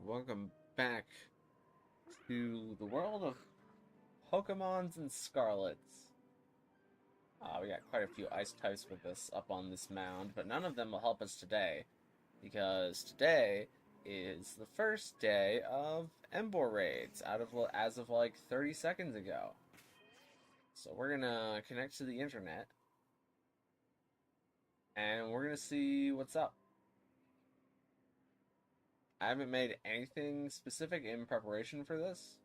Welcome back to the world of Pokémons and Scarlets. We got quite a few ice types with us up on this mound, but none of them will help us today, because today is the first day of Emboar raids, as of like 30 seconds ago. So we're gonna connect to the internet, and we're gonna see what's up. I haven't made anything specific in preparation for this.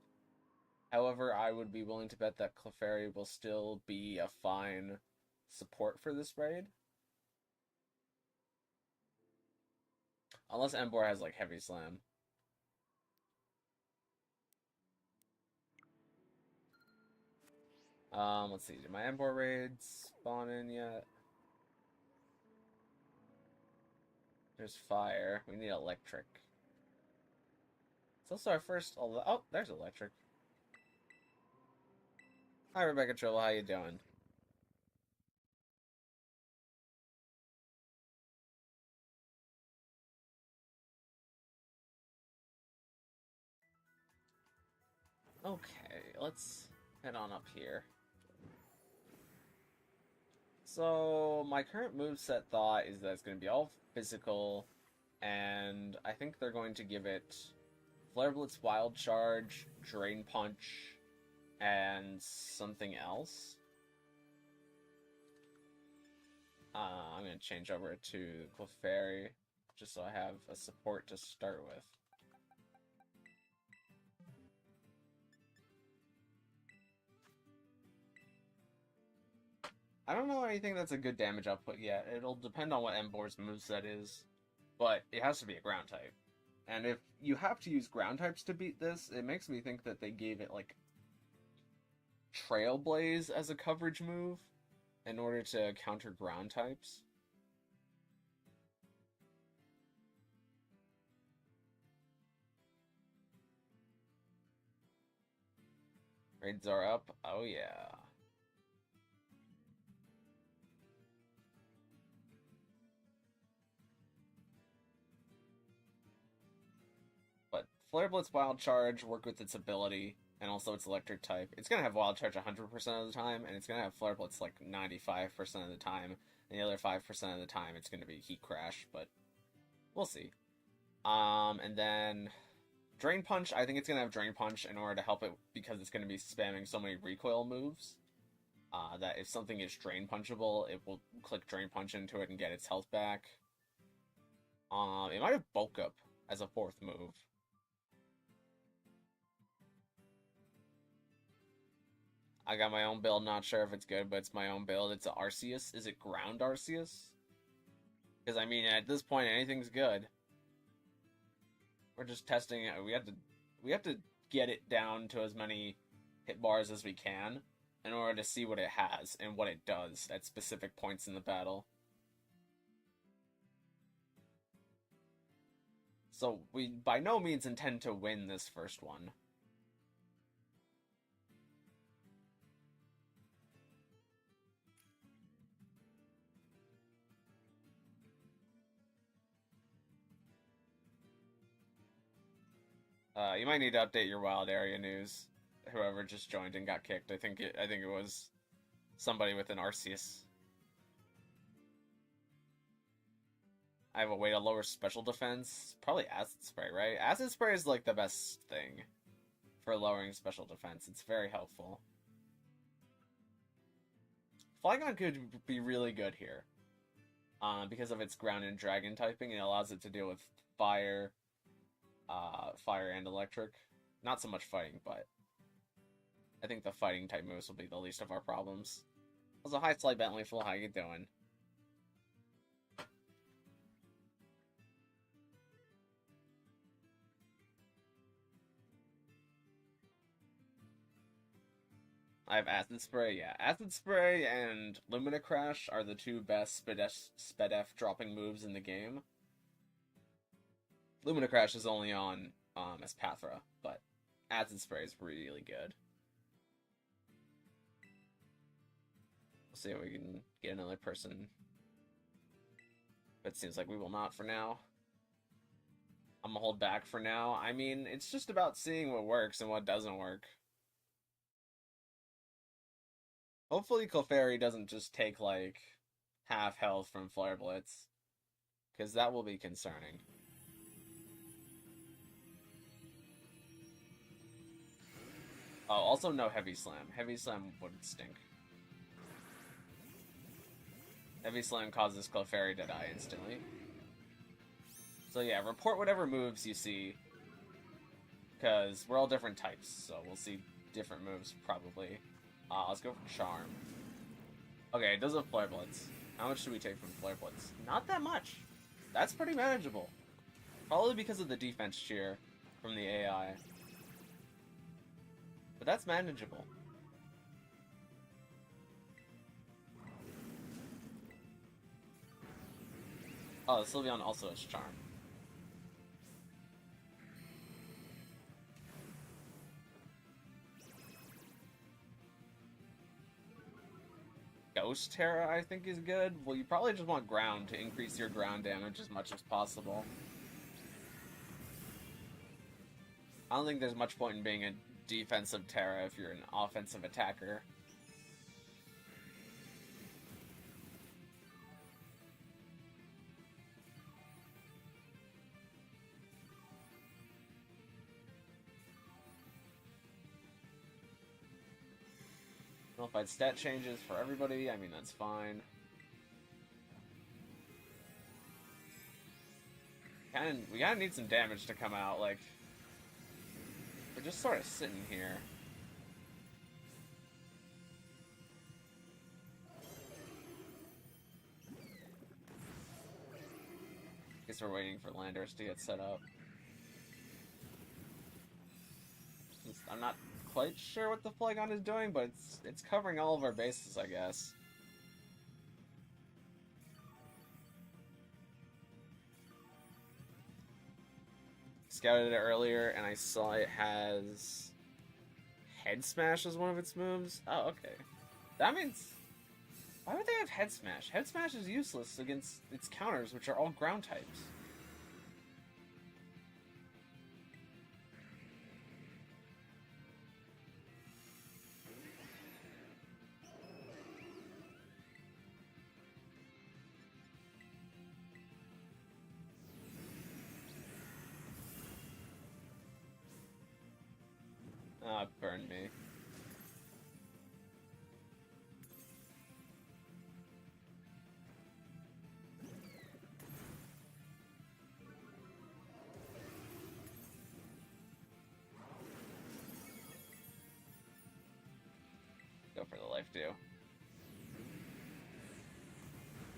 However, I would be willing to bet that Clefairy will still be a fine support for this raid. Unless Emboar has like Heavy Slam. Let's see. Did my Emboar raids spawn in yet? There's fire. We need electric. It's also our first. Oh, there's electric. Hi, Rebecca Tribble. How you doing? Okay, let's head on up here. So, my current moveset thought is that it's going to be all physical, and I think they're going to give it Flare Blitz, Wild Charge, Drain Punch, and something else. I'm going to change over to Clefairy, just so I have a support to start with. I don't know anything that's a good damage output yet. It'll depend on what Emboar's moveset is, but it has to be a ground type. And if you have to use ground types to beat this, it makes me think that they gave it, like, Trailblaze as a coverage move in order to counter ground types. Raids are up. Oh, yeah. But Flare Blitz Wild Charge work with its ability and also its electric type. It's going to have Wild Charge 100% of the time, and it's going to have Flare Blitz like 95% of the time. And the other 5% of the time, it's going to be Heat Crash, but we'll see. And then Drain Punch, I think it's going to have Drain Punch in order to help it because it's going to be spamming so many recoil moves. That if something is Drain Punchable, it will click Drain Punch into it and get its health back. It might have Bulk Up as a fourth move. I got my own build, not sure if it's good, but it's my own build. It's a Arceus. Is it Ground Arceus? Because, I mean, at this point, anything's good. We're just testing it. We have to get it down to as many hit bars as we can in order to see what it has and what it does at specific points in the battle. So we by no means intend to win this first one. You might need to update your wild area news. Whoever just joined and got kicked, I think it was somebody with an Arceus. I have a way to lower special defense. Probably Acid Spray, right? Acid Spray is like the best thing for lowering special defense. It's very helpful. Flygon could be really good here. Because of its ground and dragon typing, it allows it to deal with fire, fire and electric. Not so much fighting, but I think the fighting type moves will be the least of our problems. Also, hi Sly Bentley Full, how you doing? I have Acid Spray, yeah. Acid Spray and Lumina Crash are the two best Spedef dropping moves in the game. Lumina Crash is only on Espathra, but Acid Spray is really good. We'll see if we can get another person. But it seems like we will not for now. I'm gonna hold back for now. I mean, it's just about seeing what works and what doesn't work. Hopefully Clefairy doesn't just take, like, half health from Flare Blitz, because that will be concerning. Oh, also no Heavy Slam. Heavy Slam would stink. Heavy Slam causes Clefairy to die instantly. So yeah, report whatever moves you see, because we're all different types, so we'll see different moves, probably. Let's go for Charm. Okay, it does have Flare Blitz. How much should we take from Flare Blitz? Not that much. That's pretty manageable. Probably because of the defense cheer from the AI. But that's manageable. Oh, Sylveon also has Charm. Ghost Tera, I think, is good. Well, you probably just want ground to increase your ground damage as much as possible. I don't think there's much point in being a defensive Tera if you're an offensive attacker. Nullified stat changes for everybody, I mean, that's fine. We kinda need some damage to come out, like... We're just sort of sitting here. Guess we're waiting for Landers to get set up. I'm not quite sure what the Flygon is doing, but it's covering all of our bases, I guess. Scouted it earlier, and I saw it has Head Smash as one of its moves. Oh, okay. That means... Why would they have Head Smash? Head Smash is useless against its counters, which are all ground types. Ah, it burned me. Go for the life dew.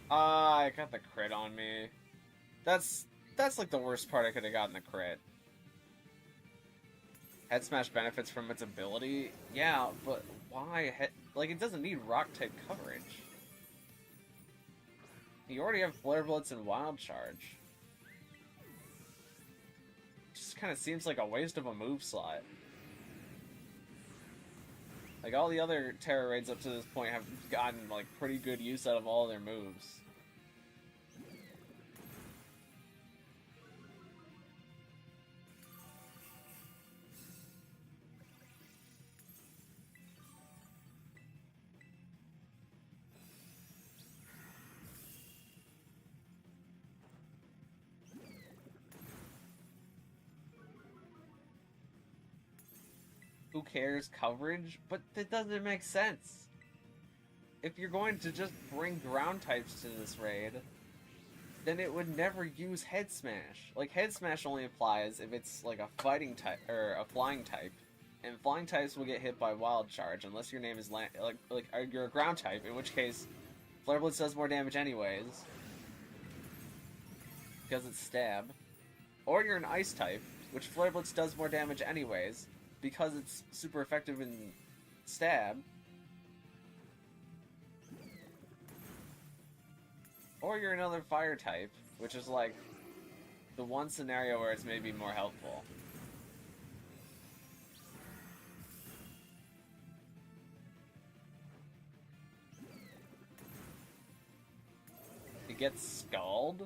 Ah, I got the crit on me. That's like the worst part I could have gotten the crit. Head Smash benefits from its ability? Yeah, but why? Like, it doesn't need Rock-type coverage. You already have Flare Blitz and Wild Charge. Just kind of seems like a waste of a move slot. Like, all the other Tera raids up to this point have gotten, like, pretty good use out of all their moves. Who cares coverage? But that doesn't make sense. If you're going to just bring ground types to this raid, then it would never use Head Smash. Like, Head Smash only applies if it's like a fighting type or a flying type, and flying types will get hit by Wild Charge unless your name is you're a ground type, in which case Flare Blitz does more damage anyways because it's stab, or you're an ice type, which Flare Blitz does more damage anyways because it's super effective in stab. Or you're another fire type, which is like the one scenario where it's maybe more helpful. It gets Scald?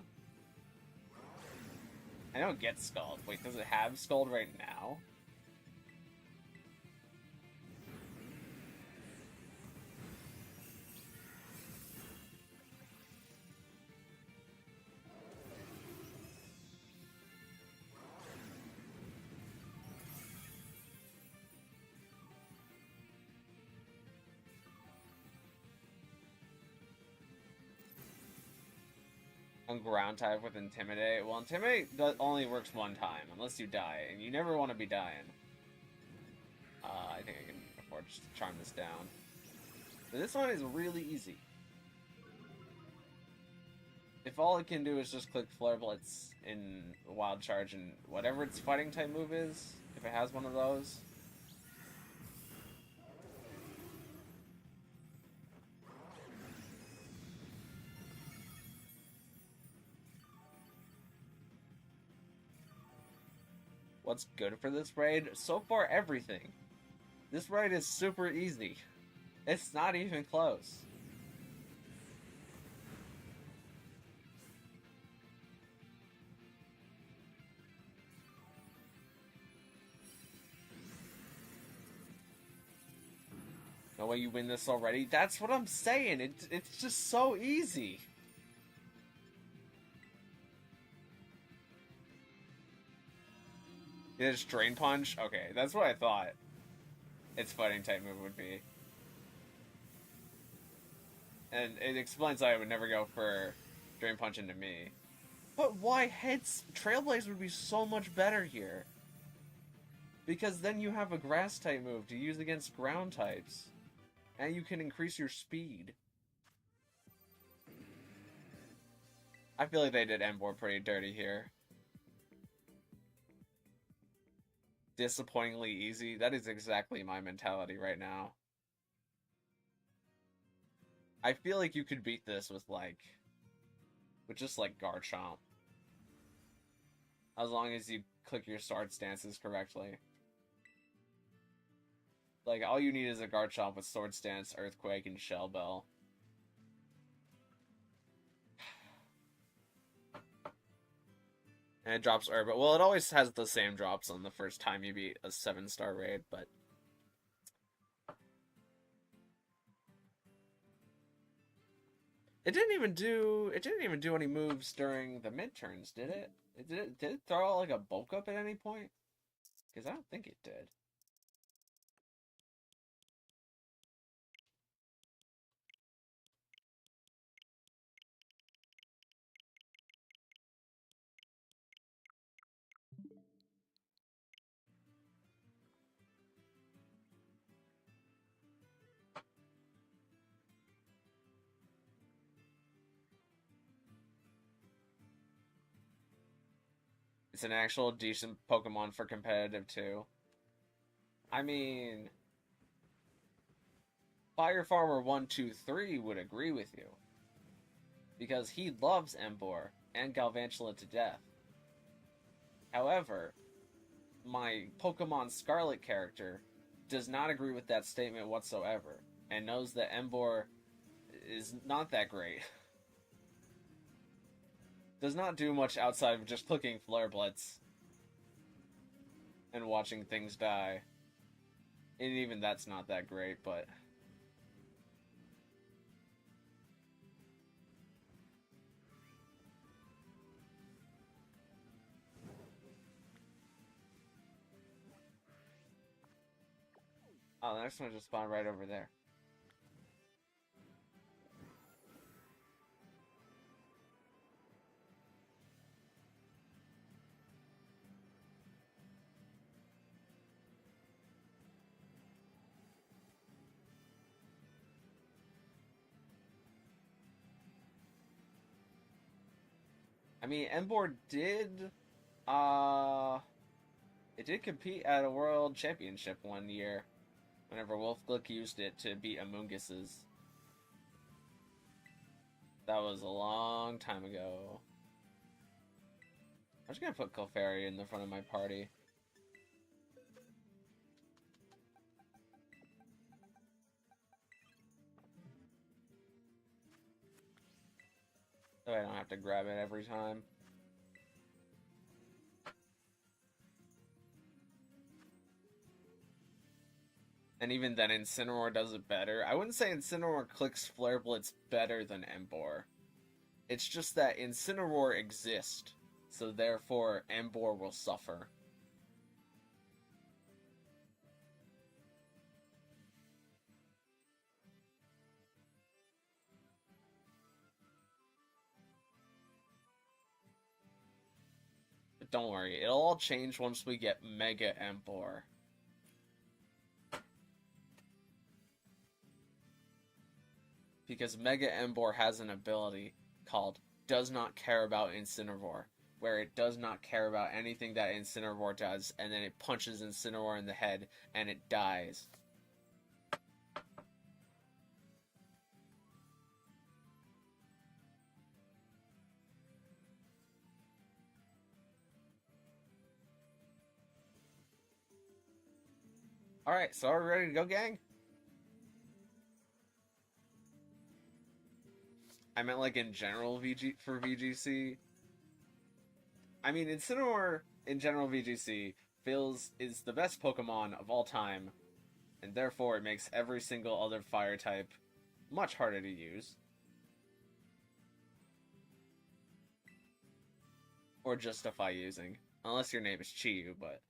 I know it gets Scald. Wait, does it have Scald right now? On ground type with Intimidate. Well, Intimidate only works one time, unless you die, and you never want to be dying. I think I can afford just to charm this down. But this one is really easy. If all it can do is just click Flare Blitz in Wild Charge and whatever its fighting type move is, if it has one of those. What's good for this raid? So far, everything. This raid is super easy. It's not even close. No way you win this already? That's what I'm saying. It's just so easy. It is Drain Punch? Okay, that's what I thought its fighting type move would be. And it explains why I would never go for Drain Punch into me. But why Trailblaze would be so much better here? Because then you have a grass type move to use against ground types. And you can increase your speed. I feel like they did Emboar pretty dirty here. Disappointingly easy. That is exactly my mentality right now. I feel like you could beat this with just Garchomp. As long as you click your sword stances correctly. Like, all you need is a Garchomp with Sword Stance, Earthquake, and Shell Bell. And it drops Herb. Well, it always has the same drops on the first time you beat a 7-star raid, but... It didn't even do any moves during the mid-turns, did it? Did it throw out, like, a bulk up at any point? Because I don't think it did. It's an actual decent Pokemon for competitive, too. I mean... Fire Farmer 123 would agree with you. Because he loves Emboar and Galvantula to death. However, my Pokemon Scarlet character does not agree with that statement whatsoever, and knows that Emboar is not that great. Does not do much outside of just clicking Flare Blitz and watching things die. And even that's not that great, but... Oh, the next one just spawned right over there. I mean, Emboar did, it did compete at a world championship one year, whenever Wolfglick used it to beat Amoongus's. That was a long time ago. I'm just gonna put Clefairy in the front of my party. So I don't have to grab it every time. And even then, Incineroar does it better. I wouldn't say Incineroar clicks Flare Blitz better than Emboar. It's just that Incineroar exists, so therefore Emboar will suffer. But don't worry, it'll all change once we get Mega Emboar. Because Mega Emboar has an ability called Does Not Care About Incineroar, where it does not care about anything that Incineroar does, and then it punches Incineroar in the head, and it dies. Alright, so are we ready to go, gang? I meant like in general for VGC. I mean, Incineroar in general VGC is the best Pokemon of all time, and therefore it makes every single other fire type much harder to use. Or justify using. Unless your name is Chiyu, but...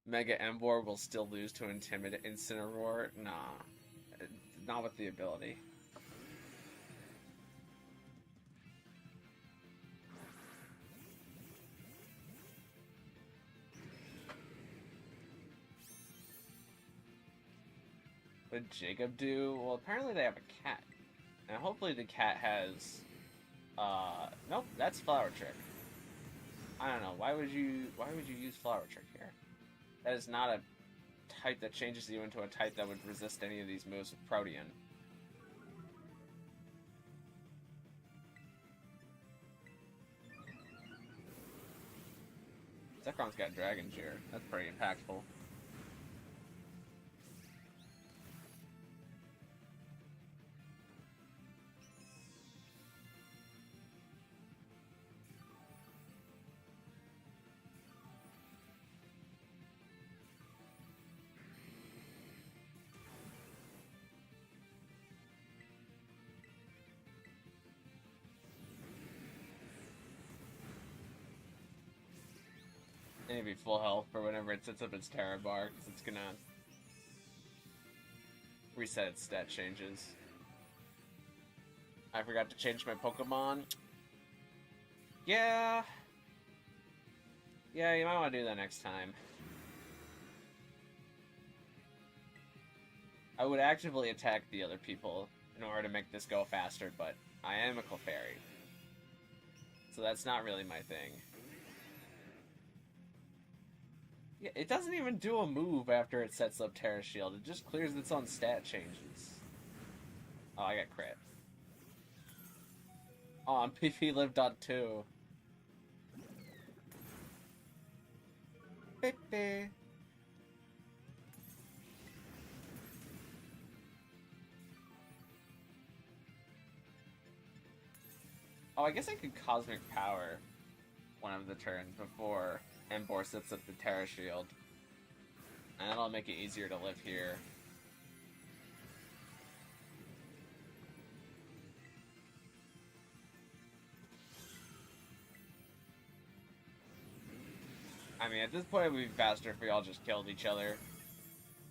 Mega Emboar will still lose to Intimidate Incineroar? Nah. Not with the ability. What did Jacob do? Well, apparently they have a cat. And hopefully the cat has... Nope, that's Flower Trick. I don't know, why would you use Flower Trick here? That is not a type that changes you into a type that would resist any of these moves with Protean. Zekron's got Dragon Cheer. That's pretty impactful. It need to be full health for whenever it sets up its Tera bar, because it's gonna reset its stat changes. I forgot to change my Pokemon. Yeah, you might want to do that next time. I would actively attack the other people in order to make this go faster, but I am a Clefairy. So that's not really my thing. Yeah, it doesn't even do a move after it sets up Terra Shield. It just clears its own stat changes. Oh, I got crit. Oh, I'm PP lived on 2. Pepe. Oh, I guess I could Cosmic Power one of the turns before Emboar sets up the Terra Shield. And that'll make it easier to live here. I mean, at this point it would be faster if we all just killed each other.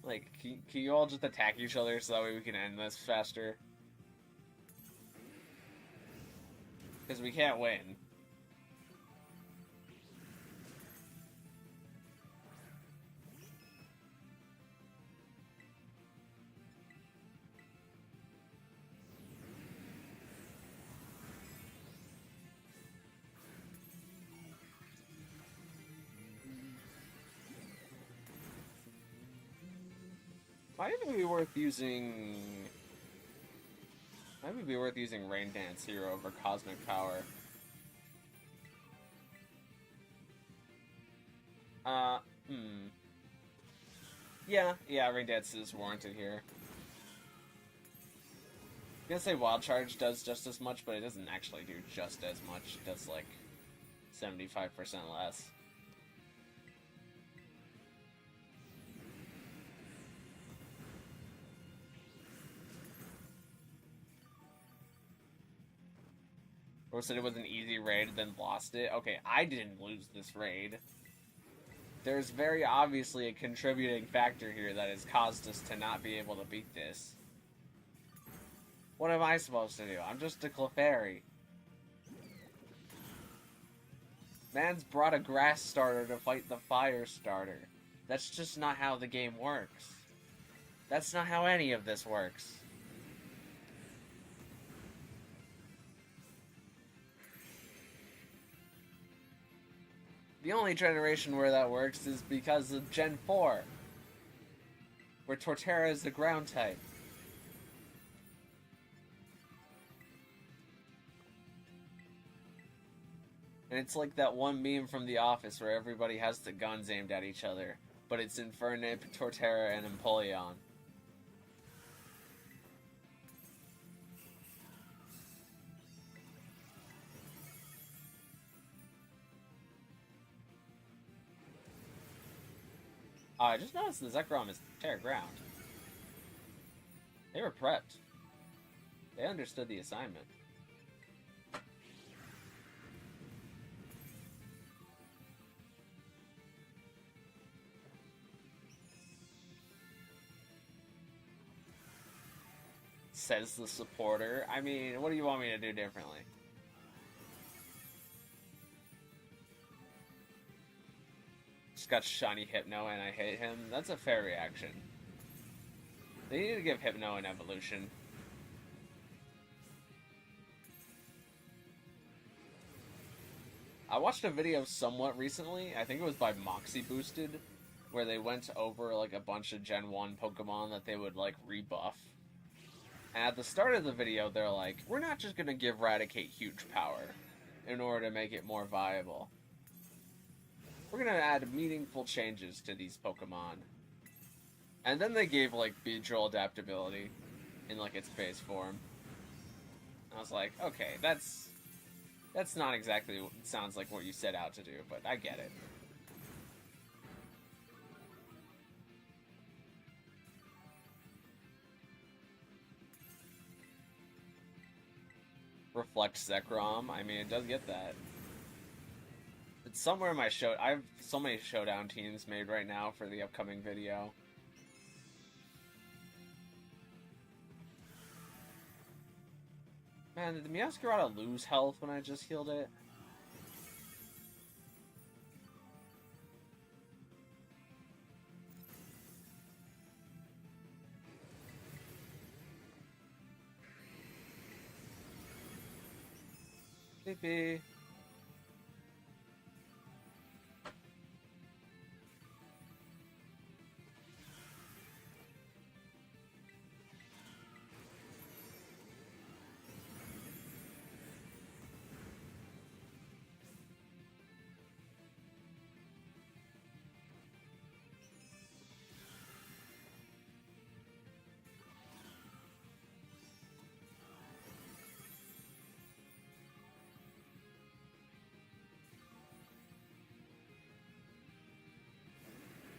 Like, can you all just attack each other so that way we can end this faster? Because we can't win. Might even be worth using... Might even be worth using Rain Dance here over Cosmic Power. Yeah, Rain Dance is warranted here. I'm gonna say Wild Charge does just as much, but it doesn't actually do just as much. It does, like, 75% less. Or said it was an easy raid, then lost it. Okay, I didn't lose this raid. There's very obviously a contributing factor here that has caused us to not be able to beat this. What am I supposed to do? I'm just a Clefairy. Man's brought a grass starter to fight the fire starter. That's just not how the game works. That's not how any of this works. The only generation where that works is because of Gen 4, where Torterra is the ground type. And it's like that one meme from The Office where everybody has the guns aimed at each other, but it's Infernape, Torterra, and Empoleon. Oh, I just noticed the Zekrom is Terra Ground. They were prepped. They understood the assignment. Says the supporter. I mean, what do you want me to do differently? Just got shiny Hypno and I hate him. That's a fair reaction. They need to give Hypno an evolution. I watched a video somewhat recently, I think it was by Moxie Boosted, where they went over like a bunch of Gen 1 Pokemon that they would like rebuff. And at the start of the video, they're like, we're not just gonna give Raticate huge power in order to make it more viable. We're gonna add meaningful changes to these Pokemon. And then they gave, like, Beedrill adaptability in, like, its base form. I was like, okay, that's not exactly what it sounds like what you set out to do, but I get it. Reflect Zekrom, I mean, it does get that. It's somewhere in my show. I have so many showdown teams made right now for the upcoming video. Man, did the Meowscarada lose health when I just healed it? Sleepy.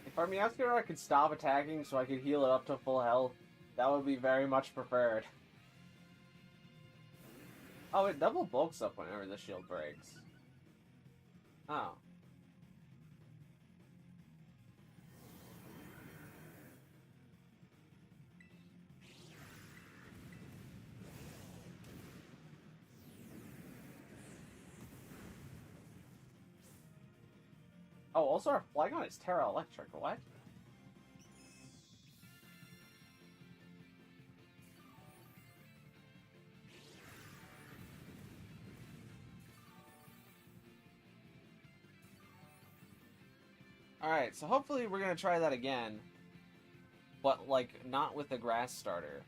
If our Meowscarada could stop attacking so I could heal it up to full health, that would be very much preferred. Oh, it double bulks up whenever the shield breaks. Oh. Oh, also our Flygon is Tera Electric, what? Alright, so hopefully we're gonna try that again. But, like, not with the grass starter.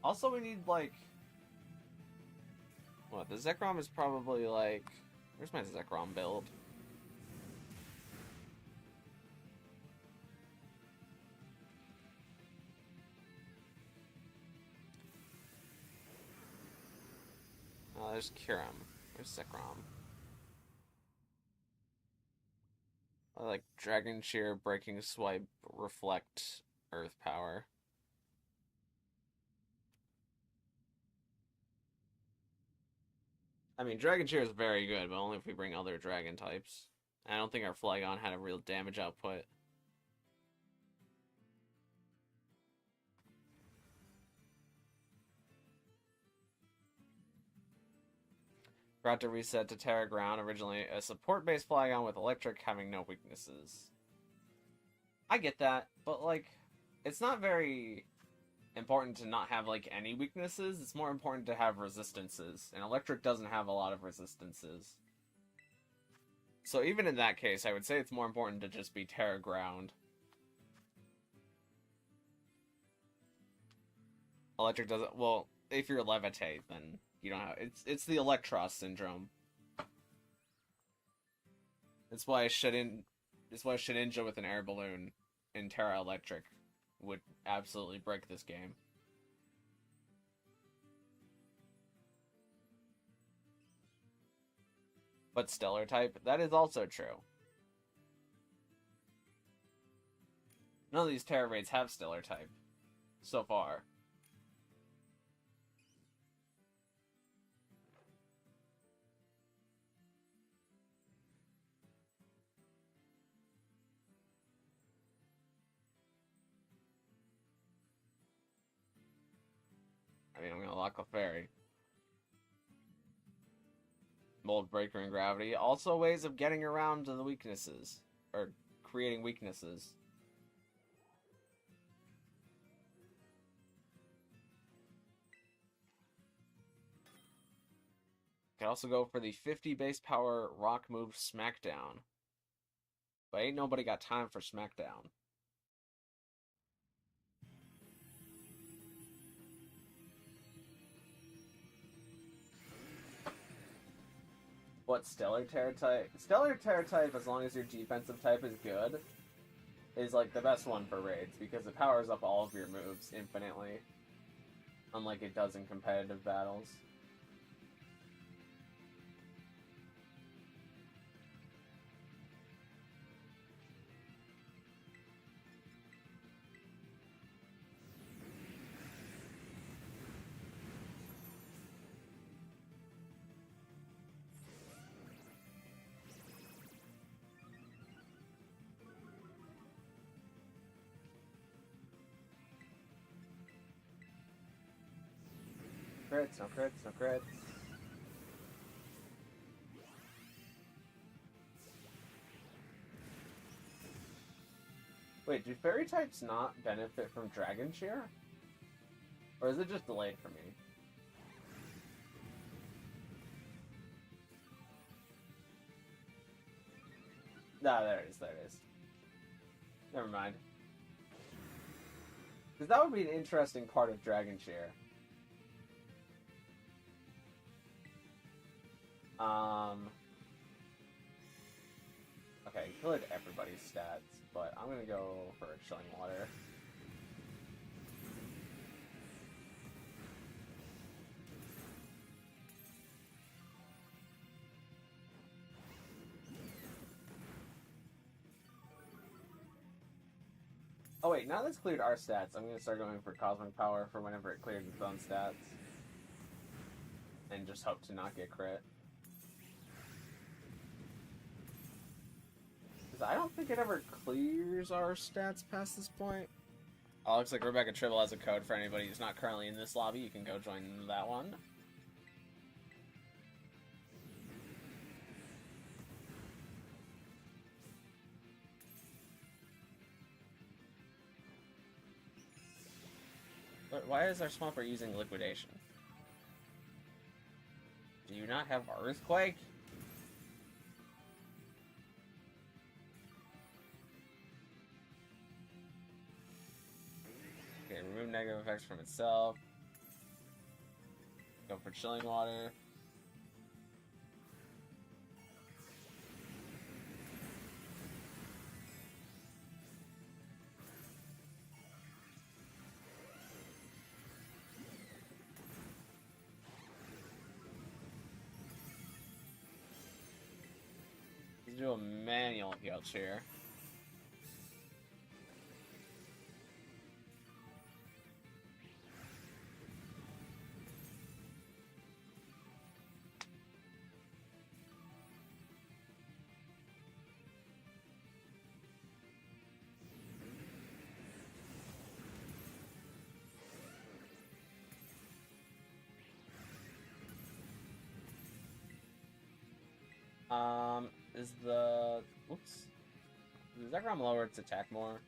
Also, we need, like... What, the Zekrom is probably, like... Where's my Zekrom build? Oh, there's Kyurem. Where's Zekrom? I like Dragon Cheer, Breaking Swipe, Reflect, Earth Power. I mean, Dragon Cheer is very good, but only if we bring other dragon types. I don't think our Flygon had a real damage output. Forgot to reset to Tera Ground, originally a support-based Flygon with Electric having no weaknesses. I get that, but, like, it's not very important to not have, like, any weaknesses. It's more important to have resistances, and Electric doesn't have a lot of resistances. So even in that case, I would say it's more important to just be Tera Ground. Electric doesn't... Well, if you're Levitate, then you don't have... It's the Electros syndrome. That's why Shedinja with an air balloon in Terra Electric would absolutely break this game. But Stellar type, that is also true. None of these Terra raids have Stellar type so far. I mean, I'm gonna lock a fairy. Mold Breaker and Gravity. Also ways of getting around to the weaknesses. Or creating weaknesses. Could also go for the 50 base power rock move Smackdown. But ain't nobody got time for Smackdown. What, Stellar Terra type? Stellar Terra type, as long as your defensive type is good, is like the best one for raids, because it powers up all of your moves infinitely. Unlike it does in competitive battles. Crits, no crits, no crits. Wait, do fairy types not benefit from Dragon Cheer? Or is it just delayed for me? Nah, there it is, there it is. Never mind. Because that would be an interesting part of Dragon Cheer. Okay, good everybody's stats, but I'm gonna go for a Chilling Water. Oh wait, now that's cleared our stats, I'm gonna start going for Cosmic Power for whenever it clears its own stats. And just hope to not get crit. I don't think it ever clears our stats past this point. Oh, looks like Rebecca Tribble has a code for anybody who's not currently in this lobby. You can go join that one. But why is our Swampert using Liquidation? Do you not have Earthquake? Okay, remove negative effects from itself. Go for chilling water. Let's do a manual heal cheer. Is the... Oops. Does Zekrom lower its attack more?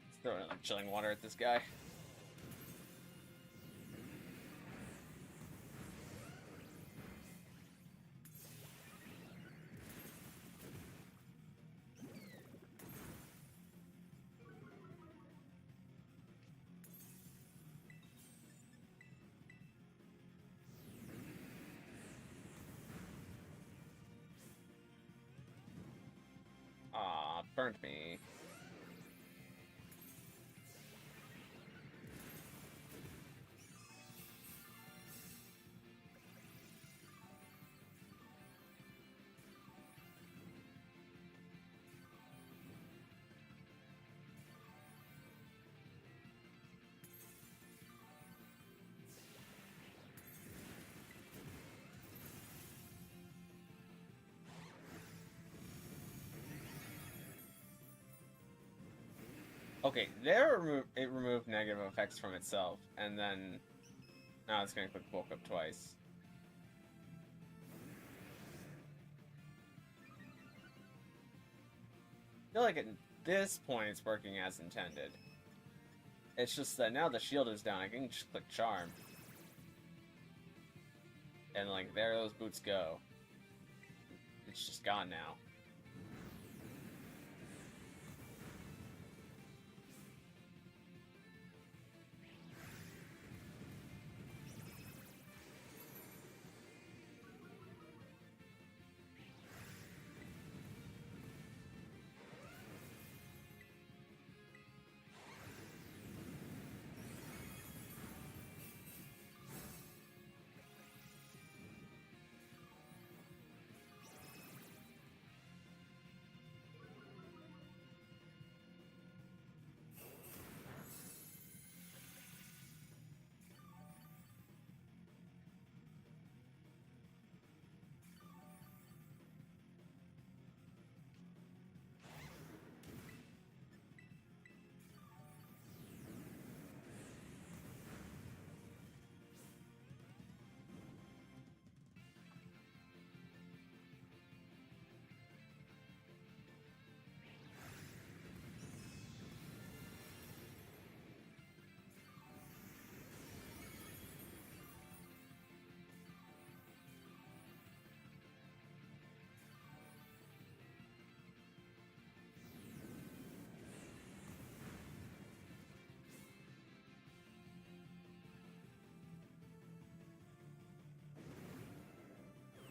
Let's throw another chilling water at this guy. Aw, burnt me. Okay, there it removed negative effects from itself, and then now it's gonna click bulk up twice. I feel like at this point it's working as intended. It's just that now the shield is down, I can just click charm. And like, there those boots go. It's just gone now.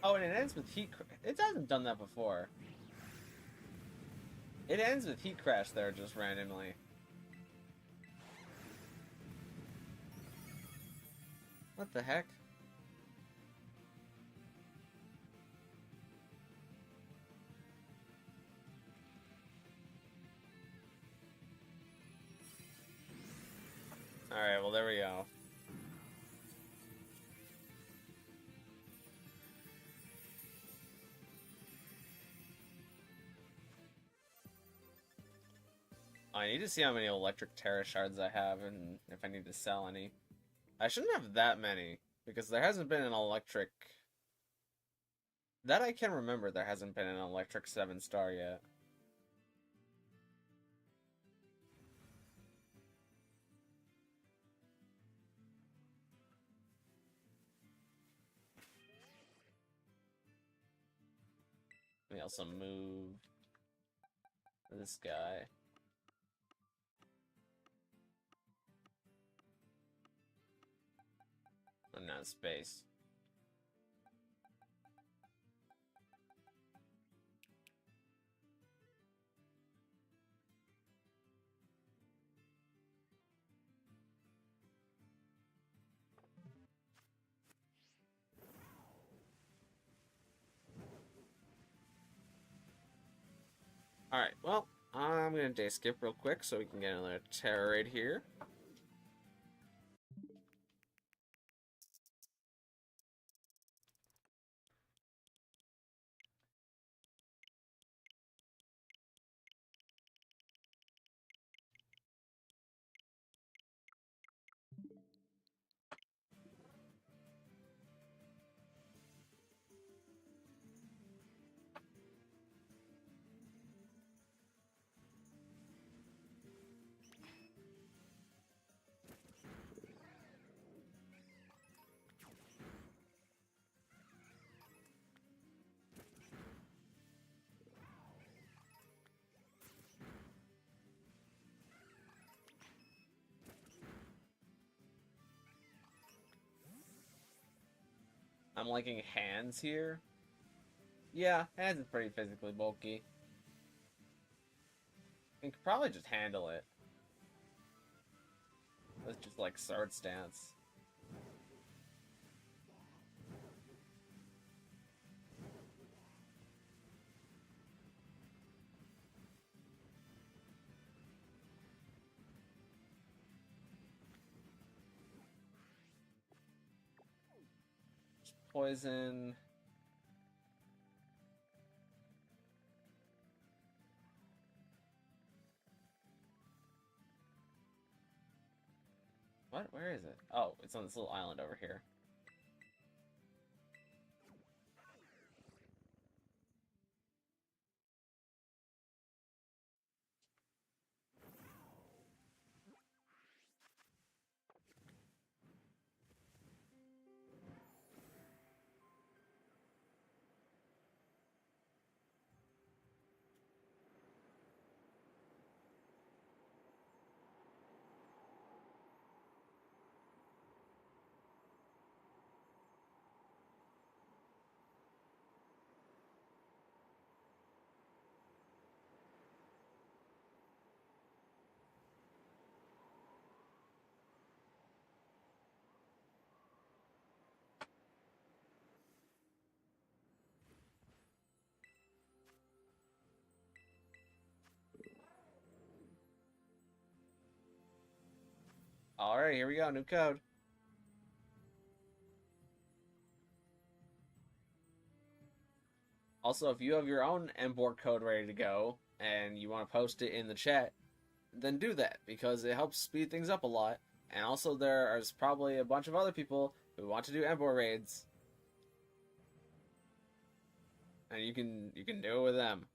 Oh, and it ends with heat. It hasn't done that before. It ends with heat crash there just randomly. What the heck? Alright, well there we go. I need to see how many electric Tera shards I have and if I need to sell any. I shouldn't have that many, because there hasn't been an electric... That I can remember, there hasn't been an electric 7-star yet. Let me also move this guy. of space. Alright, well, I'm gonna day skip real quick so we can get another Tera raid here. I'm liking hands here. Yeah, hands is pretty physically bulky. You could probably just handle it. Let's just like sword stance. Poison. What? Where is it? Oh, it's on this little island over here. Alright, here we go, new code. Also, if you have your own Emboar code ready to go, and you want to post it in the chat, then do that, because it helps speed things up a lot. And also, there is probably a bunch of other people who want to do Emboar raids. And you can do it with them.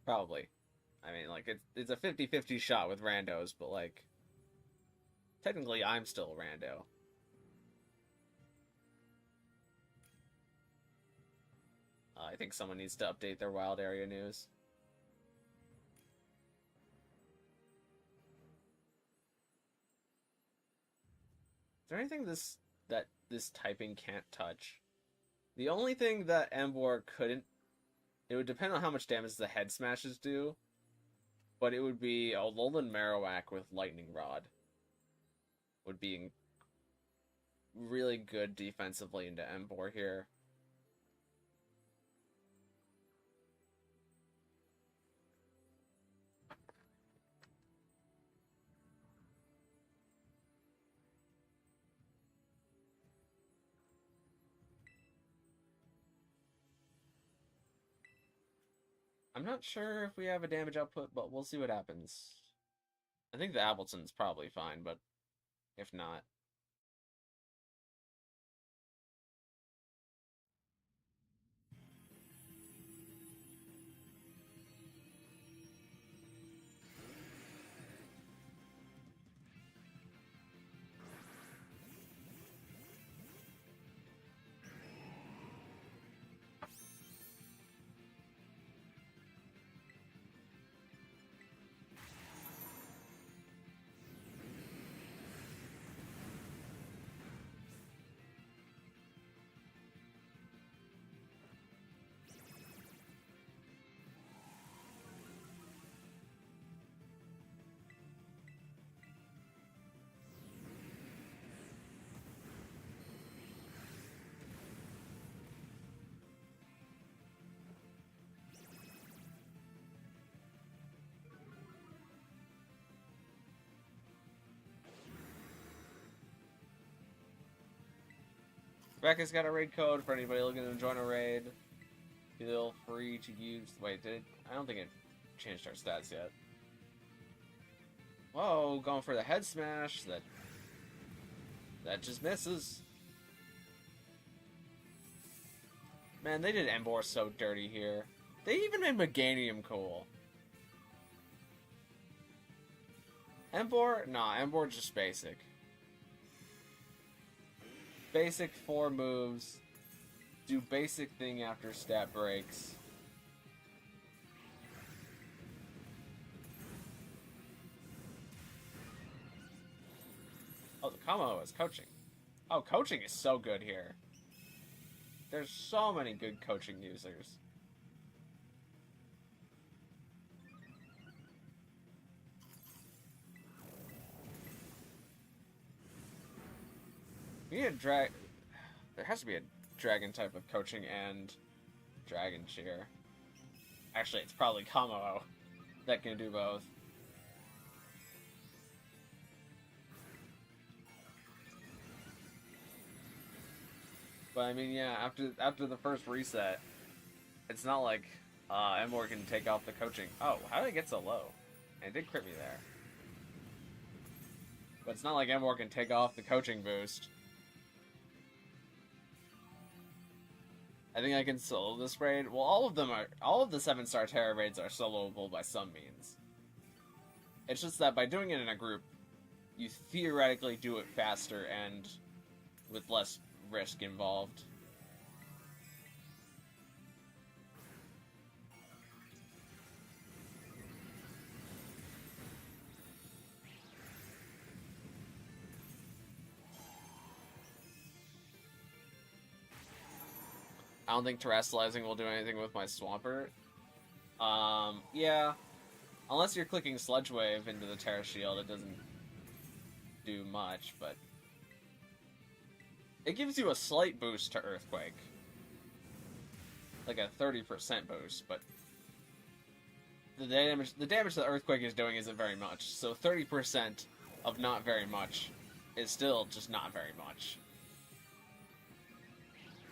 Probably. I mean, like, it's a 50-50 shot with randos, but, like, technically I'm still a rando. I think someone needs to update their wild area news. Is there anything that this typing can't touch? The only thing that Emboar couldn't... It would depend on how much damage the head smashes do, but it would be a Alolan Marowak with Lightning Rod. Would be really good defensively into Emboar here. I'm not sure if we have a damage output, but we'll see what happens. I think the Appleton's probably fine, but if not... Becca's got a raid code for anybody looking to join a raid. Feel free to use... Wait, did it... I don't think it changed our stats yet. Whoa, going for the head smash. That just misses. Man, they did Emboar so dirty here. They even made Meganium cool. Emboar? Nah, Emboar's just basic. Basic 4 moves. Do basic thing after stat breaks. Oh, the combo is coaching. Oh, coaching is so good here. There's so many good coaching users. We need a there has to be a dragon type of coaching and dragon cheer. Actually, it's probably Kamo that can do both. But I mean, yeah, after the first reset, it's not like Emboar can take off the coaching. Oh, how did it get so low? And it did crit me there. But it's not like Emboar can take off the coaching boost. I think I can solo this raid. Well, all of the 7-star Tera raids are soloable by some means. It's just that by doing it in a group, you theoretically do it faster and with less risk involved. I don't think terrestrializing will do anything with my Swampert. Yeah. Unless you're clicking Sludge Wave into the Tera Shield, it doesn't do much, but it gives you a slight boost to Earthquake. Like a 30% boost, but the damage the Earthquake is doing isn't very much. So 30% of not very much is still just not very much.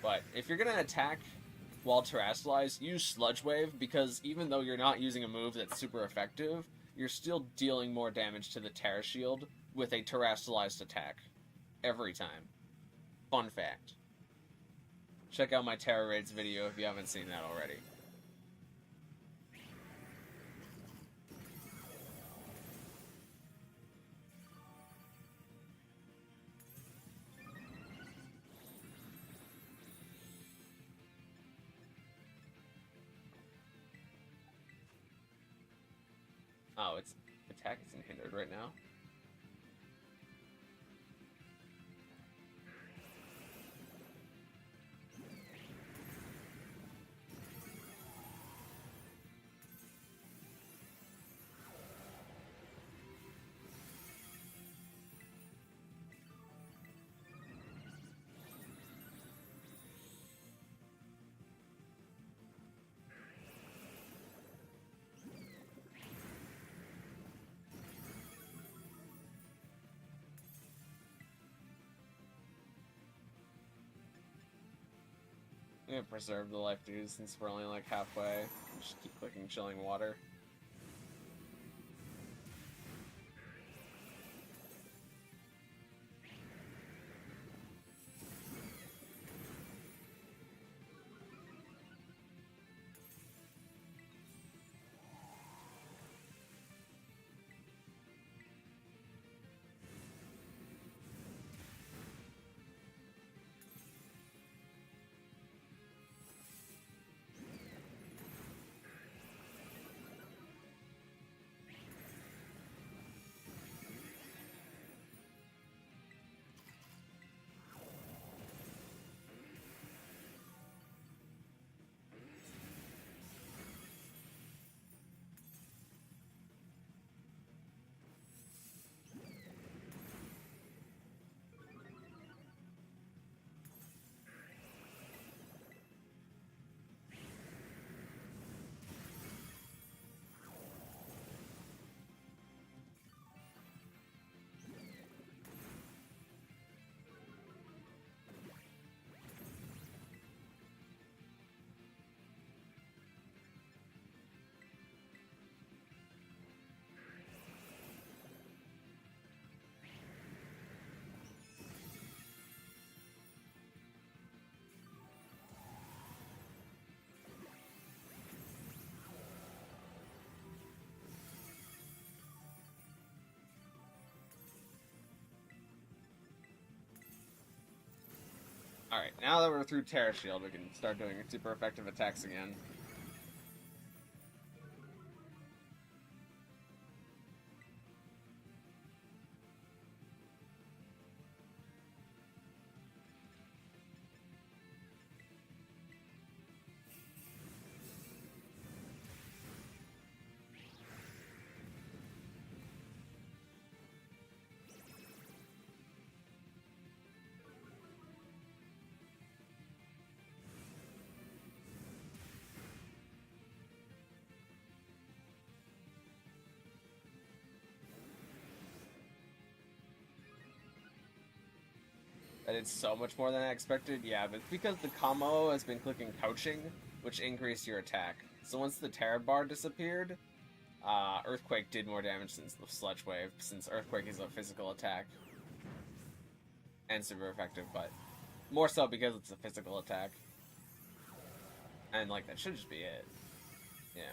But if you're gonna attack while terrestrialized, use Sludge Wave, because even though you're not using a move that's super effective, you're still dealing more damage to the Tera Shield with a terrestrialized attack. Every time. Fun fact. Check out my Tera Raids video if you haven't seen that already. Oh, its attack isn't hindered right now. I'm gonna preserve the life dude since we're only like halfway. Just keep clicking Chilling Water. Alright, now that we're through Tera Shield, we can start doing super effective attacks again. That it's so much more than I expected. Yeah, but it's because the combo has been clicking coaching, which increased your attack. So once the Tera bar disappeared, Earthquake did more damage since the Sludge Wave, since Earthquake is a physical attack. And super effective, but more so because it's a physical attack. And, like, that should just be it. Yeah.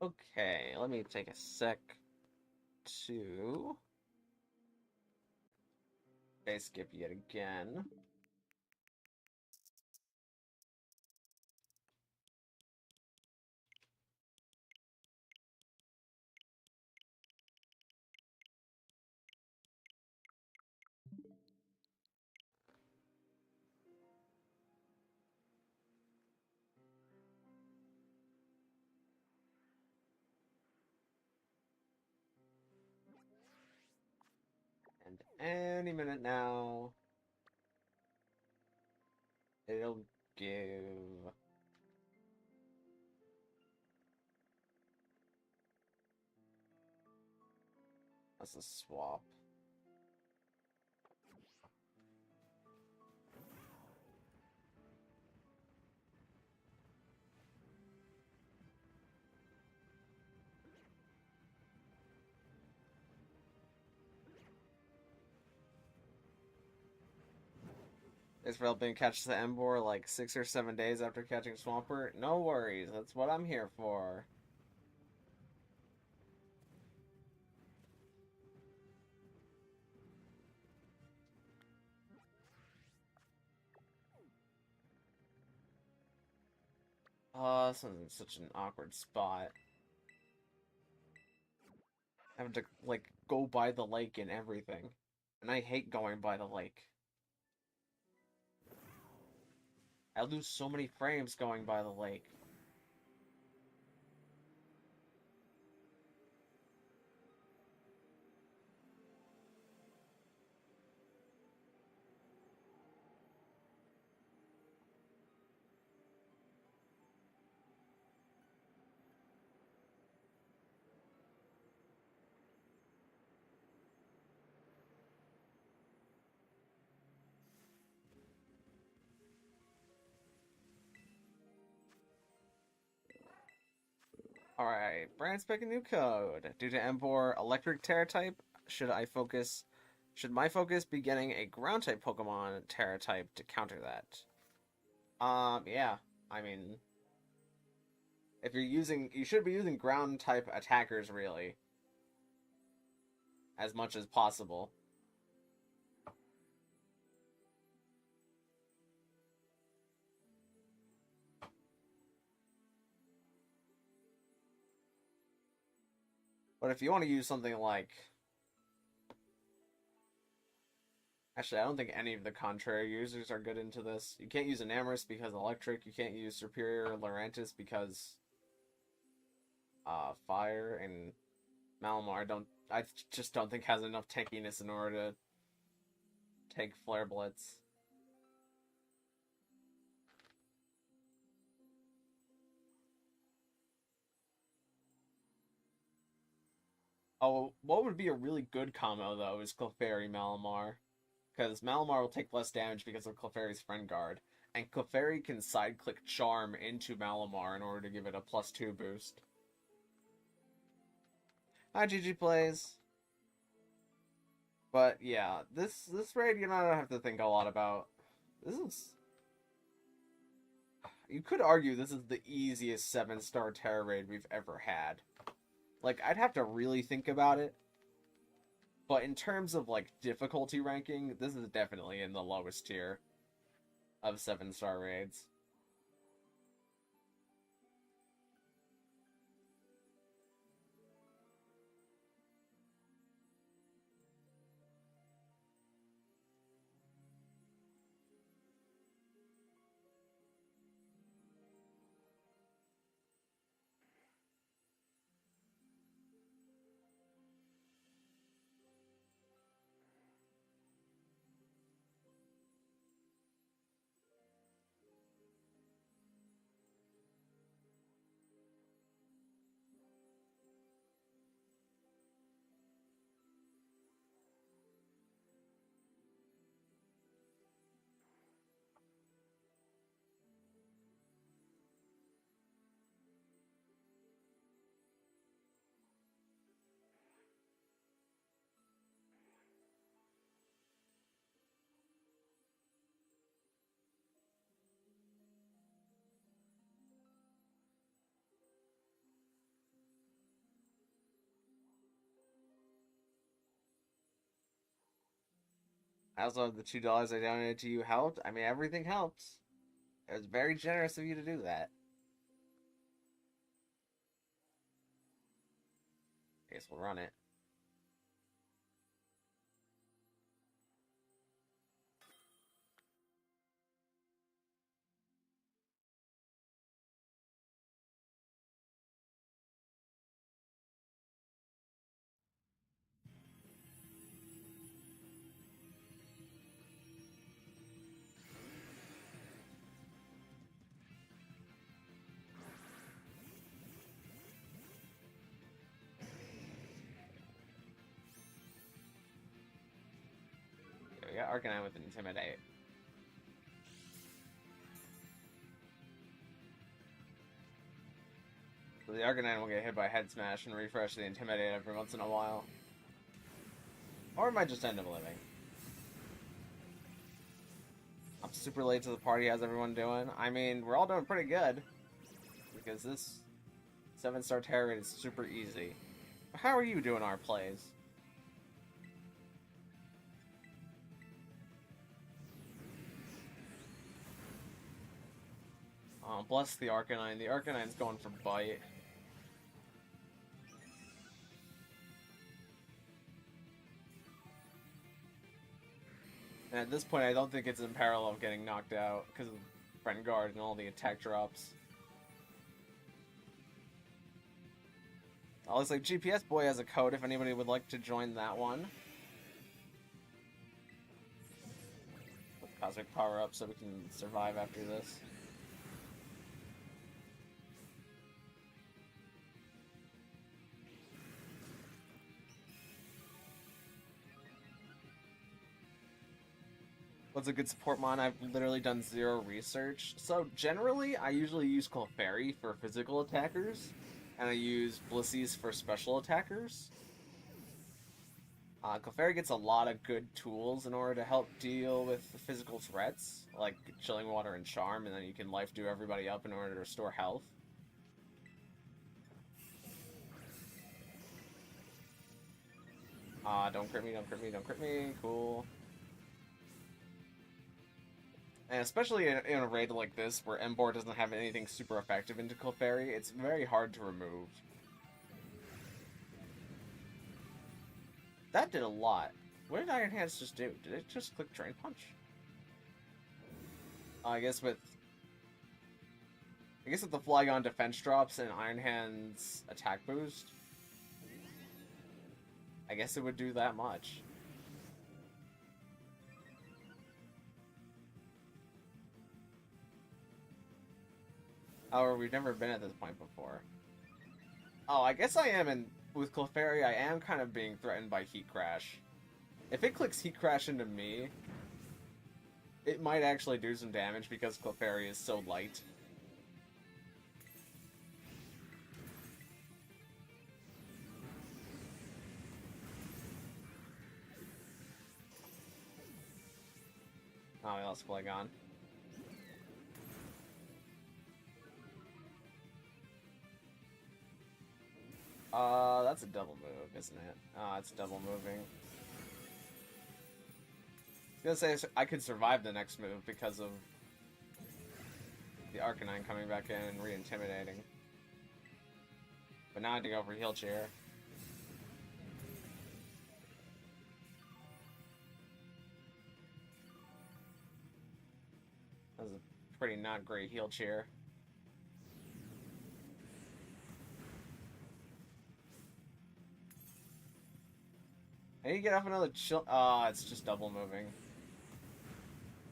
Okay, let me take a sec to base skip yet again. And any minute now, it'll give us a swap. Israel been catches the Emboar like 6 or 7 days after catching Swampert. No worries, that's what I'm here for. Oh, this one's in such an awkward spot. Having to, like, go by the lake and everything. And I hate going by the lake. I lose so many frames going by the lake. Alright, brand spanking new code. Due to Emboar electric Tera type, should my focus be getting a ground type Pokemon Tera type to counter that? Yeah. I mean, if you should be using ground type attackers really. As much as possible. But if you want to use something like... Actually, I don't think any of the contrary users are good into this. You can't use Enamorus because electric. You can't use Superior Lurantis because... fire. And Malamar I just don't think has enough tankiness in order to take Flare Blitz. Oh, what would be a really good combo though is Clefairy Malamar. Because Malamar will take less damage because of Clefairy's Friend Guard. And Clefairy can side click Charm into Malamar in order to give it a +2 boost. Hi GG plays. But yeah, this raid you don't have to think a lot about. This is, you could argue this is the easiest 7-star Tera raid we've ever had. Like, I'd have to really think about it. But in terms of, like, difficulty ranking, this is definitely in the lowest tier of 7-star raids. I also, the $2 I donated to you helped. I mean, everything helps. It was very generous of you to do that. I guess we'll run it. Okay, we got Arcanine with an Intimidate. So the Arcanine will get hit by Head Smash and refresh the Intimidate every once in a while. Or it might just end up living. I'm super late to the party. How's everyone doing? I mean, we're all doing pretty good. Because this 7-star Tera raid is super easy. How are you doing our plays? Oh, bless the Arcanine. The Arcanine's going for Bite. And at this point, I don't think it's in parallel of getting knocked out because of Friend Guard and all the attack drops. Oh, looks like GPS Boy has a code if anybody would like to join that one. With Cosmic Power Up so we can survive after this. What's a good support mon? I've literally done zero research. So generally, I usually use Clefairy for physical attackers, and I use Blissey's for special attackers. Clefairy gets a lot of good tools in order to help deal with the physical threats, like Chilling Water and Charm, and then you can life do everybody up in order to restore health. Don't crit me, don't crit me, don't crit me. Cool. And especially in a raid like this, where Emboar doesn't have anything super effective into Clefairy, it's very hard to remove. That did a lot. What did Iron Hands just do? Did it just click Drain Punch? I guess with the Flygon defense drops and Iron Hand's attack boost, I guess it would do that much. However, we've never been at this point before. Oh, I guess I am in with Clefairy, I am kind of being threatened by Heat Crash. If it clicks Heat Crash into me, it might actually do some damage because Clefairy is so light. Oh, we lost Flagon. That's a double move, isn't it? It's double moving. I was gonna say I could survive the next move because of the Arcanine coming back in and re-intimidating. But now I have to go for Heal Chair. That was a pretty not great Heal Chair. I need to get off another chill. It's just double moving.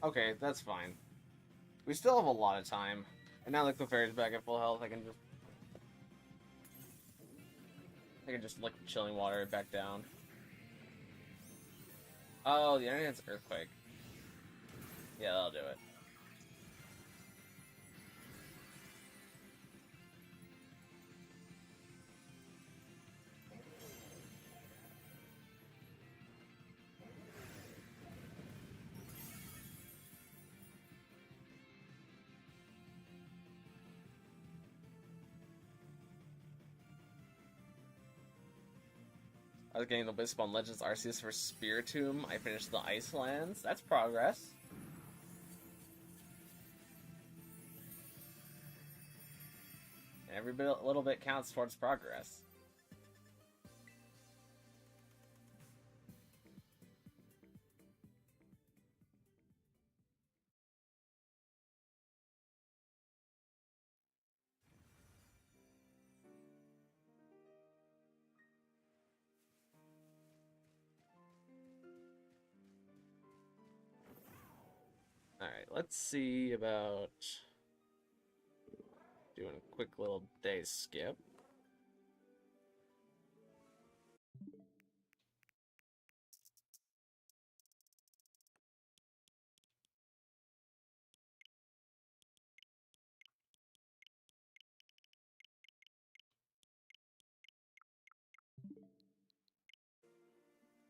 Okay, that's fine. We still have a lot of time. And now that Clefairy's back at full health, I can just lick Chilling Water back down. Oh, the internet's Earthquake. Yeah, that'll do it. I was getting the Wisp on Legends Arceus for Spiritomb. I finished the Icelands. That's progress. Every little bit counts towards progress. Alright, let's see about doing a quick little day skip.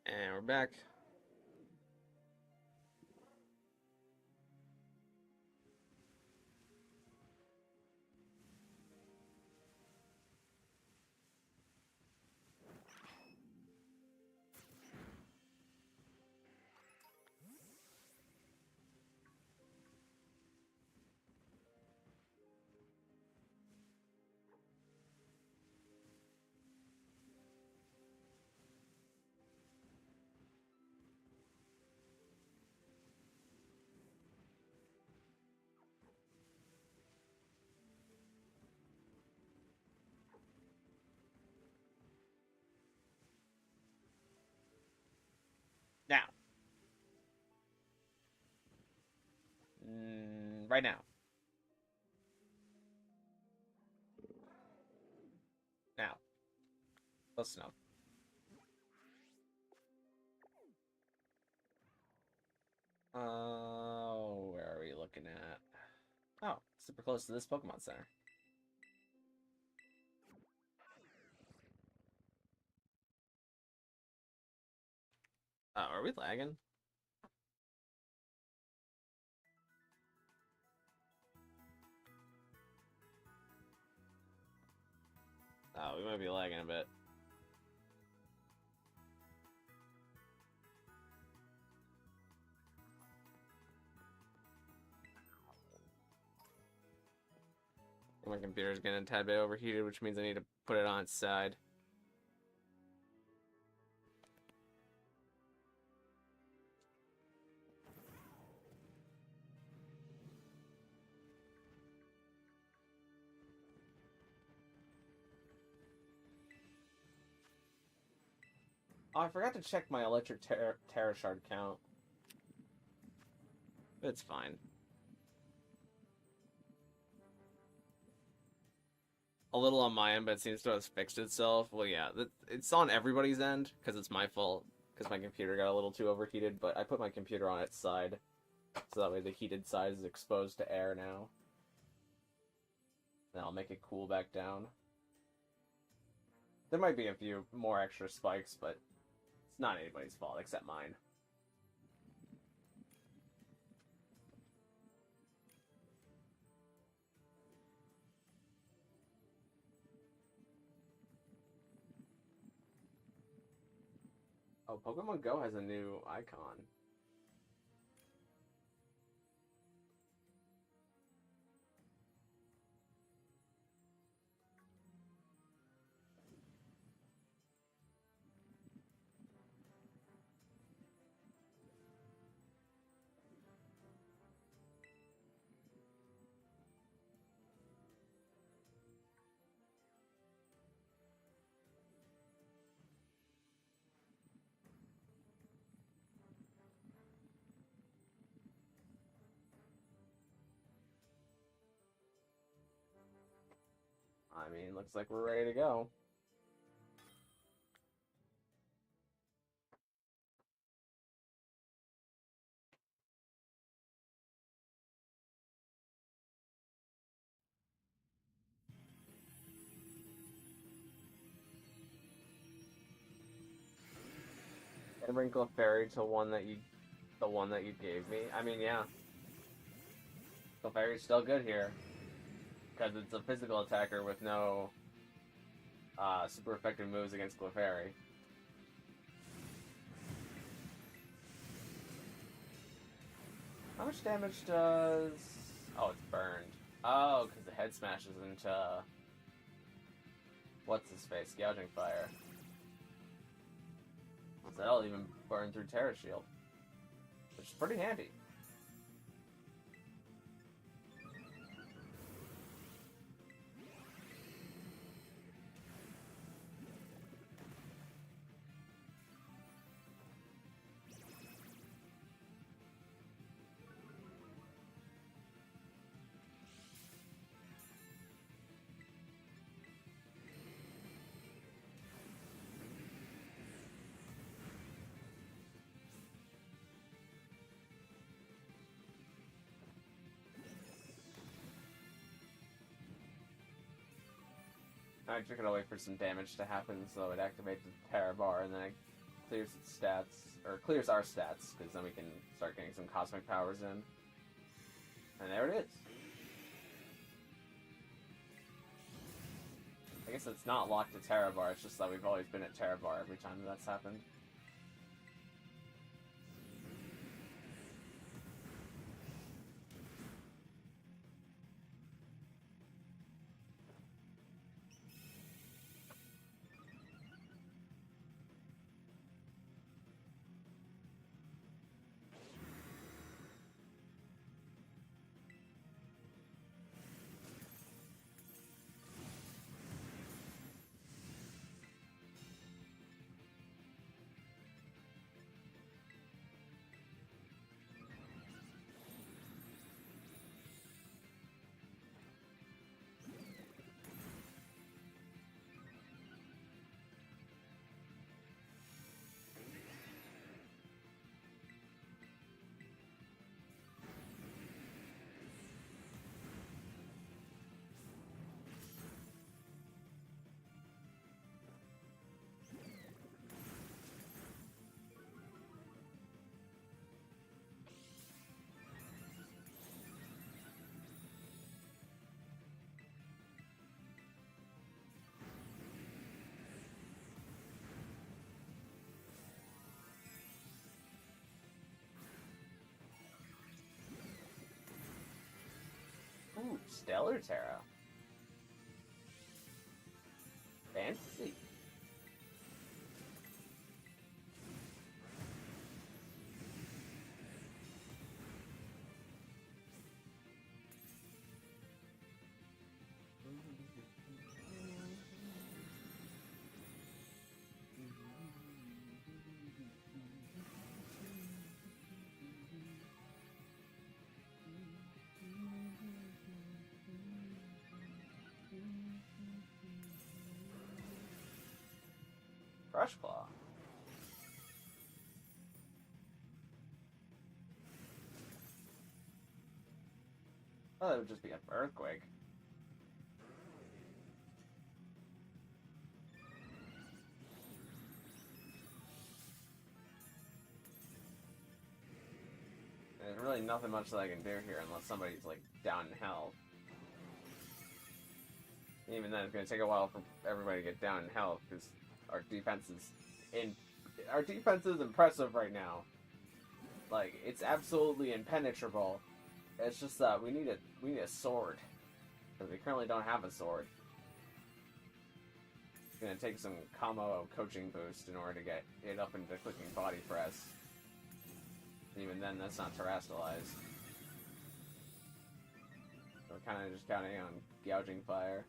And we're back. Now. Right now. Now. Close enough. Where are we looking at? Oh, super close to this Pokemon Center. Are we lagging? Oh, we might be lagging a bit. My computer's getting a tad bit overheated, which means I need to put it on its side. Oh, I forgot to check my electric Tera shard count. It's fine. a little on my end, but it seems to have fixed itself. Well, yeah, it's on everybody's end because it's my fault because my computer got a little too overheated. But I put my computer on its side, so that way the heated side is exposed to air now. Then I'll make it cool back down. There might be a few more extra spikes, but it's not anybody's fault except mine. Oh, Pokemon Go has a new icon. I mean, looks like we're ready to go. And bring Clefairy to the one that you gave me. I mean, yeah. Clefairy's still good here. Because it's a physical attacker with no super effective moves against Clefairy. How much damage does... Oh, it's burned. Oh, because the head smashes into... What's his face? Gouging Fire. So that'll even burn through Tera Shield. Which is pretty handy. I just gotta wait for some damage to happen so it activates the Tera bar and then it clears its stats, or clears our stats, because then we can start getting some cosmic powers in. And there it is. I guess it's not locked to Tera bar, it's just that we've always been at Tera bar every time that's happened. Ooh, Stellar Tera. Fancy. Oh, it would just be an earthquake. There's really nothing much that I can do here unless somebody's like down in health. Even then, it's going to take a while for everybody to get down in health because our defense is impressive right now. Like, it's absolutely impenetrable. It's just that we need a sword, because we currently don't have a sword. It's going to take some combo coaching boost in order to get it up into clicking body press. Even then, that's not terastallized. We're kind of just counting on gouging fire.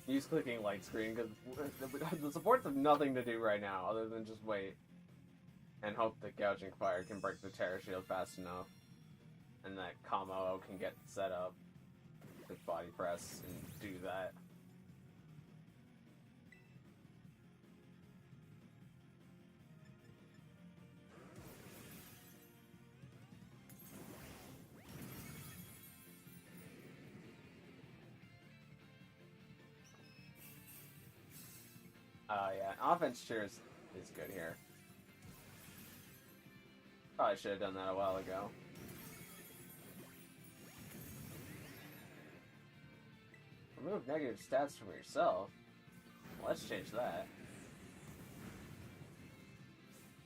Use clicking light screen, because the supports have nothing to do right now other than just wait and hope that gouging fire can break the Tera shield fast enough, and that combo can get set up with body press and do that. Yeah, offense cheers is good here. Probably should have done that a while ago. Remove negative stats from yourself. Well, let's change that.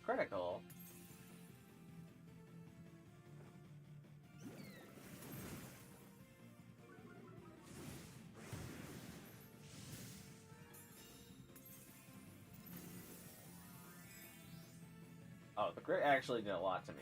Critical. Oh, the crit actually did a lot to me.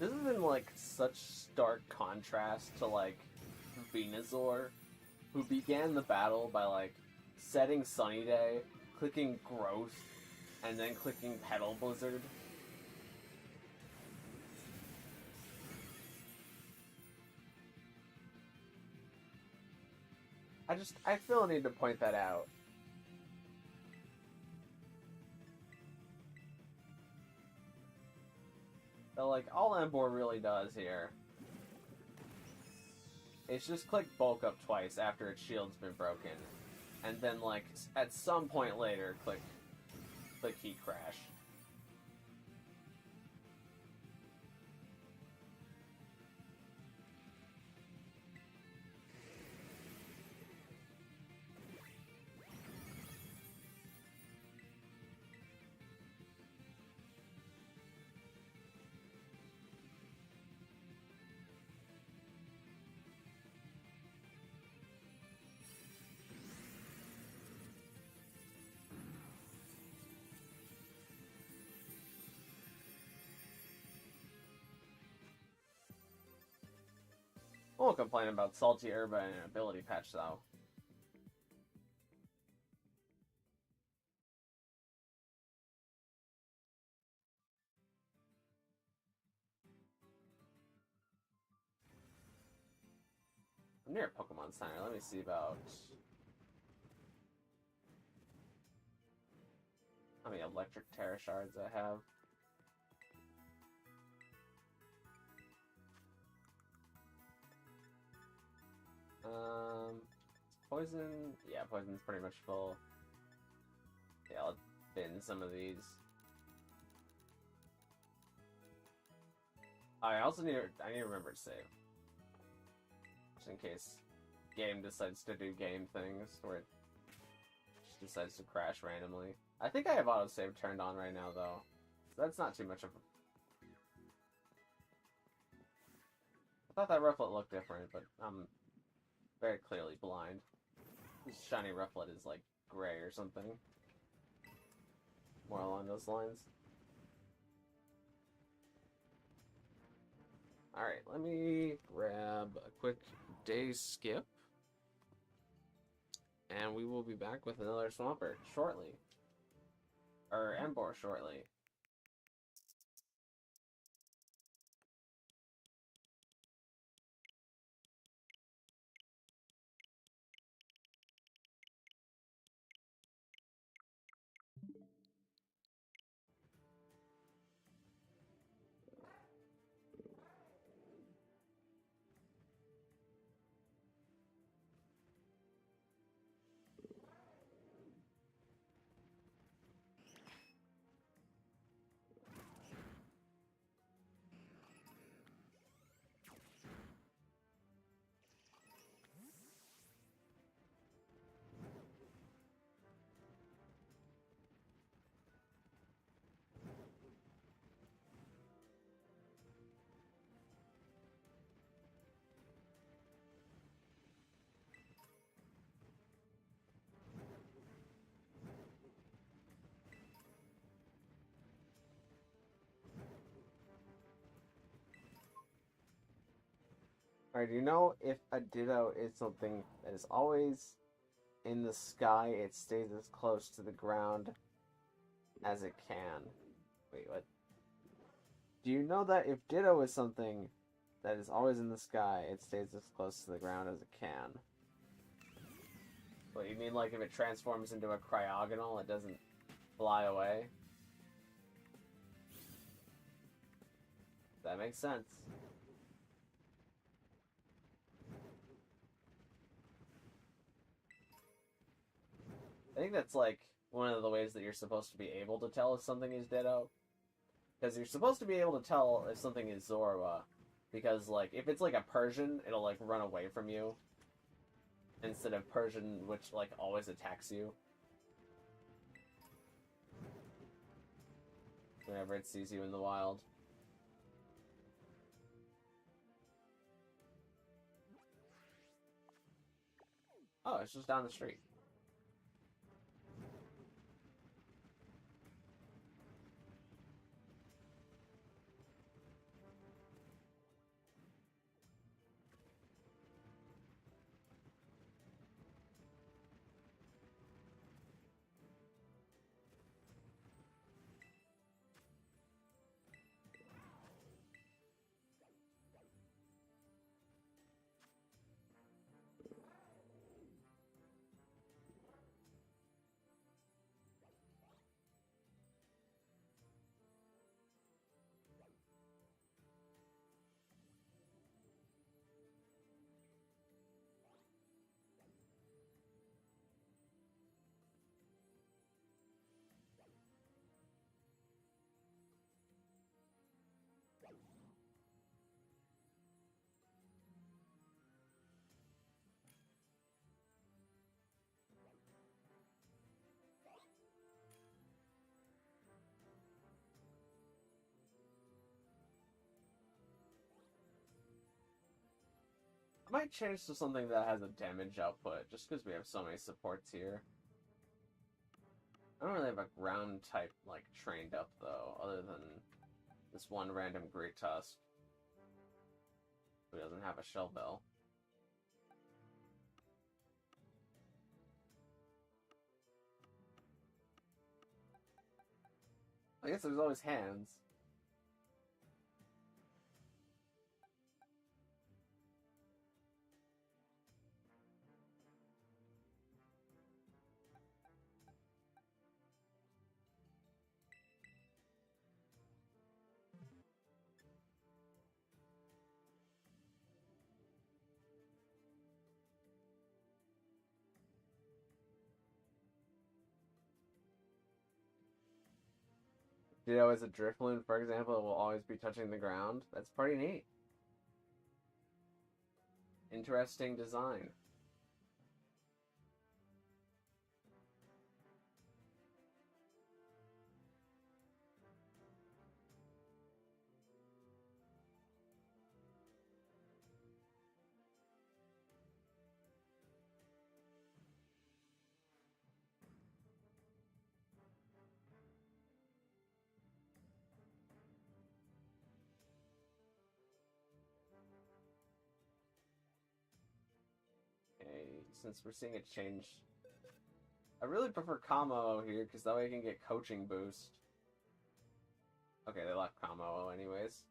This is in, like, such stark contrast to, like, Venusaur, who began the battle by, like, setting Sunny Day, clicking Growth, and then clicking Petal Blizzard. I feel a need to point that out. So, like, all Emboar really does here is just click bulk up twice after its shield's been broken. And then, like, at some point later, click Heat Crash. I won't complain about Salty Herba and an ability patch, though. I'm near a Pokemon Center. Let me see about how many electric Tera shards I have. Poison. Yeah, poison's pretty much full. Yeah, I'll bin some of these. I also need to remember to save. Just in case game decides to do game things, or it just decides to crash randomly. I think I have autosave turned on right now, though. So that's not too much of a... I thought that Rufflet looked different, but I'm very clearly blind. This shiny Rufflet is, like, gray or something. More along those lines. Alright, let me grab a quick day skip. And we will be back with another Swampert shortly. Or Emboar shortly. Alright, do you know if a Ditto is something that is always in the sky, it stays as close to the ground as it can? Wait, what? Do you know that if Ditto is something that is always in the sky, it stays as close to the ground as it can? What, you mean like if it transforms into a cryogonal, it doesn't fly away? That makes sense. I think that's like one of the ways that you're supposed to be able to tell if something is Ditto. Because you're supposed to be able to tell if something is Zorua. Because, like, if it's like a Persian, it'll, like, run away from you. Instead of Persian, which, like, always attacks you. Whenever it sees you in the wild. Oh, it's just down the street. I might change to something that has a damage output, just because we have so many supports here. I don't really have a ground type, like, trained up, though, other than this one random Great Tusk, who doesn't have a Shell Bell. I guess there's always hands. You know, as a Drifloon, for example, it will always be touching the ground. That's pretty neat. Interesting design. Okay, since we're seeing it change, I really prefer Kamo here because that way I can get coaching boost. Okay, they left Kamo anyways.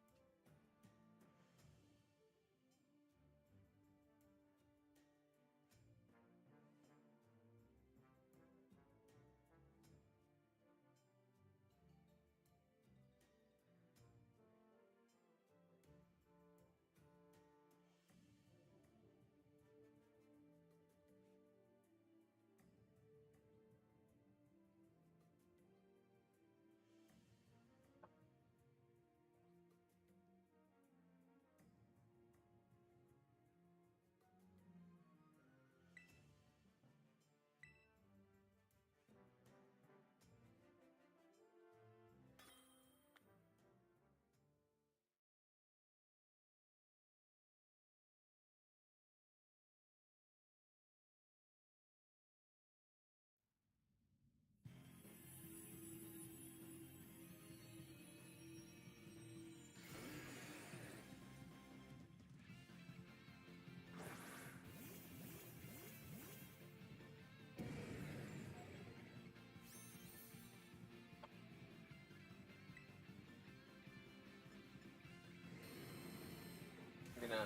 I'm gonna,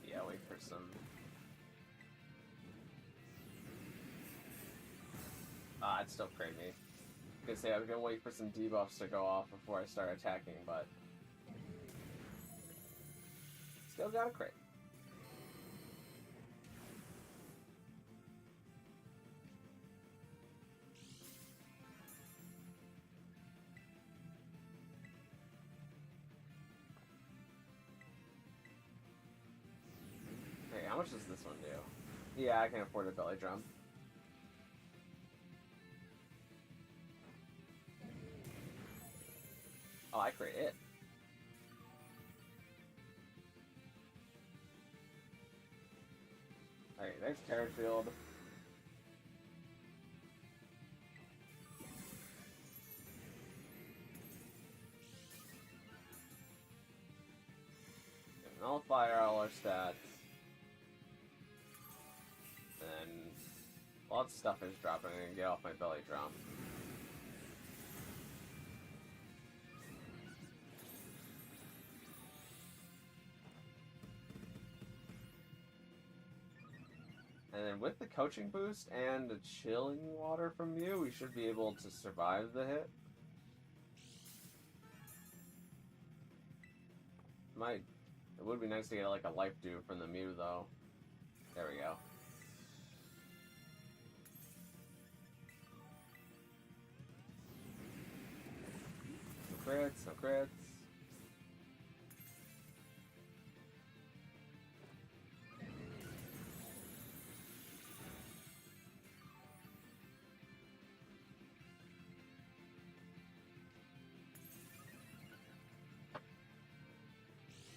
yeah, wait for some... I'd still crate me. I was gonna say, I was gonna wait for some debuffs to go off before I start attacking, but... Still got a crit. Hey, how much does this one do? Yeah, I can afford a belly drum. Oh, I crit it. Alright, there's Tera Shield. Nullify all our stats. Then lots of stuff is dropping and get off my belly drum. And then with the coaching boost and the chilling water from you, we should be able to survive the hit. It would be nice to get like a life dew from the Mew though. There we go. No crits, no crits.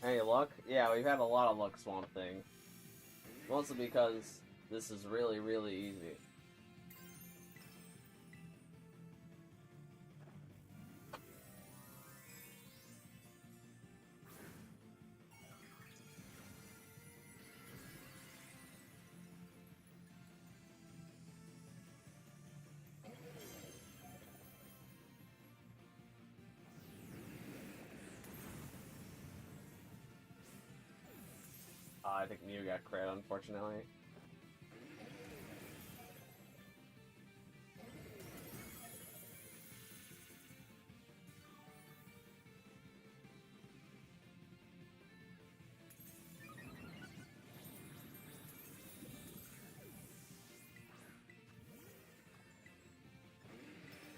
Hey, luck? Yeah, we've had a lot of luck, Swamp Thing. Mostly because this is really, really easy. I think Mew got crit, unfortunately.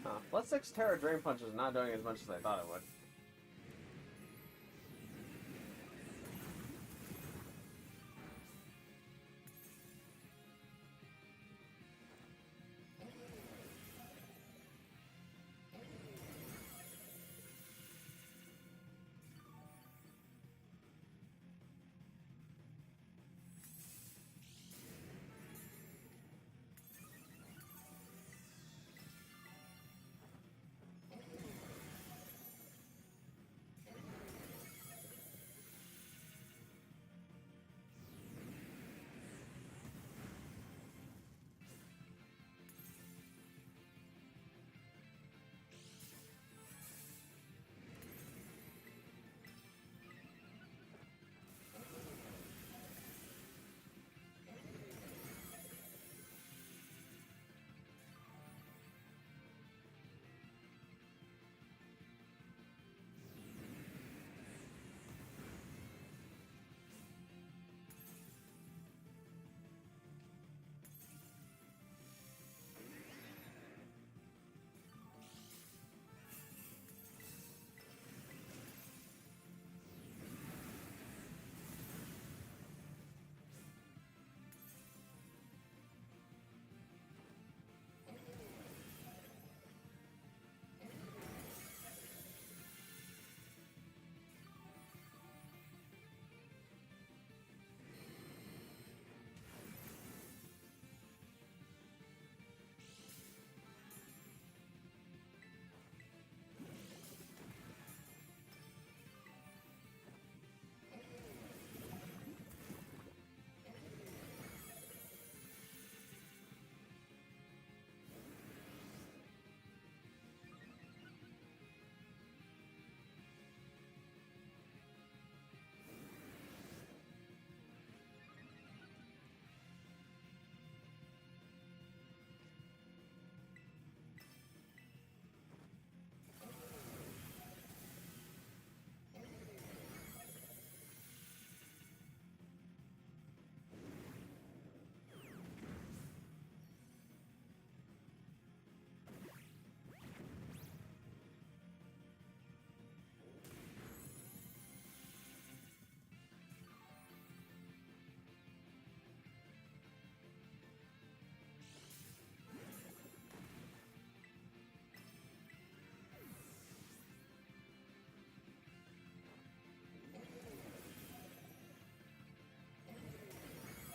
Huh. Plus 6 Tera Drain Punch is not doing as much as I thought it would.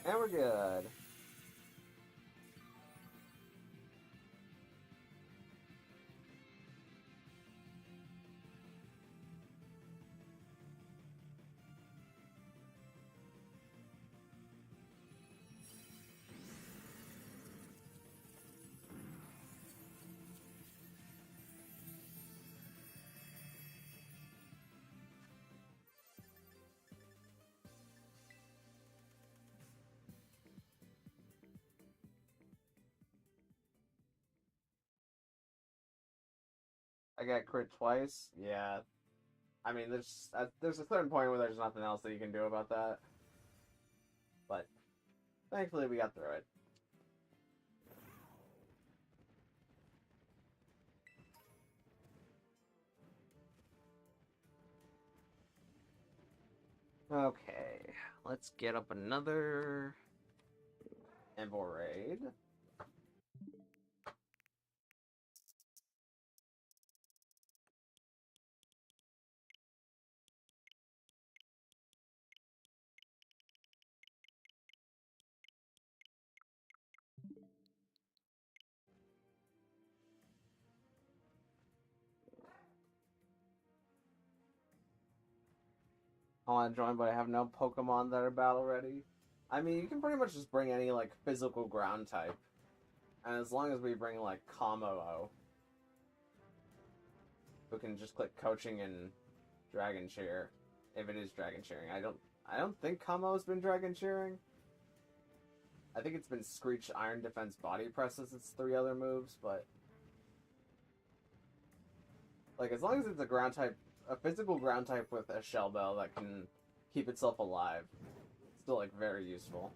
And we're good. I got crit twice. Yeah. I mean, there's a certain point where there's nothing else that you can do about that. But thankfully, we got through it. Okay, let's get up another Emboar raid. I want to join, but I have no Pokemon that are battle ready. I mean, you can pretty much just bring any like physical ground type, and as long as we bring like Kammo, who can just click coaching and Dragon Cheer, if it is Dragon Cheering. I don't I don't think Kamo's been Dragon Cheering. I think it's been Screech, Iron Defense, Body Press as its 3 other moves, but... Like, as long as it's a ground type, a physical ground type with a Shell Bell that can keep itself alive, it's still, like, very useful.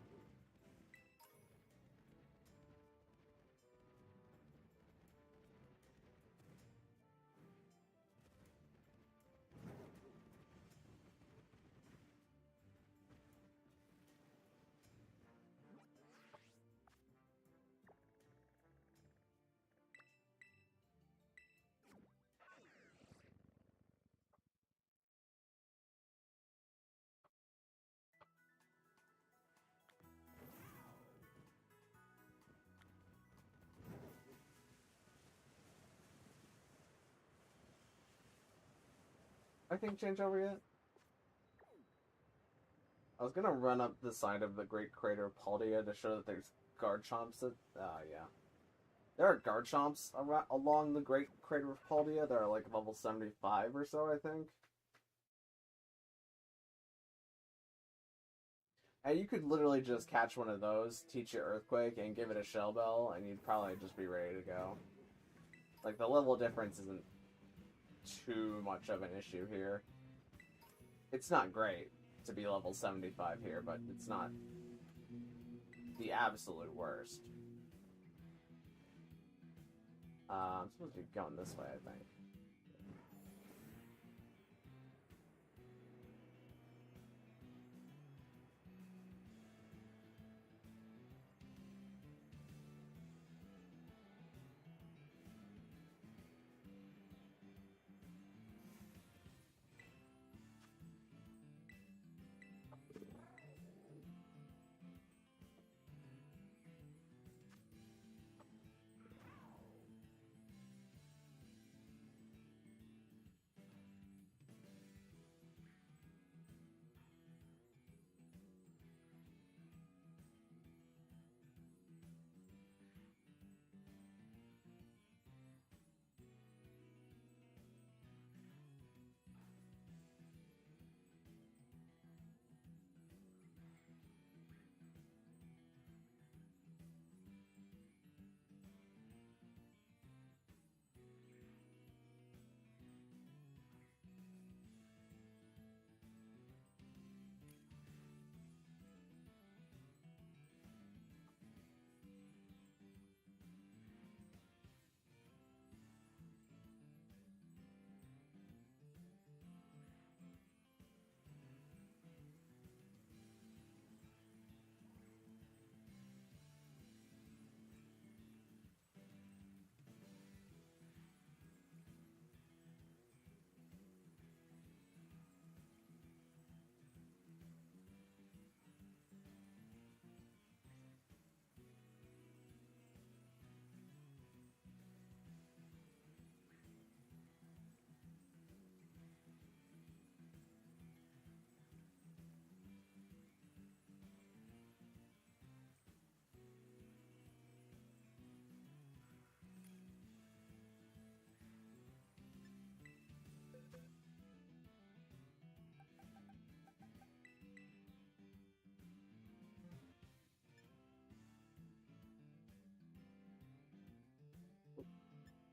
I think change over yet? I was gonna run up the side of the Great Crater of Paldea to show that there's Garchomps that... yeah. There are Garchomps along the Great Crater of Paldea that are like level 75 or so, I think. And you could literally just catch one of those, teach it Earthquake, and give it a Shell Bell, and you'd probably just be ready to go. Like, the level difference isn't too much of an issue here. It's not great to be level 75 here, but it's not the absolute worst. I'm supposed to be going this way, I think.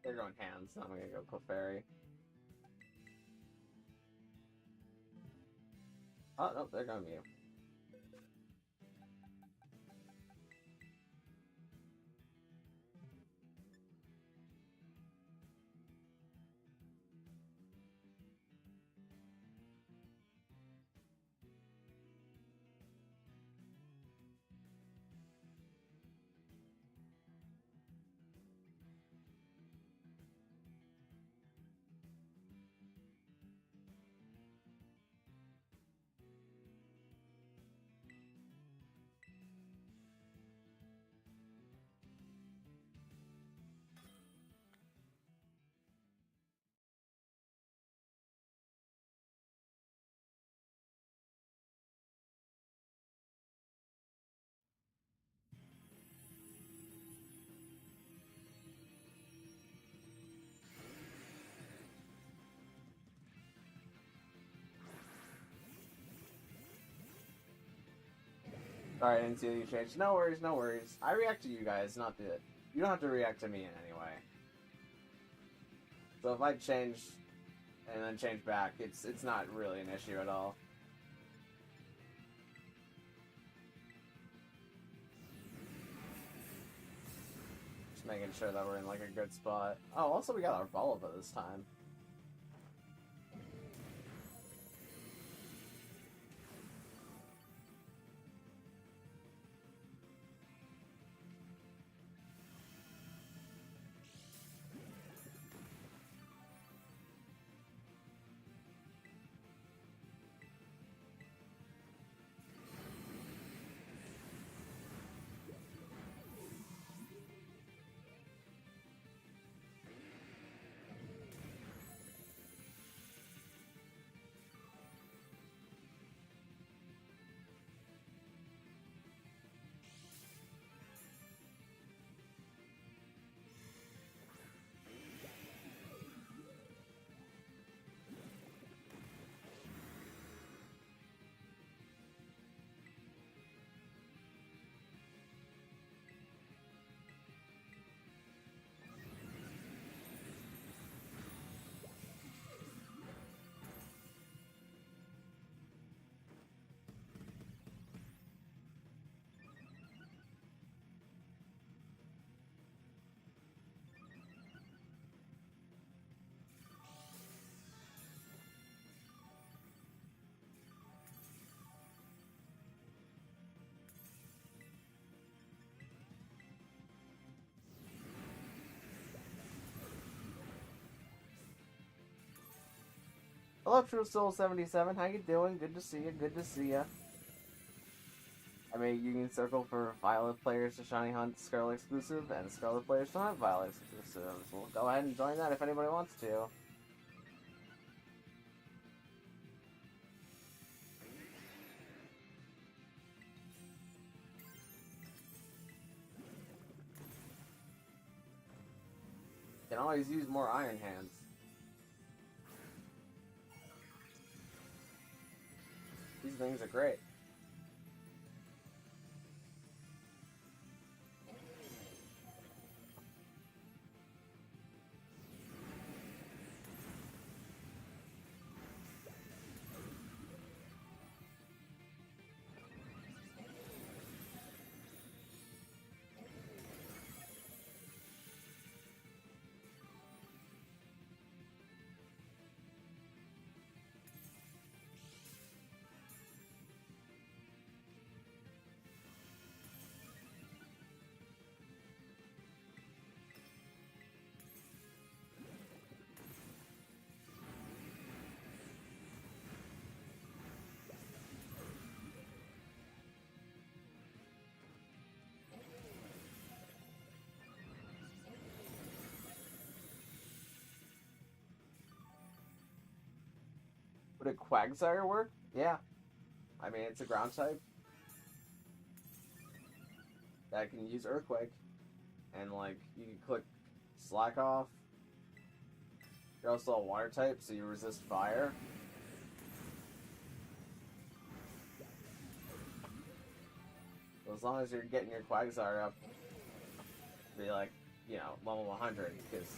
They're going hands, so I'm gonna go Clefairy. Oh, no, they're going Mew. Sorry, I didn't see that you changed. No worries, no worries. I react to you guys, not the... You don't have to react to me in any way. So if I change and then change back, it's not really an issue at all. Just making sure that we're in like a good spot. Oh, also we got our Volva this time. Hello, True Soul 77. How you doing? Good to see you. Good to see you. I made a Union Circle for Violet players to Shiny Hunt Scarlet exclusive, and Scarlet players to Hunt Violet exclusive. So go ahead and join that if anybody wants to. Can always use more Iron Hands. These things are great. Would a Quagsire work? Yeah. I mean, it's a ground type that can use Earthquake. And, like, you can click Slack off. You're also a water type, so you resist fire. So as long as you're getting your Quagsire up, be like, you know, level 100, because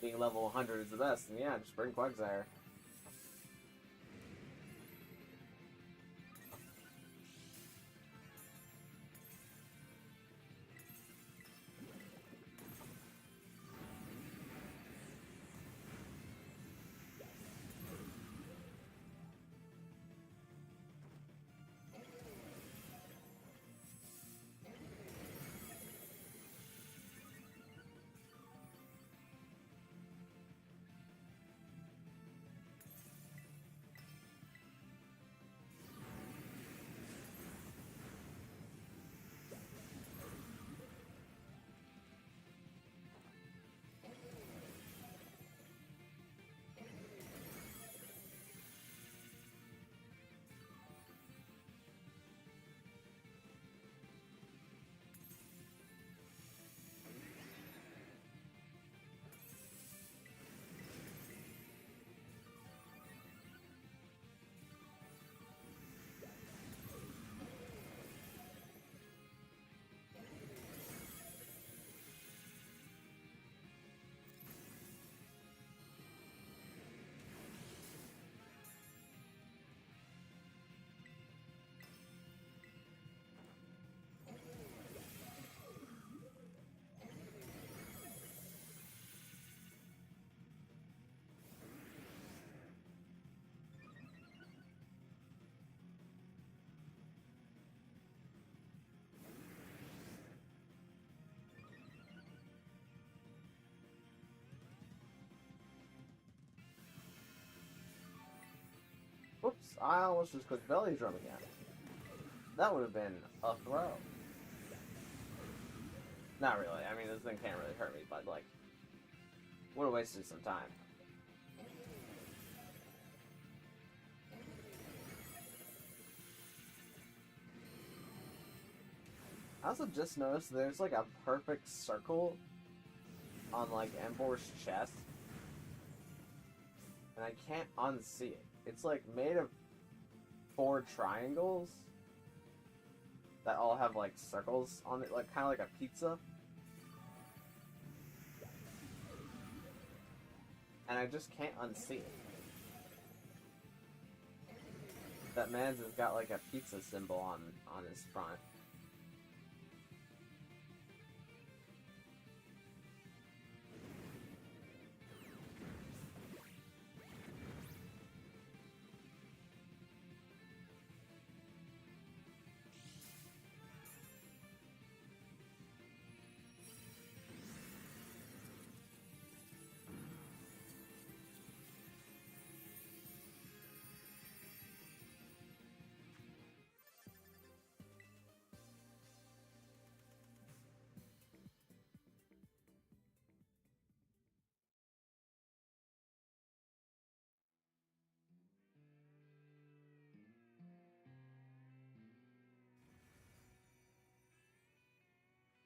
being level 100 is the best. And yeah, just bring Quagsire. I almost just clicked belly drum again. That would have been a throw. Not really. I mean, this thing can't really hurt me, but, like, would have wasted some time. I also just noticed there's, like, a perfect circle on, like, Emboar's chest. And I can't unsee it. It's, like, made of 4 triangles that all have, like, circles on it, like, kind of like a pizza. And I just can't unsee it. That man's has got, like, a pizza symbol on his front.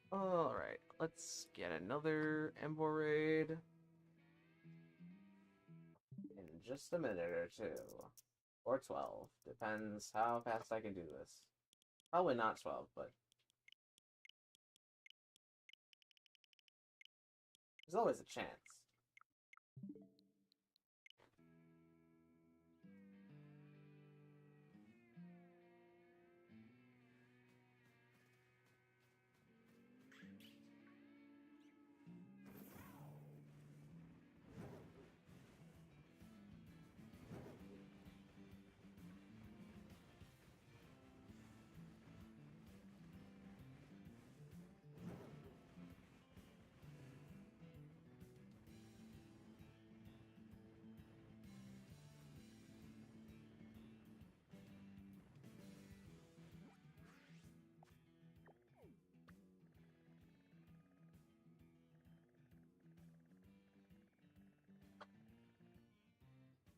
Alright, let's get another Emboar raid in just a minute or 2. Or 12. Depends how fast I can do this. Probably not 12, but there's always a chance.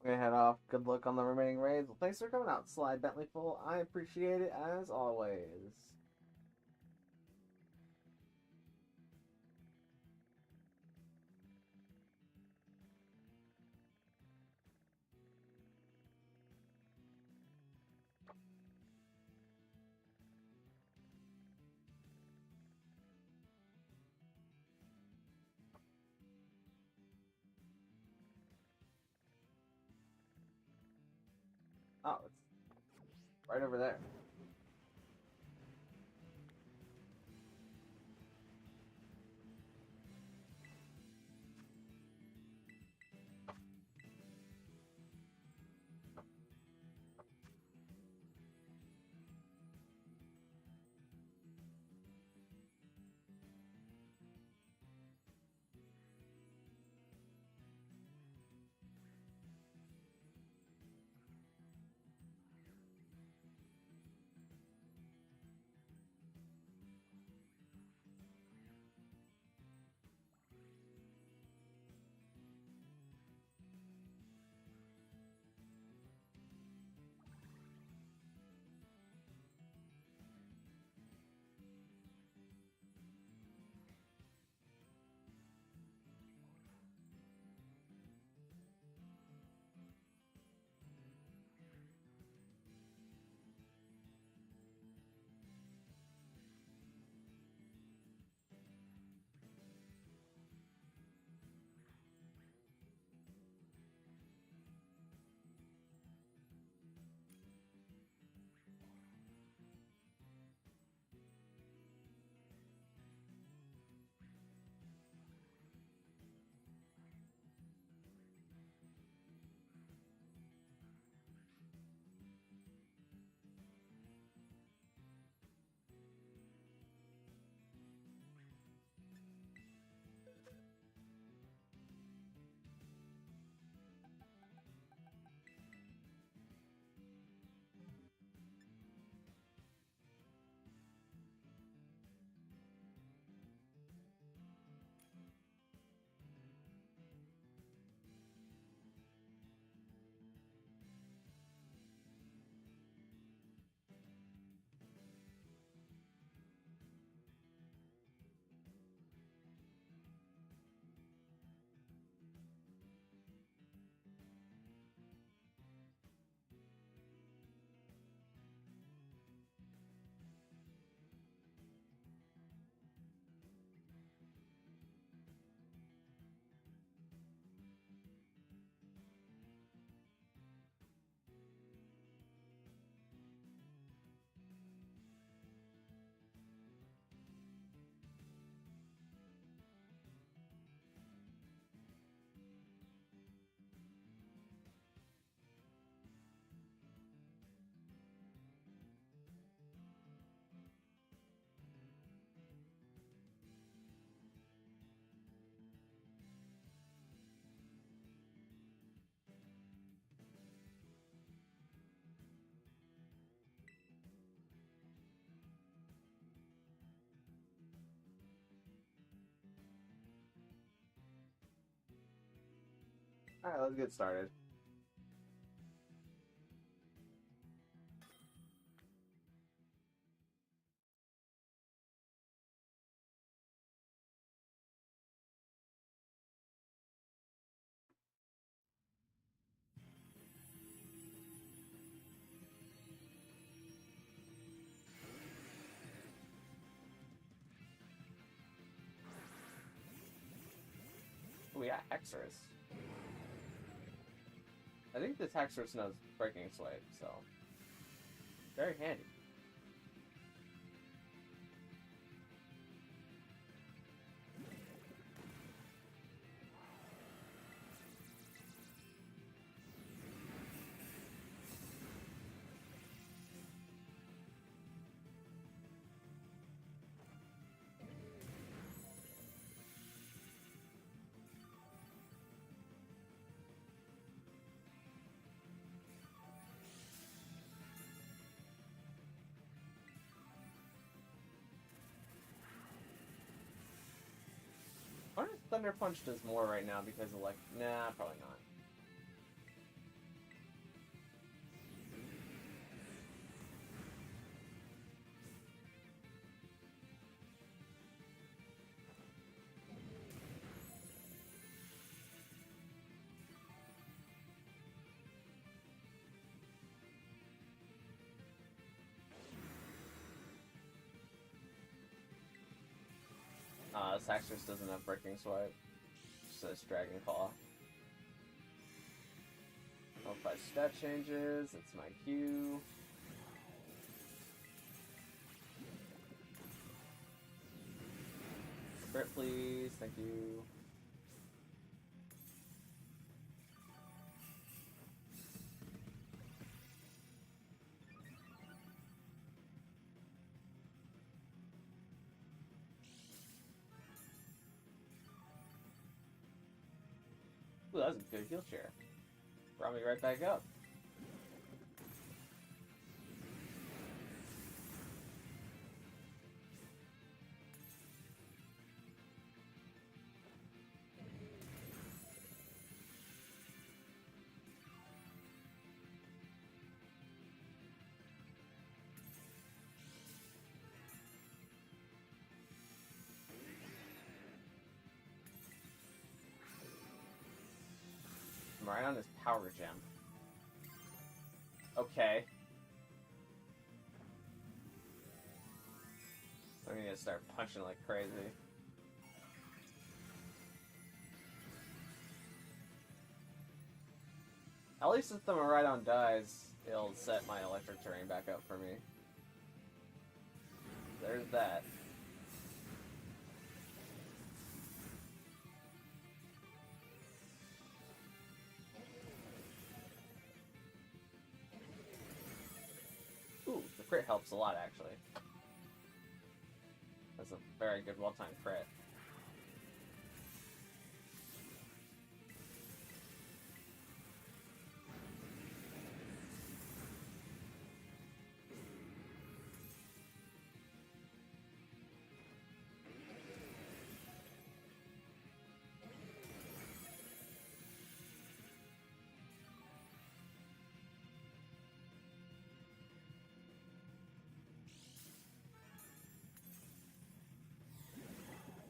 We're gonna head off. Good luck on the remaining raids. Well, thanks for coming out, Sly Bentley Full. I appreciate it as always. Oh, it's right over there. Alright, let's get started. We got Hexers. I think this Hexers knows Breaking Swipe, so very handy. I wonder if Thunder Punch does more right now because of, like, nah, probably not. This Hexers doesn't have Breaking Swipe. Just says Dragon Claw. Oh, 5 stat changes. It's my Q. Crit, please. Thank you. Ooh, that was a good heal share. Brought me right back up. I'm right on this power gem. Okay. I'm gonna start punching like crazy. At least if the Miraidon dies, it'll set my electric terrain back up for me. There's that. Ooh, the crit helps a lot, actually. That's a very good, well-timed crit.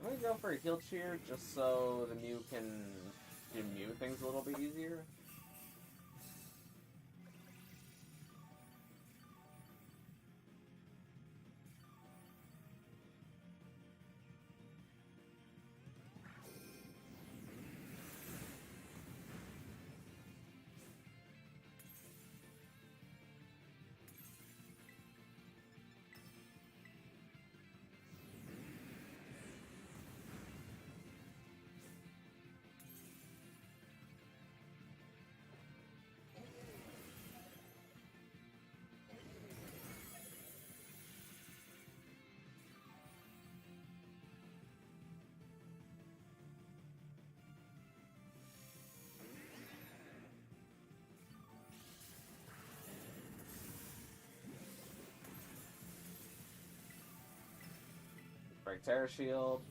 I'm gonna go for a heal cheer just so the Mew can do Mew things a little bit easier. Break Tera Shield.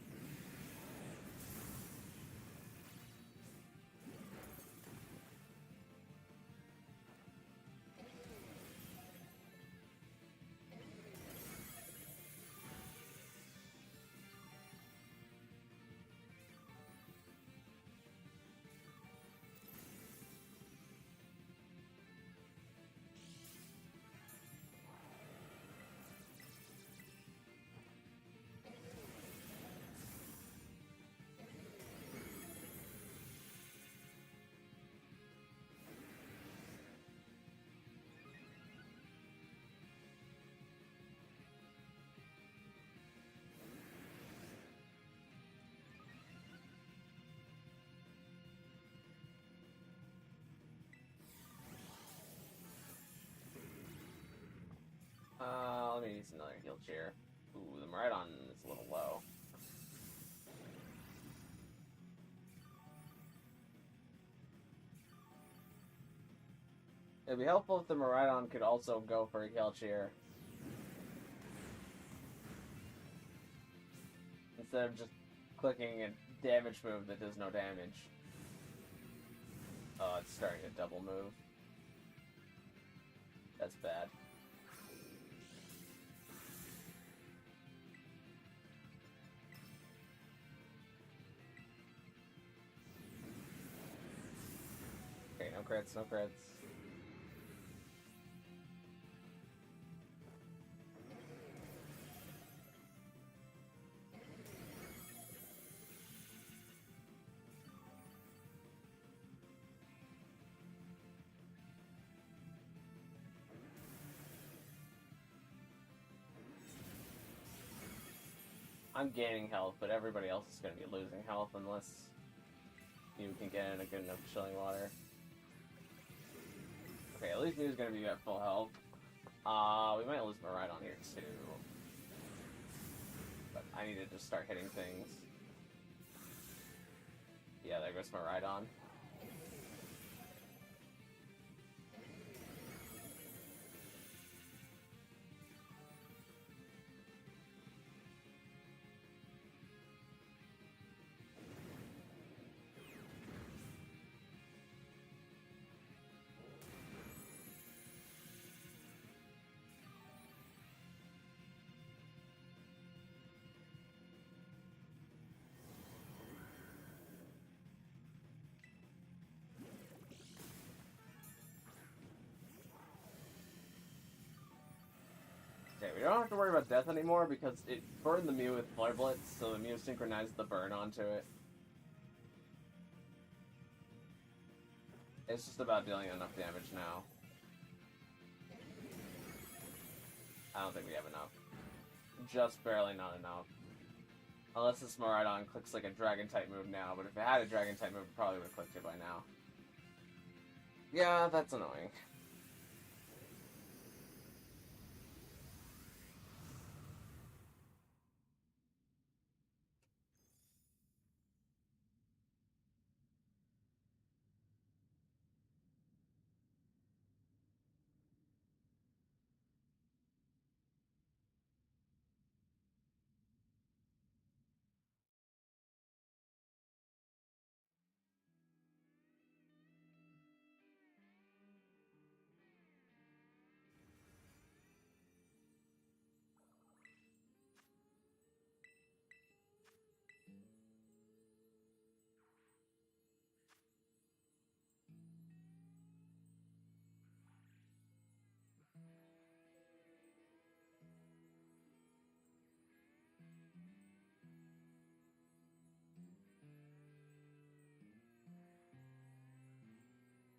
needs another heal cheer. Ooh, the Miraidon is a little low. It'd be helpful if the Miraidon could also go for a heal cheer. Instead of just clicking a damage move that does no damage. Oh, it's starting to double move. That's bad. Okay, no crits, no crits. I'm gaining health, but everybody else is going to be losing health unless you can get in a good enough chilling water. Okay, at least Mew's going to be at full health. We might lose Miraidon here too. But I need to just start hitting things. Yeah, there goes Miraidon. Okay, we don't have to worry about death anymore because it burned the Mew with Flare Blitz, so the Mew synchronized the burn onto it. It's just about dealing enough damage now. I don't think we have enough. Just barely not enough. Unless this Miraidon clicks like a Dragon-type move now, but if it had a Dragon-type move, it probably would have clicked it by now. Yeah, that's annoying.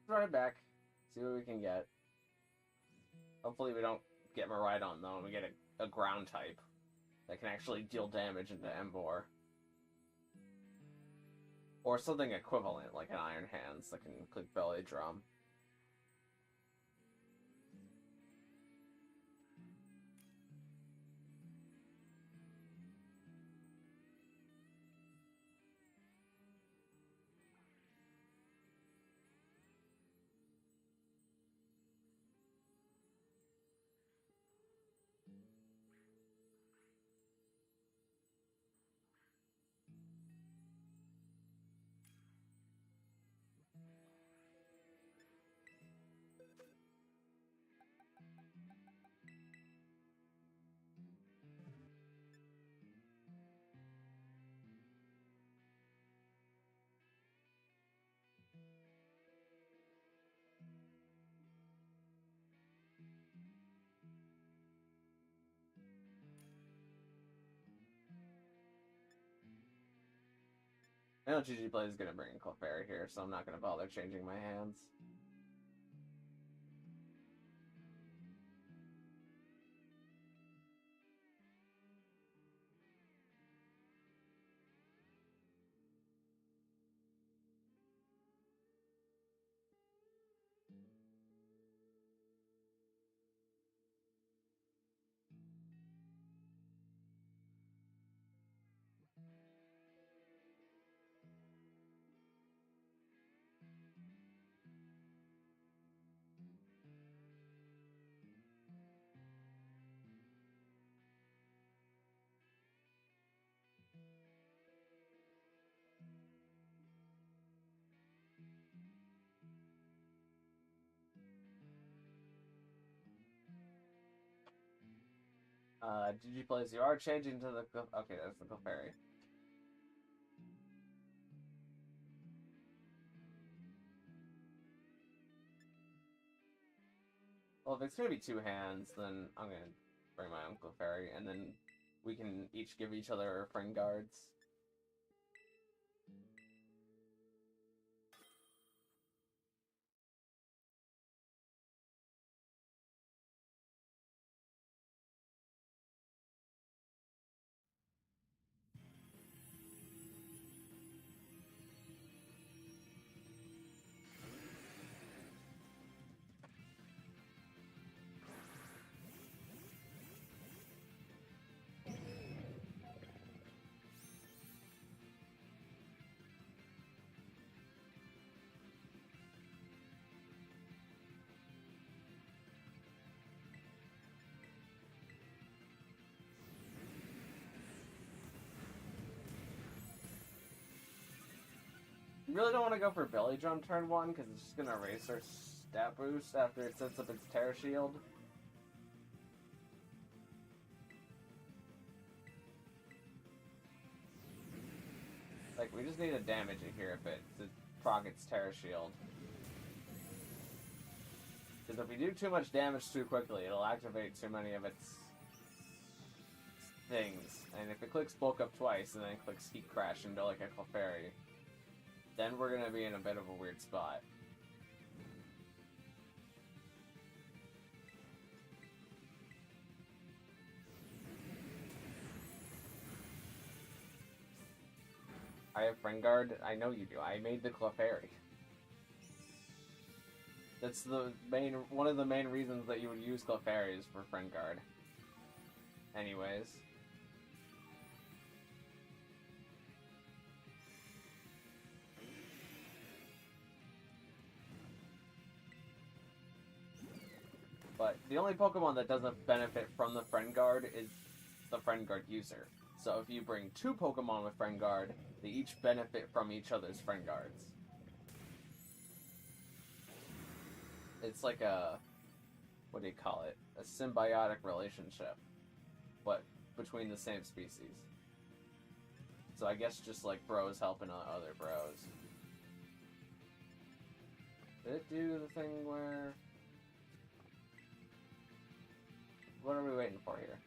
Run it back. See what we can get. Hopefully we don't get Miraidon though, and we get a ground type that can actually deal damage into Emboar. Or something equivalent, like an Iron Hands that can click Belly Drum. I know GG Play is going to bring in Clefairy here, so I'm not going to bother changing my hands. Digiplays, you are changing to the... Okay, that's the Clefairy. Well, if it's gonna be 2 hands, then I'm gonna bring my own Clefairy, and then we can each give each other our friend guards. You really don't want to go for Belly Drum turn 1, because it's just going to erase our stat boost after it sets up its Tera Shield. Like, we just need to damage it here if it proc its Tera Shield. Because if we do too much damage too quickly, it'll activate too many of its things. And if it clicks Bulk Up twice and then clicks Heat Crash into like a Clefairy, then we're going to be in a bit of a weird spot. I have Friend Guard. I know you do. I made the Clefairy. That's one of the main reasons that you would use Clefairy is for Friend Guard. Anyways. But the only Pokemon that doesn't benefit from the Friend Guard is the Friend Guard user. So if you bring 2 Pokemon with Friend Guard, they each benefit from each other's Friend Guards. It's like a... what do you call it? A symbiotic relationship. But between the same species. So I guess just like bros helping other bros. Did it do the thing where... what are we waiting for here?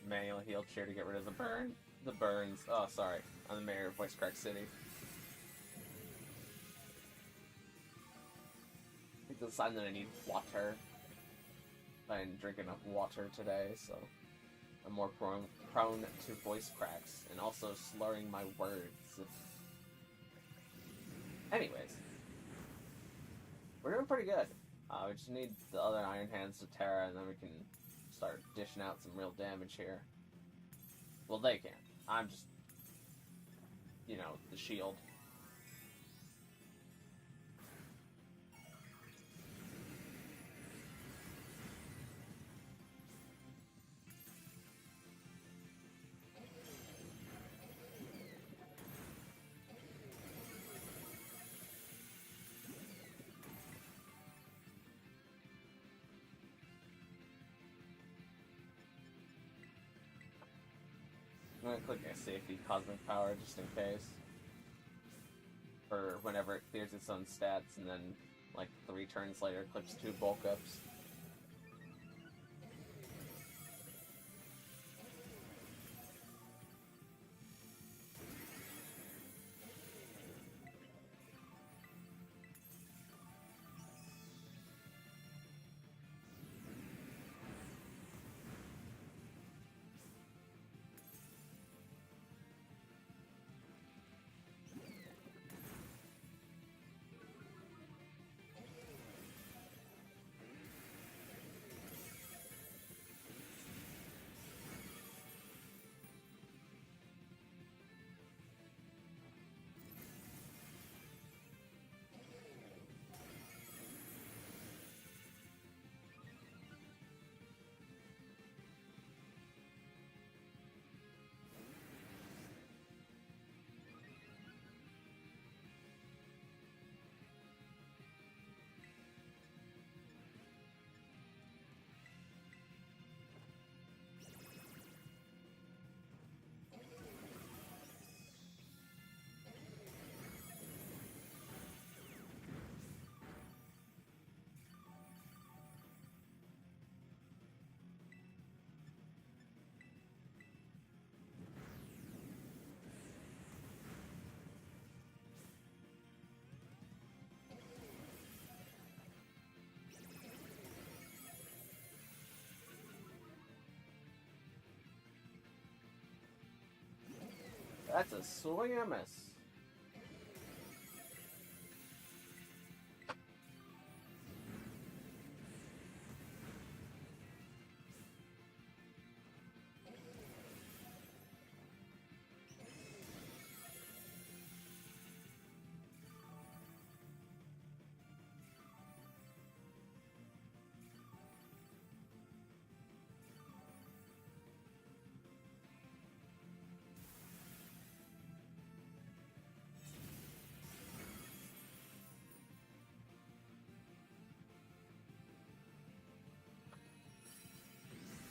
Manual heal cheer to get rid of the burns. Oh, sorry. I'm the mayor of Voice Crack City. It's a sign that I need water. I didn't drink enough water today, so I'm more prone to voice cracks and also slurring my words. Anyways, we're doing pretty good. We just need the other Iron Hands to Tera, and then we can start dishing out some real damage here. Well, they can. I'm just, you know, the shield. I'm gonna click a safety Cosmic Power just in case. For whenever it clears its own stats, and then, like, 3 turns later, clicks 2 bulk ups. That's a swing and a miss.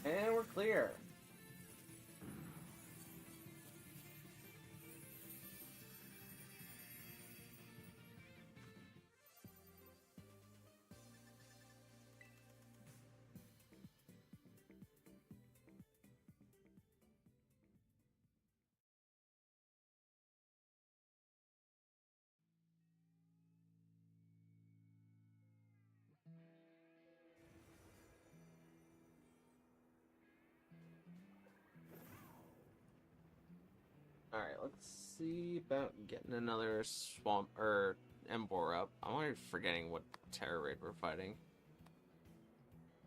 And we're clear. Alright, let's see about getting another swamp or Emboar up. I'm already forgetting what Tera raid we're fighting.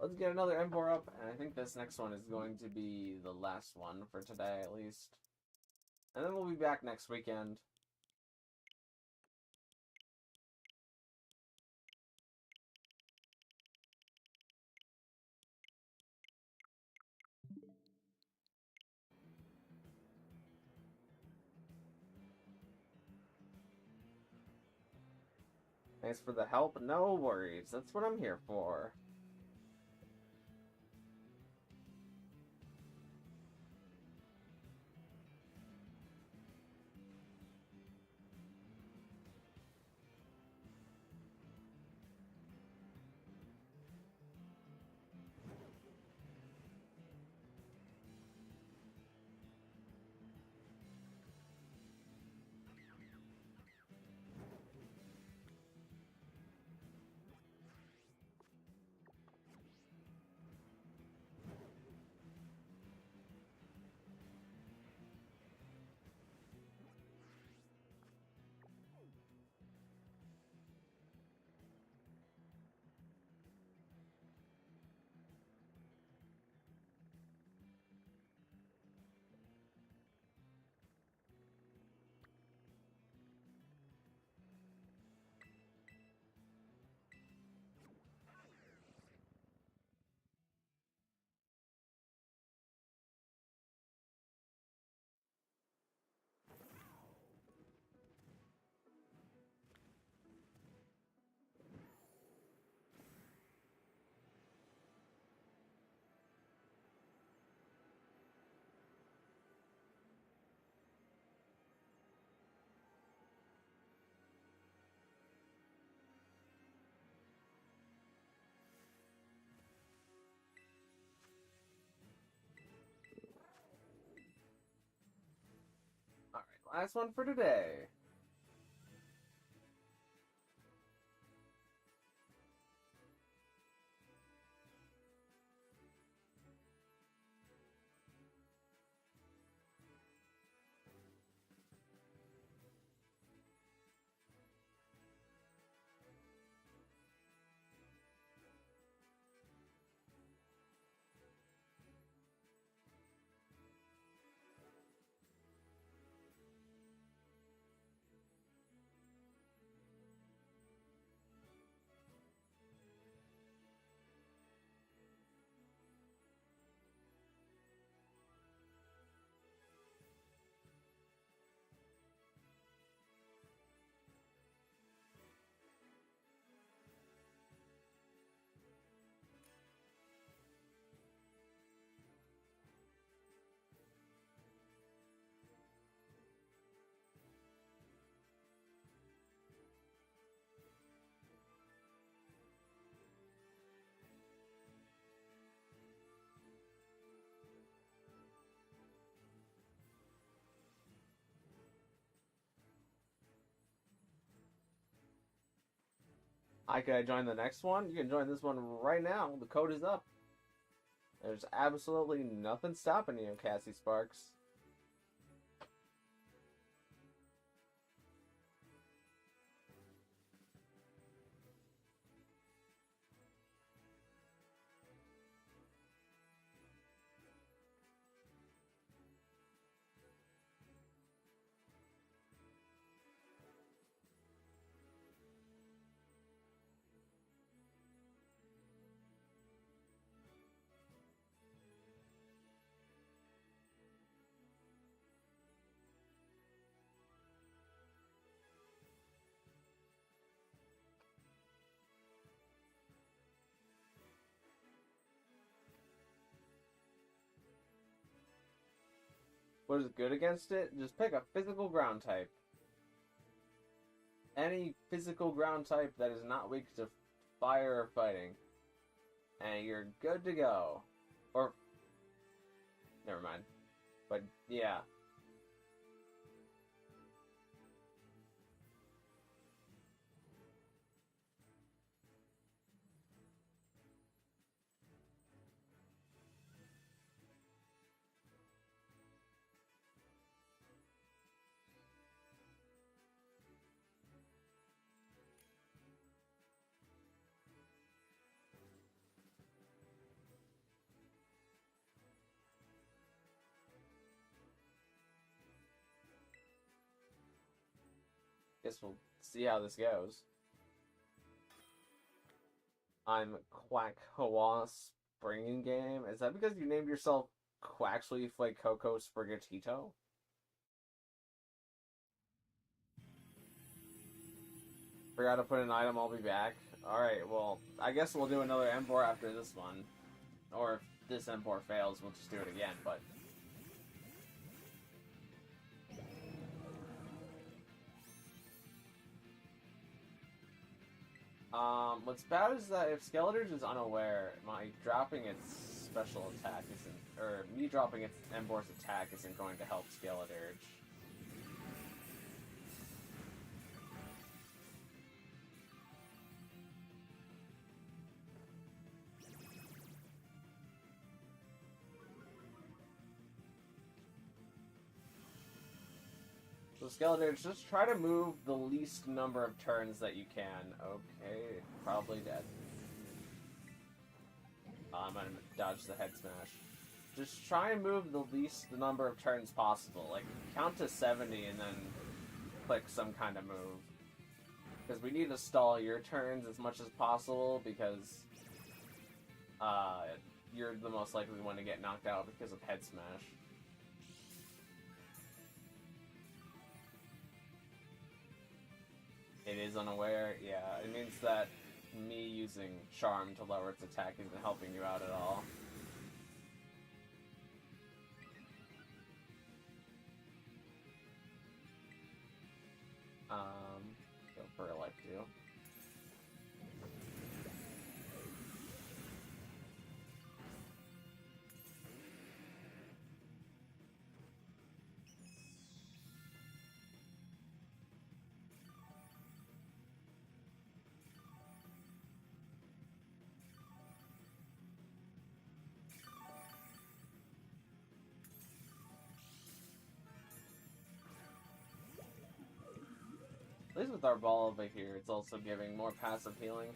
Let's get another Emboar up, and I think this next one is going to be the last one for today, at least. And then we'll be back next weekend. Thanks for the help. No worries. That's what I'm here for. Alright, last one for today. Can I join the next one? You can join this one right now. The code is up. There's absolutely nothing stopping you, Cassie Sparks. What is good against it? Just pick a physical ground type. Any physical ground type that is not weak to fire or fighting. And you're good to go. Or, never mind. But, yeah. Guess we'll see how this goes. I'm Quack Hawa Springing Game. Is that because you named yourself Quaxley Flake Coco Sprigatito? Forgot to put an item, I'll be back. Alright, well, I guess we'll do another Emboar after this one. Or if this Emboar fails, we'll just do it again, but... what's bad is that if Skeletor's is unaware, my dropping its special attack isn't... Or me dropping its Emboar's attack isn't going to help Skeletor. So Skeletor, just try to move the least number of turns that you can. Okay, probably dead. I'm gonna dodge the head smash. Just try and move the least number of turns possible. Like, count to 70 and then click some kind of move. Because we need to stall your turns as much as possible because you're the most likely one to get knocked out because of head smash. It is unaware, yeah. It means that me using Charm to lower its attack isn't helping you out at all. Go for a life too. At least with our ball over here, it's also giving more passive healing.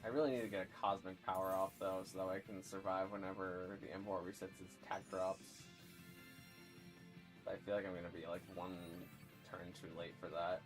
I really need to get a Cosmic Power off, though, so that I can survive whenever the Emboar resets its attack drops. But I feel like I'm going to be, like, one turn too late for that.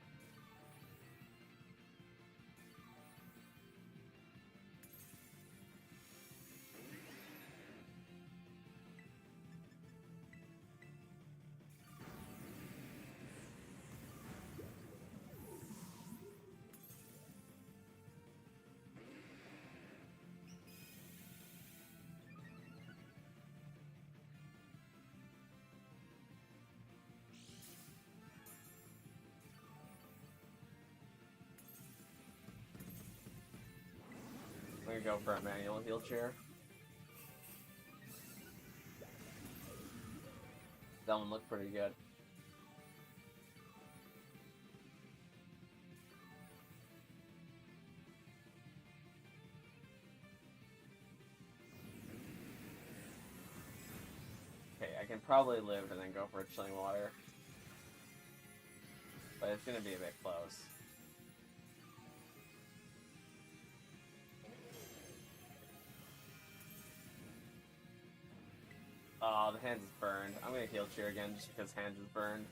I'm gonna go for a manual heal chair. That one looked pretty good. Okay, I can probably live and then go for a chilling water. But it's gonna be a bit close. Oh, the hands is burned. I'm gonna heal cheer again just because hands is burned.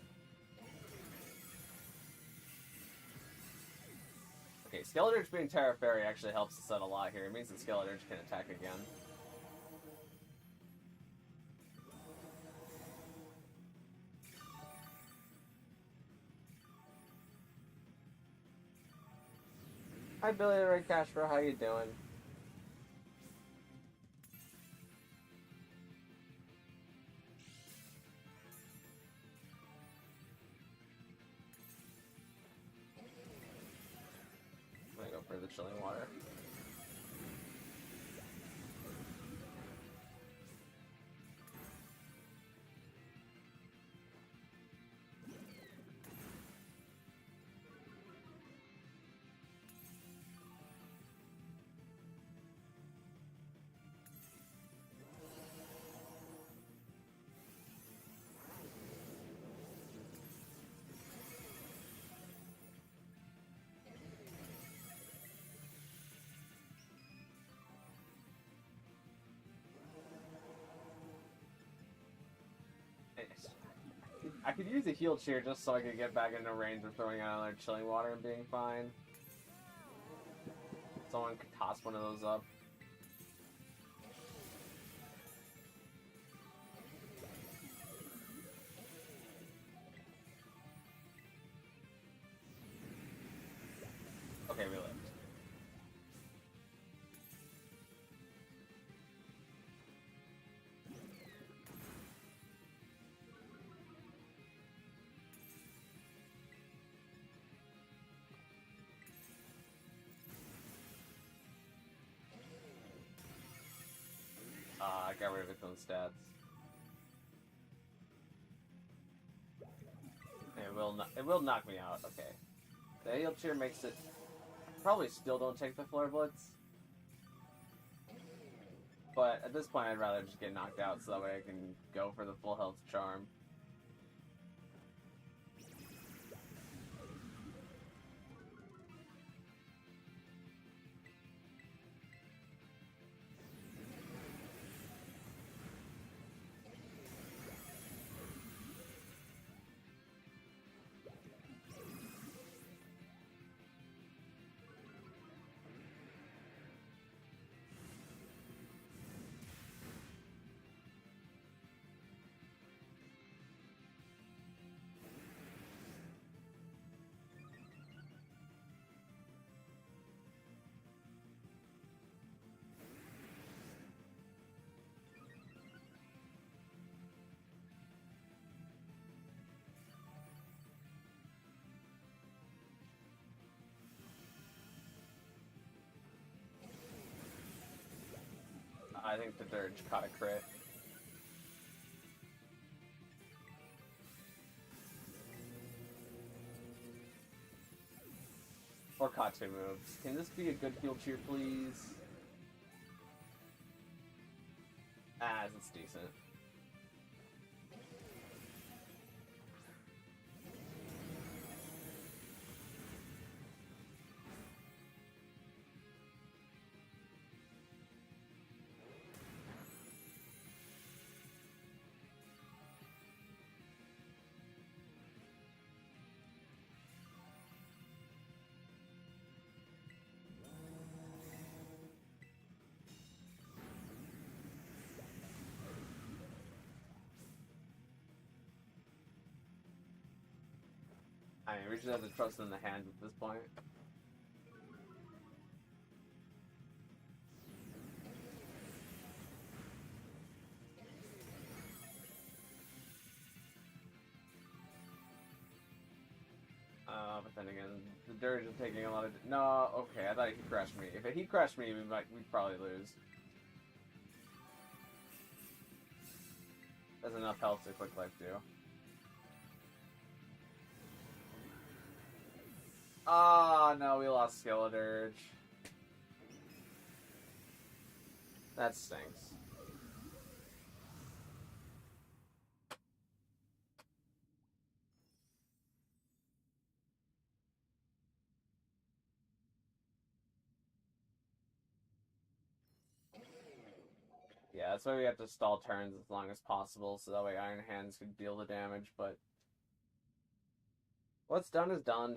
Okay, Skeletor's being Tera Fairy actually helps us out a lot here. It means that Skeletor can attack again. Hi Billy the Red Cashbro, how you doing? for the chilling water. I could use a heal cheer just so I could get back into range of throwing out another chilling water and being fine. Someone could toss one of those up. Okay, we lived. I got rid of its own stats. It will knock me out. Okay. The heal cheer makes it. Probably still don't take the Flare Blitz. But at this point, I'd rather just get knocked out so that way I can go for the full health charm. I think the Dirge caught a crit. Or caught two moves. Can this be a good heal cheer, please? It's decent. I mean, we just have to trust in the hands at this point. But then again, the Dirge is taking a lot of... No, okay, I thought he crushed me. If he crushed me, we'd probably lose. There's enough health to quick life do. Oh, no, we lost Skeledirge. That stinks. Yeah, that's why we have to stall turns as long as possible, so that way Iron Hands can deal the damage, but... what's done is done.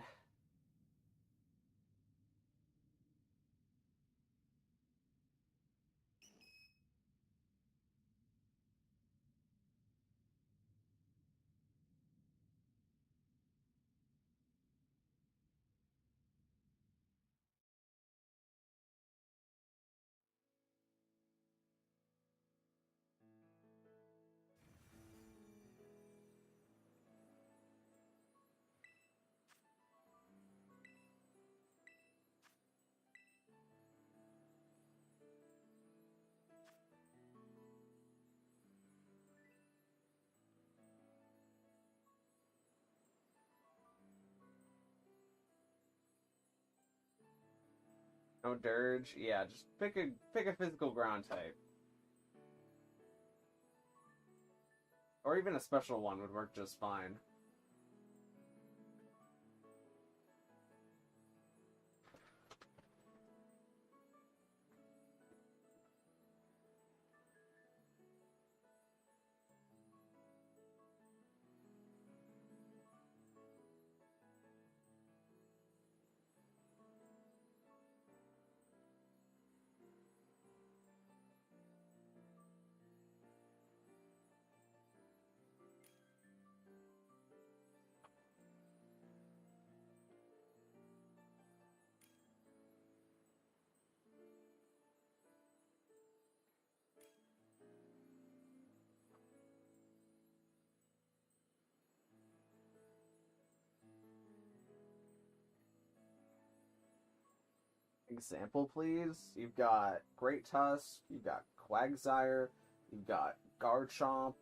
No Dirge? Yeah, just pick a physical ground type. Or even a special one would work just fine. Example, please. You've got Great Tusk, you've got Quagsire, you've got Garchomp,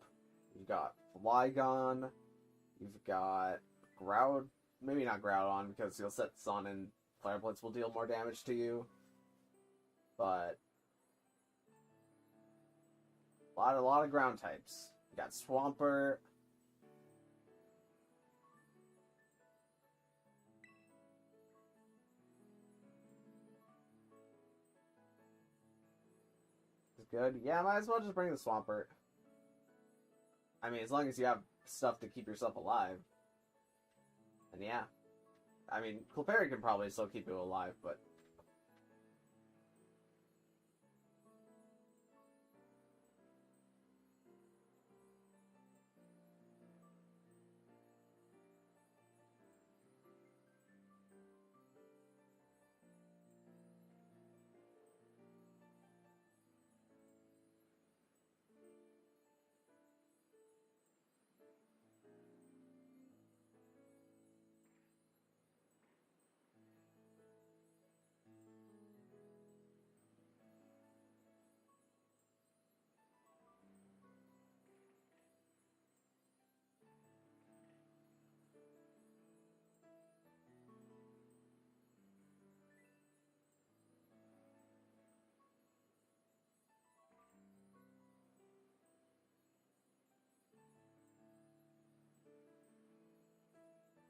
you've got Flygon, you've got Groud. Maybe not Groudon because you'll set Sun and Fire Blitz will deal more damage to you. But a lot of ground types. You got Swampert. Good. Yeah, might as well just bring the Swampert. I mean, as long as you have stuff to keep yourself alive. And yeah. I mean, Clefairy can probably still keep you alive, but...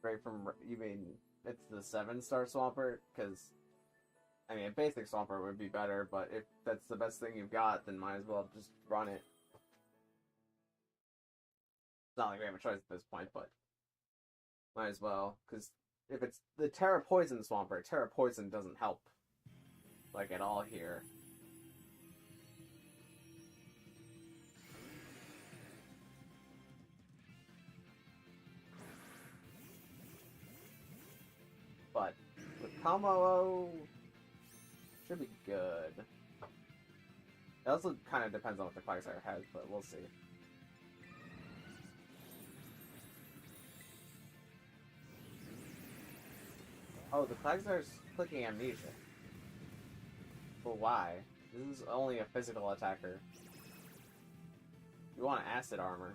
Right from... You mean it's the 7-star Swampert? Because... I mean, a basic Swampert would be better, but if that's the best thing you've got, then might as well just run it. It's not like we have a choice at this point, but might as well. Because if it's the Tera Poison Swampert, Tera Poison doesn't help, like, at all here. But with combo... should be good. It also kind of depends on what the Quagsire has, but we'll see. Oh, the Quagsire's clicking Amnesia. But why? This is only a physical attacker. You want Acid Armor.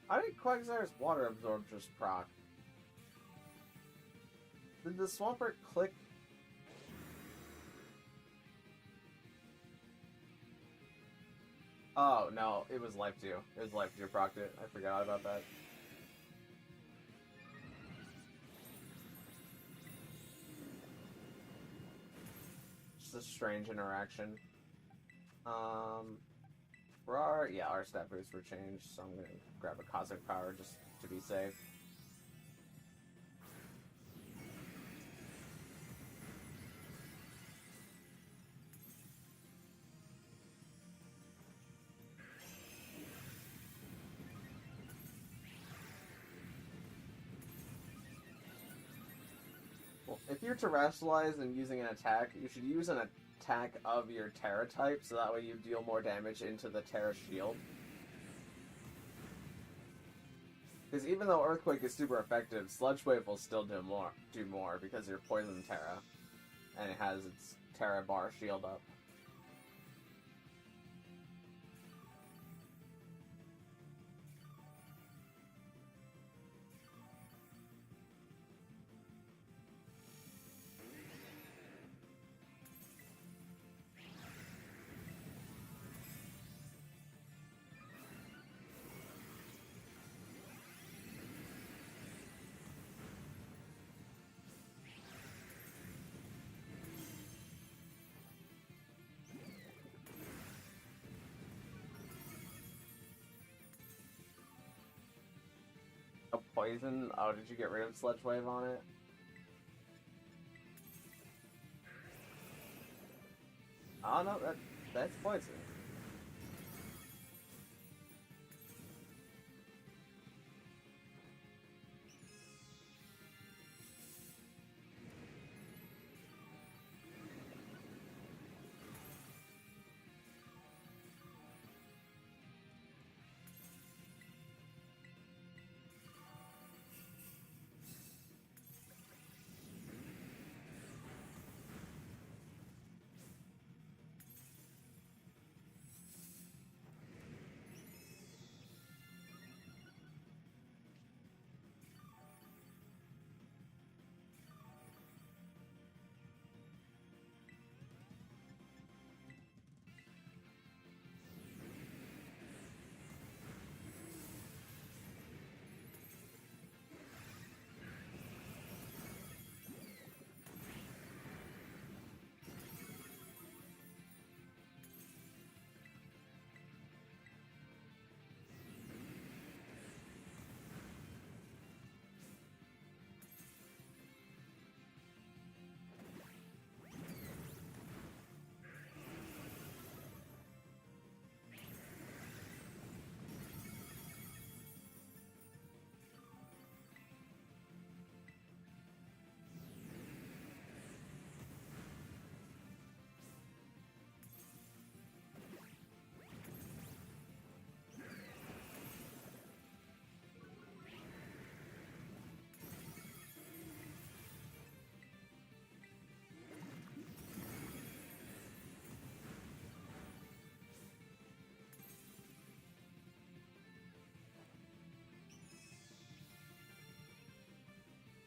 How did Quagsire's Water Absorb just proc? Did the Swampert click? Oh, no, it was Life Dew. It was Life Dew procced it. I forgot about that. Just a strange interaction. Yeah, our stat boosts were changed, so I'm gonna grab a Cosmic Power just to be safe. if you're terrestrialized and using an attack, you should use an attack of your Tera type, so that way you deal more damage into the Tera shield. Because even though Earthquake is super effective, Sludge Wave will still do more because you're Poison Tera, and it has its Tera bar shield up. A poison? Oh, did you get rid of Sludge Wave on it? Oh no, that's poison.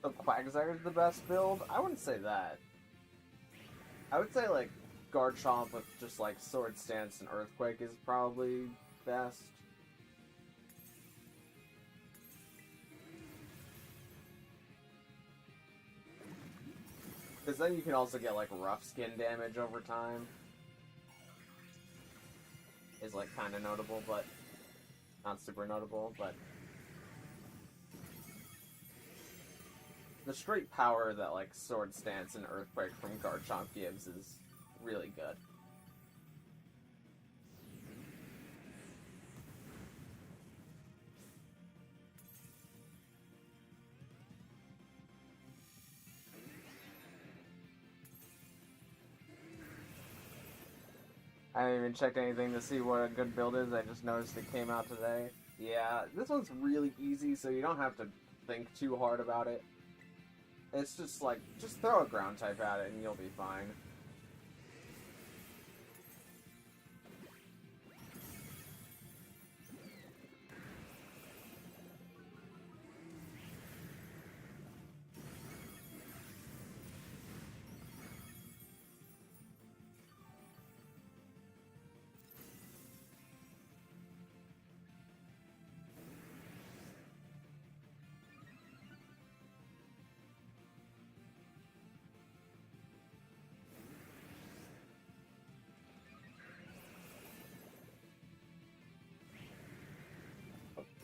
So Quagsire is the best build? I wouldn't say that. I would say, like, Garchomp with just, like, Sword Stance and Earthquake is probably best. Because then you can also get, like, rough skin damage over time. Is, like, kind of notable, but not super notable, but... the straight power that, like, Sword Stance and Earthquake from Garchomp gives is really good. I haven't even checked anything to see what a good build is, I just noticed it came out today. Yeah, this one's really easy, so you don't have to think too hard about it. It's just like, just throw a ground type at it and you'll be fine.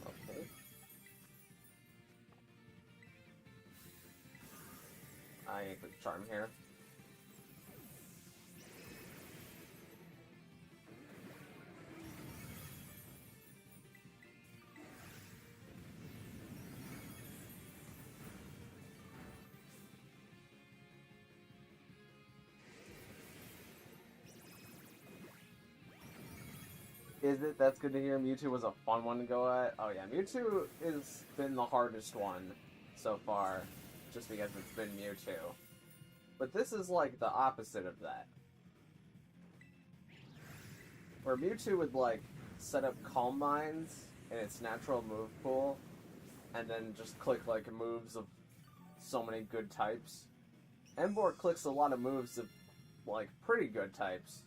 Okay. I need to click Charm here. Is it? That's good to hear. Mewtwo was a fun one to go at. Oh yeah, Mewtwo has been the hardest one so far, just because it's been Mewtwo. But this is like the opposite of that. Where Mewtwo would like set up Calm Minds in its natural move pool, and then just click like moves of so many good types. Emboar clicks a lot of moves of like pretty good types,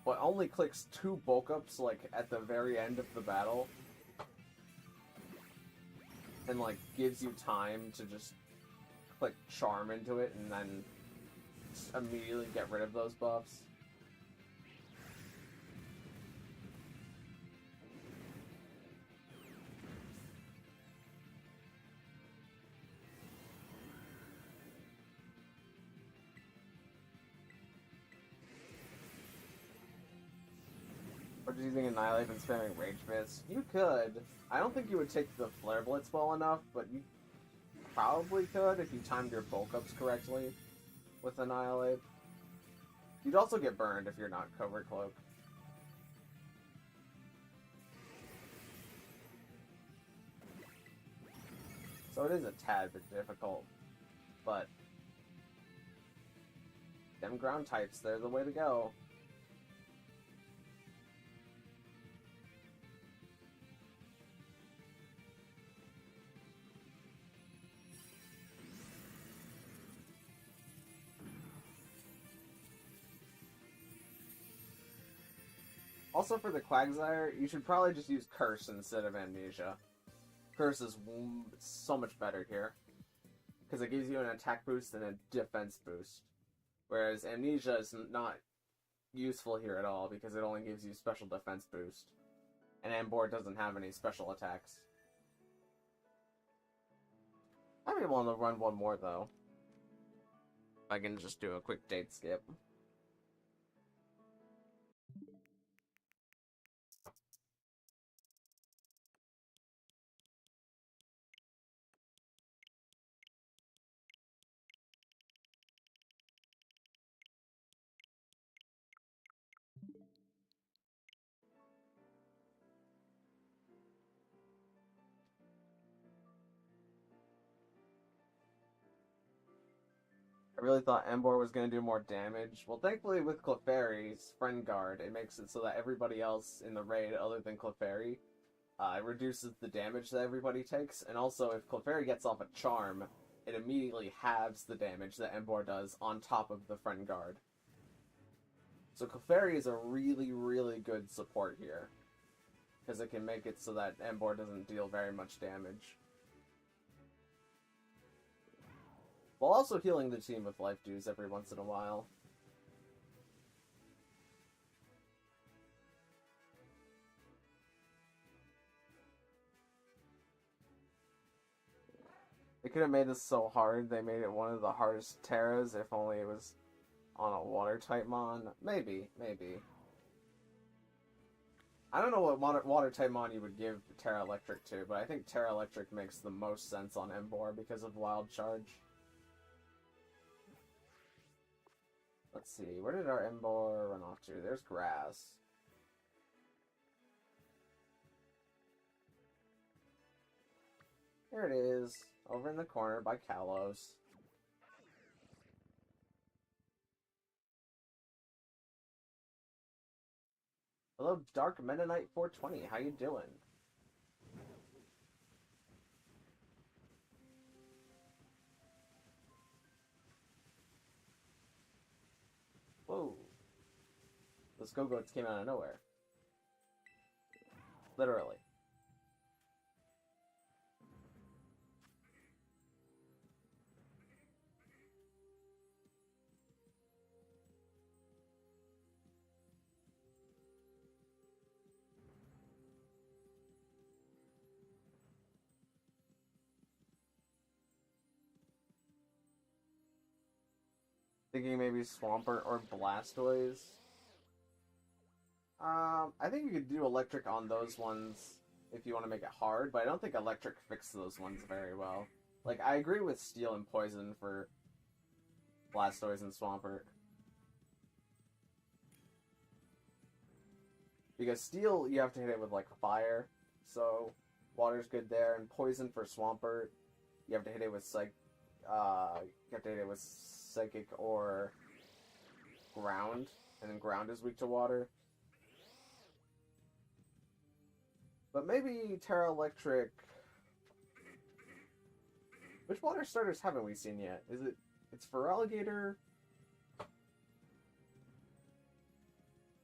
but only clicks 2 bulk ups like at the very end of the battle, and like gives you time to just click Charm into it and then immediately get rid of those buffs. Or just using Annihilate and spamming Rage Fist. You could. I don't think you would take the Flare Blitz well enough, but you probably could if you timed your bulk ups correctly with Annihilate. You'd also get burned if you're not Covert Cloak. So it is a tad bit difficult, but them ground types, they're the way to go. Also, for the Quagsire, you should probably just use Curse instead of Amnesia. Curse is so much better here, because it gives you an attack boost and a defense boost. Whereas Amnesia is not useful here at all, because it only gives you special defense boost. And Emboar doesn't have any special attacks. I'd be willing to run one more, though. I can just do a quick date skip. I really thought Emboar was going to do more damage. Well, thankfully with Clefairy's Friend Guard, it makes it so that everybody else in the raid other than Clefairy reduces the damage that everybody takes. And also, if Clefairy gets off a Charm, it immediately halves the damage that Emboar does on top of the Friend Guard. So Clefairy is a really, really good support here, because it can make it so that Emboar doesn't deal very much damage, while also healing the team with life dews every once in a while. They could have made this so hard, they made it one of the hardest Teras, if only it was on a water-type mon. Maybe. I don't know what water-type mon you would give Tera Electric to, but I think Tera Electric makes the most sense on Emboar because of Wild Charge. Let's see, where did our Emboar run off to? There's grass. There it is, over in the corner by Kalos. Hello, Dark Mennonite 420, how you doing? Whoa. Those go-goats came out of nowhere. Literally. Thinking maybe Swampert or Blastoise. I think you could do Electric on those ones if you want to make it hard, but I don't think Electric fixes those ones very well. Like, I agree with Steel and Poison for Blastoise and Swampert, Because steel, you have to hit it with, like, fire. So, water's good there. And poison for Swampert, you have to hit it with, psychic or ground. And then ground is weak to water. But maybe Tera Electric... Which water starters haven't we seen yet? Is it... It's Feraligatr...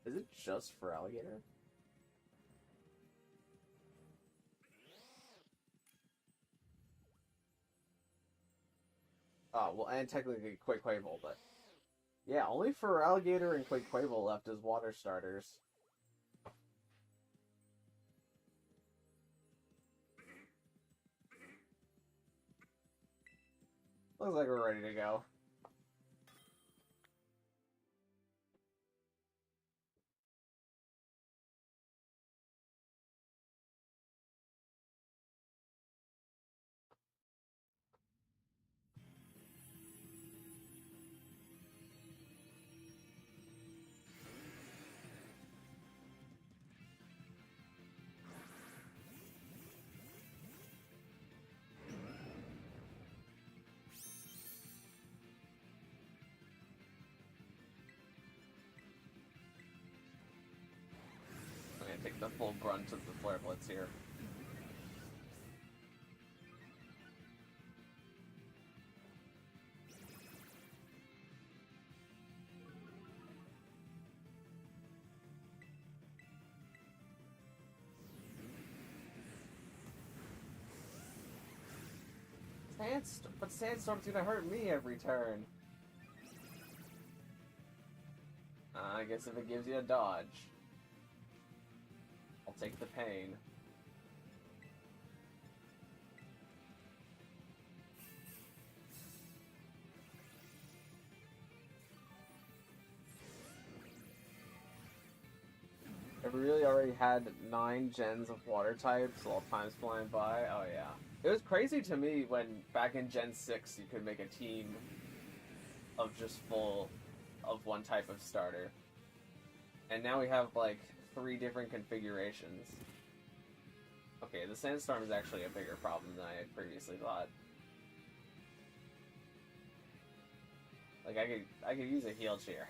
Is it just Feraligatr? Oh, well, and technically Quaquaval, but... Yeah, only Feraligatr and Quaquaval left as water starters. Looks like we're ready to go. I'm gonna take the full brunt of the Flare Blitz here. But Sandstorm's gonna hurt me every turn. I guess if it gives you a dodge, I'll take the pain. Have we really already had 9 gens of water types while time's flying by? Oh yeah. It was crazy to me when back in Gen 6 you could make a team of just full of one type of starter. And now we have like 3 different configurations. Okay, the Sandstorm is actually a bigger problem than I had previously thought. Like I could use a heal cheer.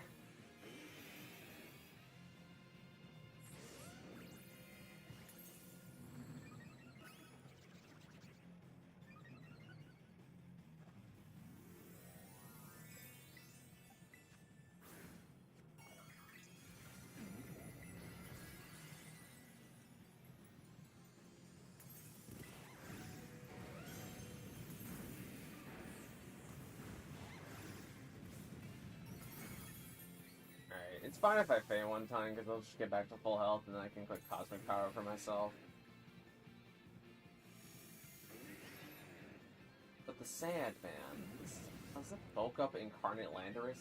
It's fine if I fail one time, because I'll just get back to full health, and then I can click Cosmic Power for myself. But the Sandman... Does it bulk up Incarnate Landorus?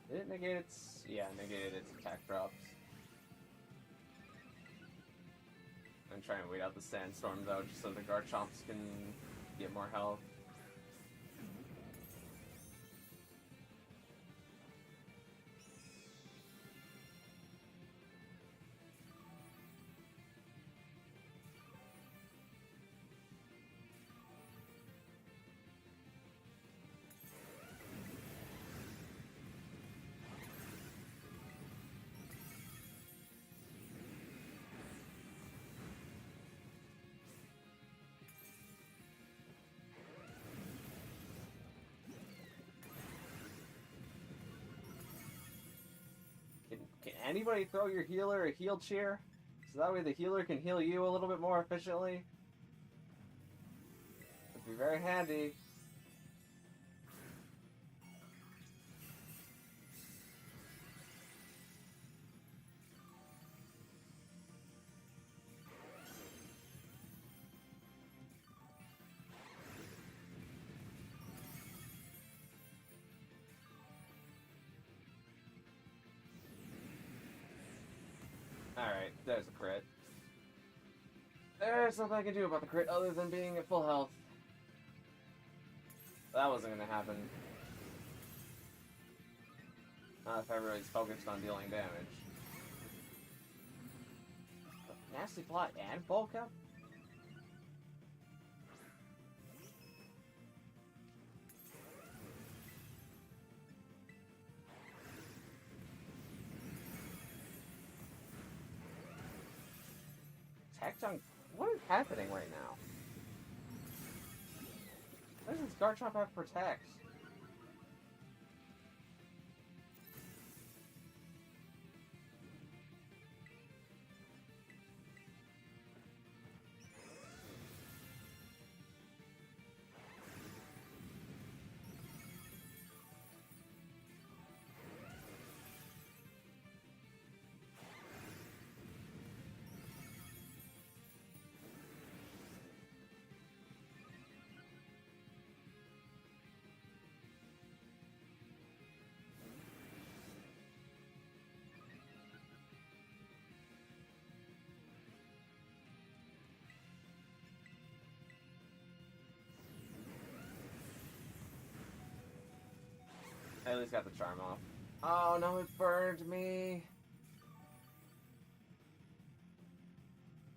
Did it negate its... Yeah, negated its attack drops. I'm trying to wait out the Sandstorm though, just so the Garchomps can get more health. Can anybody throw your healer a heal cheer? So that way the healer can heal you a little bit more efficiently? It'd be very handy. There's a crit. There's nothing I can do about the crit other than being at full health. That wasn't gonna happen. Not if everybody's focused on dealing damage. Nasty Plot and bulk up? Tech-Tung, what is happening right now? What does this Garchomp have protect? I at least got the charm off. Oh no, it burned me.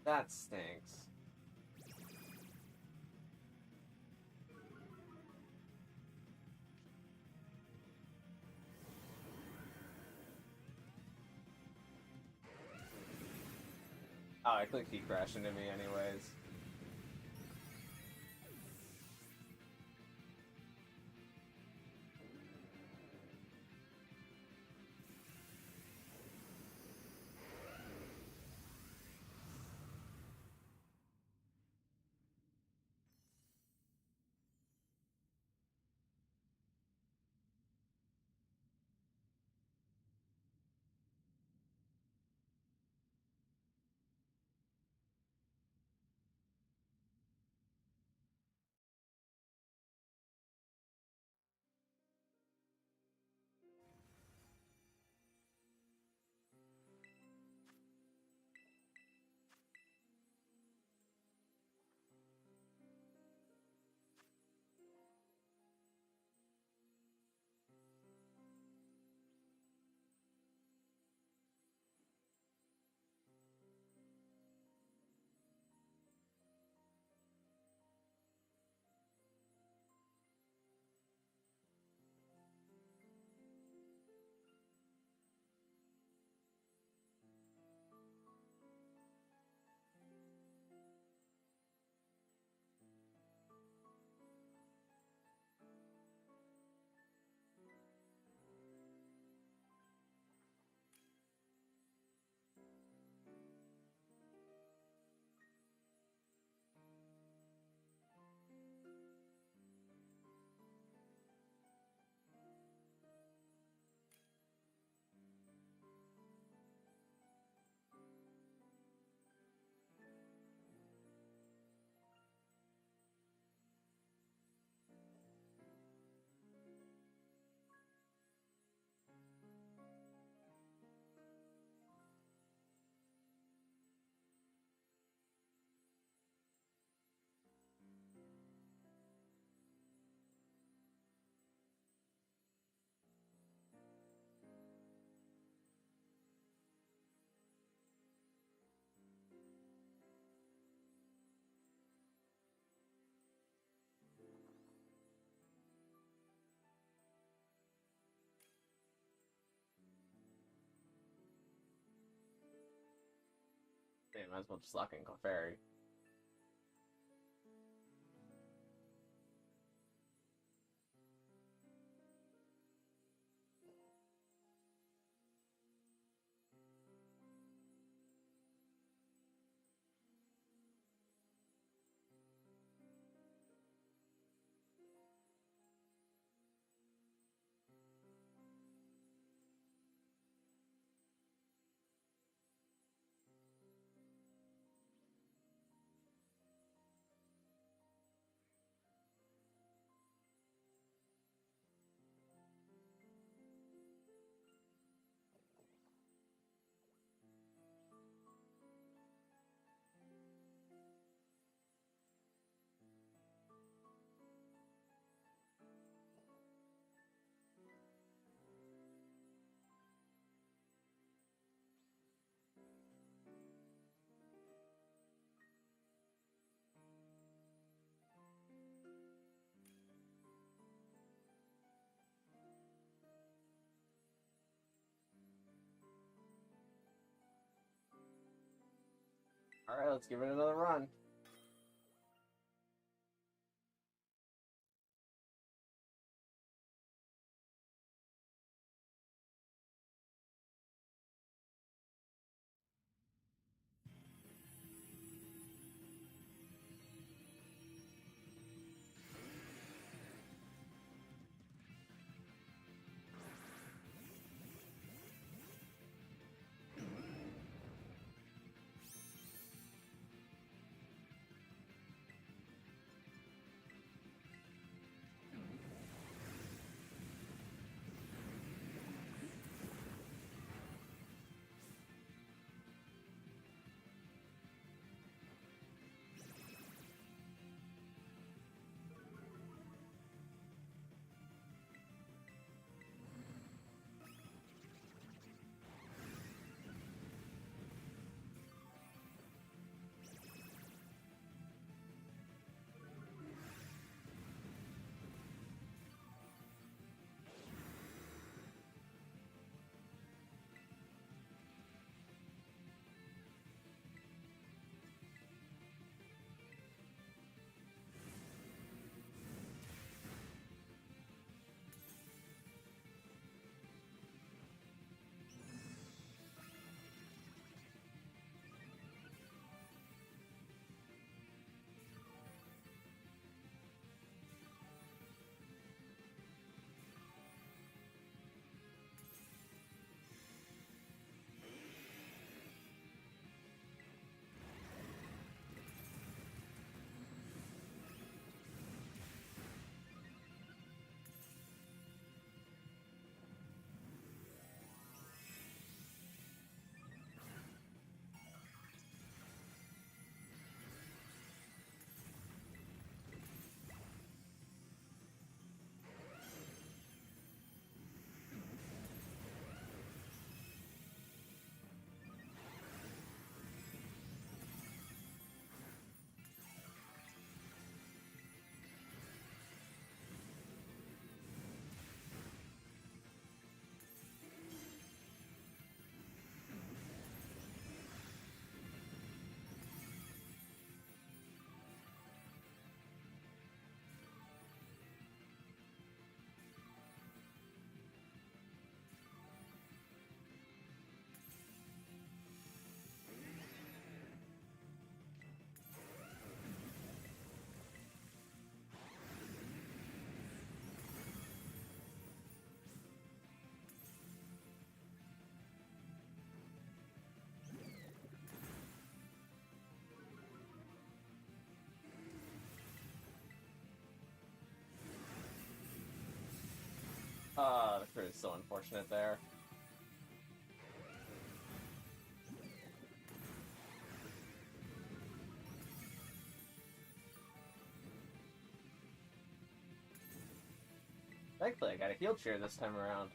That stinks. Oh, I clicked he crashed into me anyways. They might as well just lock in Clefairy. Alright, let's give it another run. The crew is so unfortunate there. Thankfully, I got a heal cheer this time around.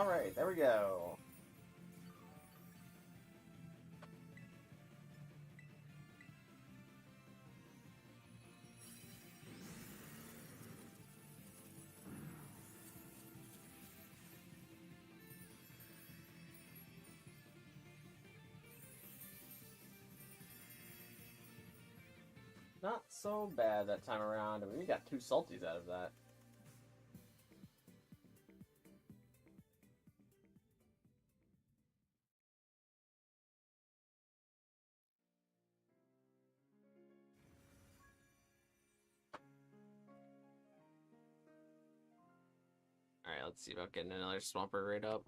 Alright, there we go. Not so bad that time around. I mean, we got 2 salties out of that. Alright, let's see about getting another Swampert right up.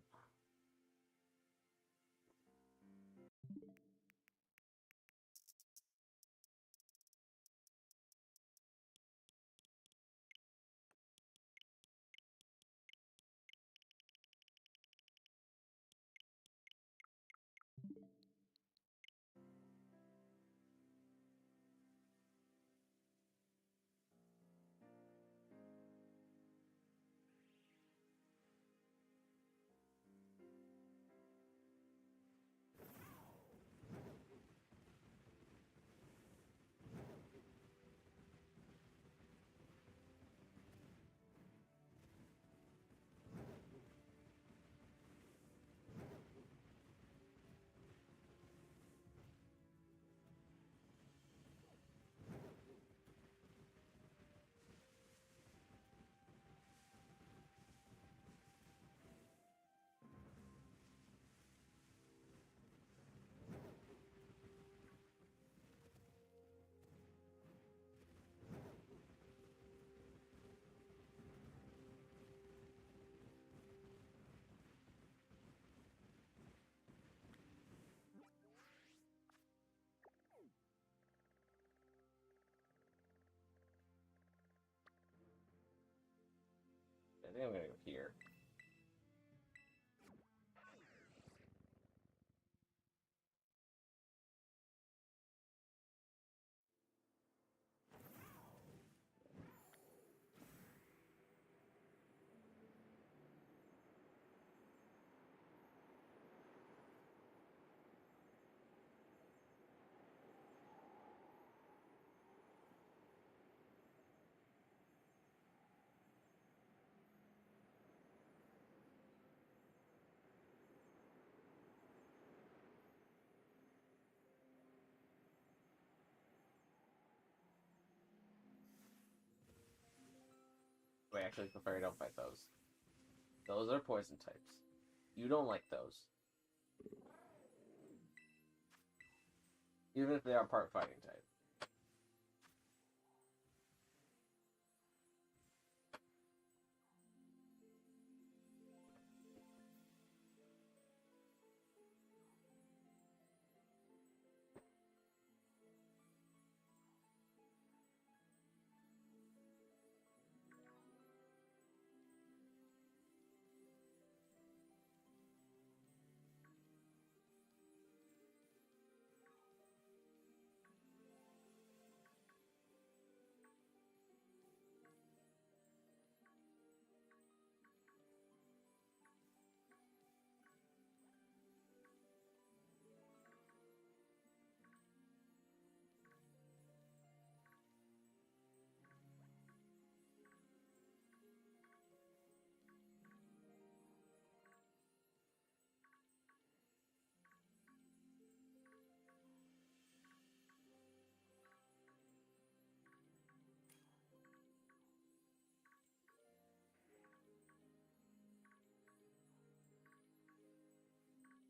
I think I'm gonna go here. Wait, actually, prefer you don't fight those. Those are poison types. You don't like those. Even if they are part fighting type.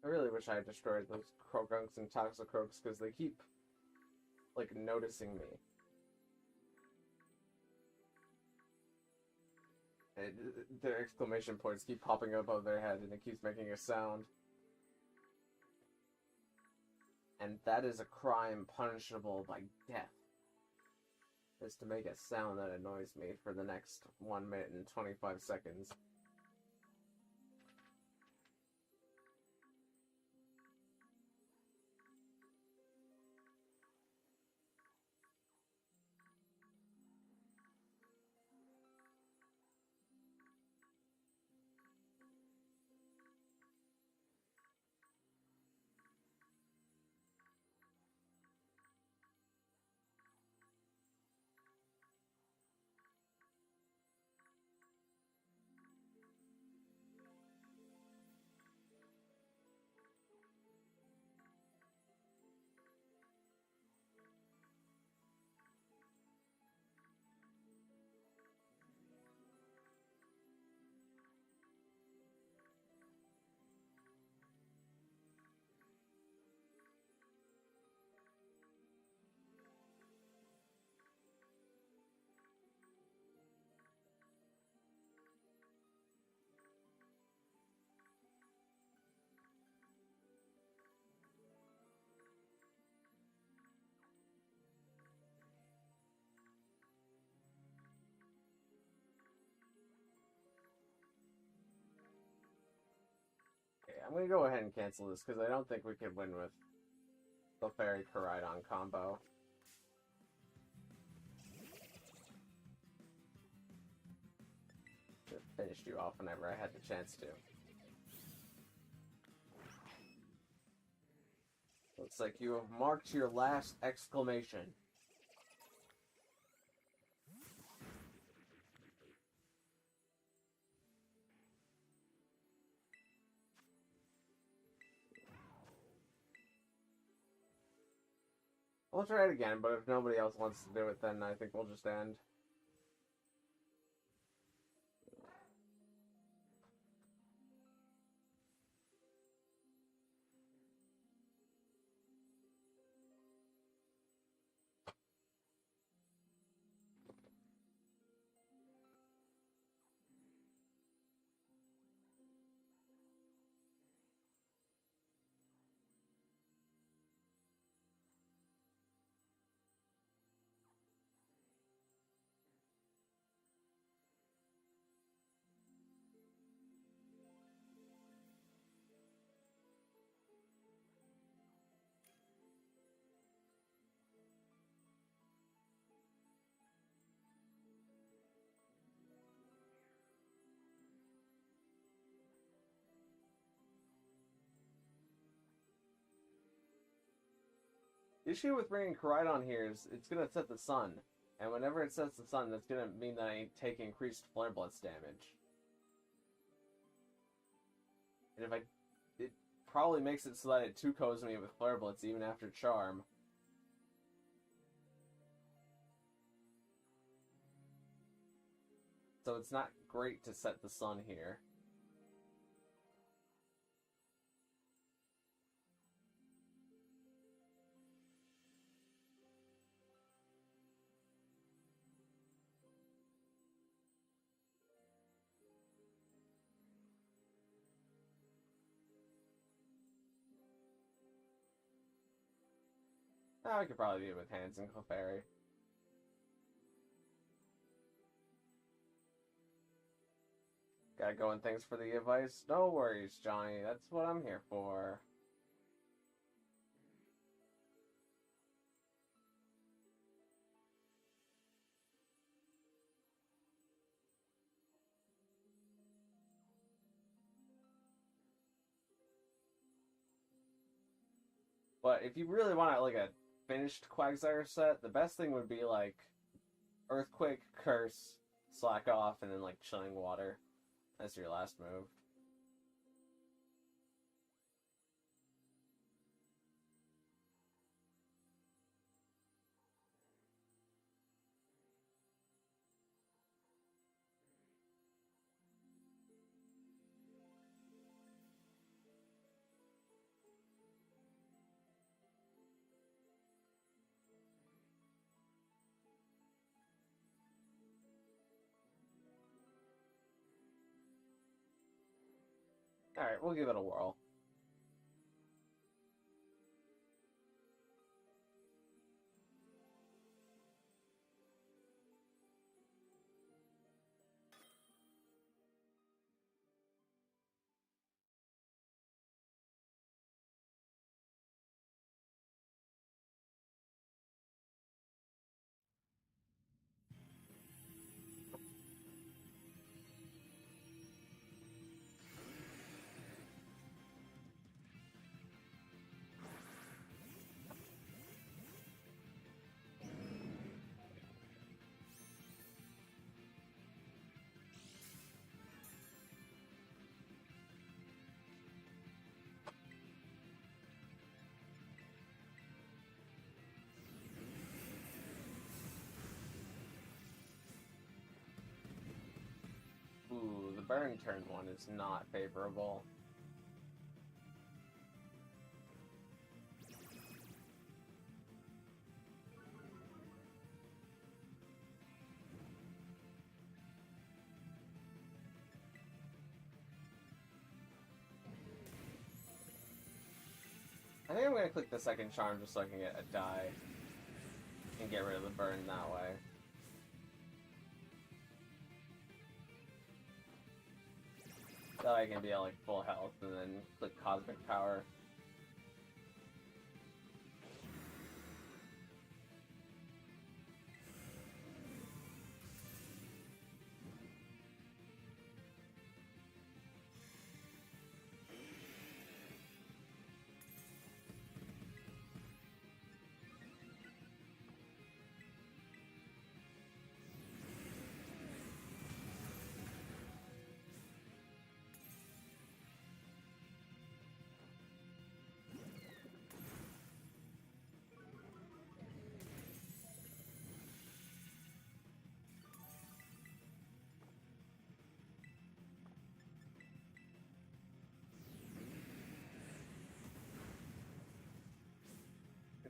I really wish I had destroyed those Croakunks and Toxicroaks because they keep, like, noticing me. And their exclamation points keep popping above their head and it keeps making a sound. And that is a crime punishable by death. Is to make a sound that annoys me for the next 1 minute and 25 seconds. I'm gonna go ahead and cancel this because I don't think we could win with the Fairy Koraidon combo. Should have finished you off whenever I had the chance to. Looks like you have marked your last exclamation. We'll try it again, but if nobody else wants to do it, then I think we'll just end. The issue with bringing Koraidon here is it's going to set the sun. And whenever it sets the sun, that's going to mean that I take increased Flare Blitz damage. And if it probably makes it so that it 2-co's me with Flare Blitz even after Charm. So it's not great to set the sun here. Oh, I could probably do it with Hands and Clefairy. Gotta go and thanks for the advice. No worries, Johnny. That's what I'm here for. But if you really want like a finished Quagsire set, the best thing would be like Earthquake, Curse, Slack Off, and then like Chilling Water. That's your last move. Alright, we'll give it a whirl. Ooh, the burn turn one is not favorable. I think I'm gonna click the second charm just so I can get a die and get rid of the burn that way. So I can be at like full health and then click Cosmic Power.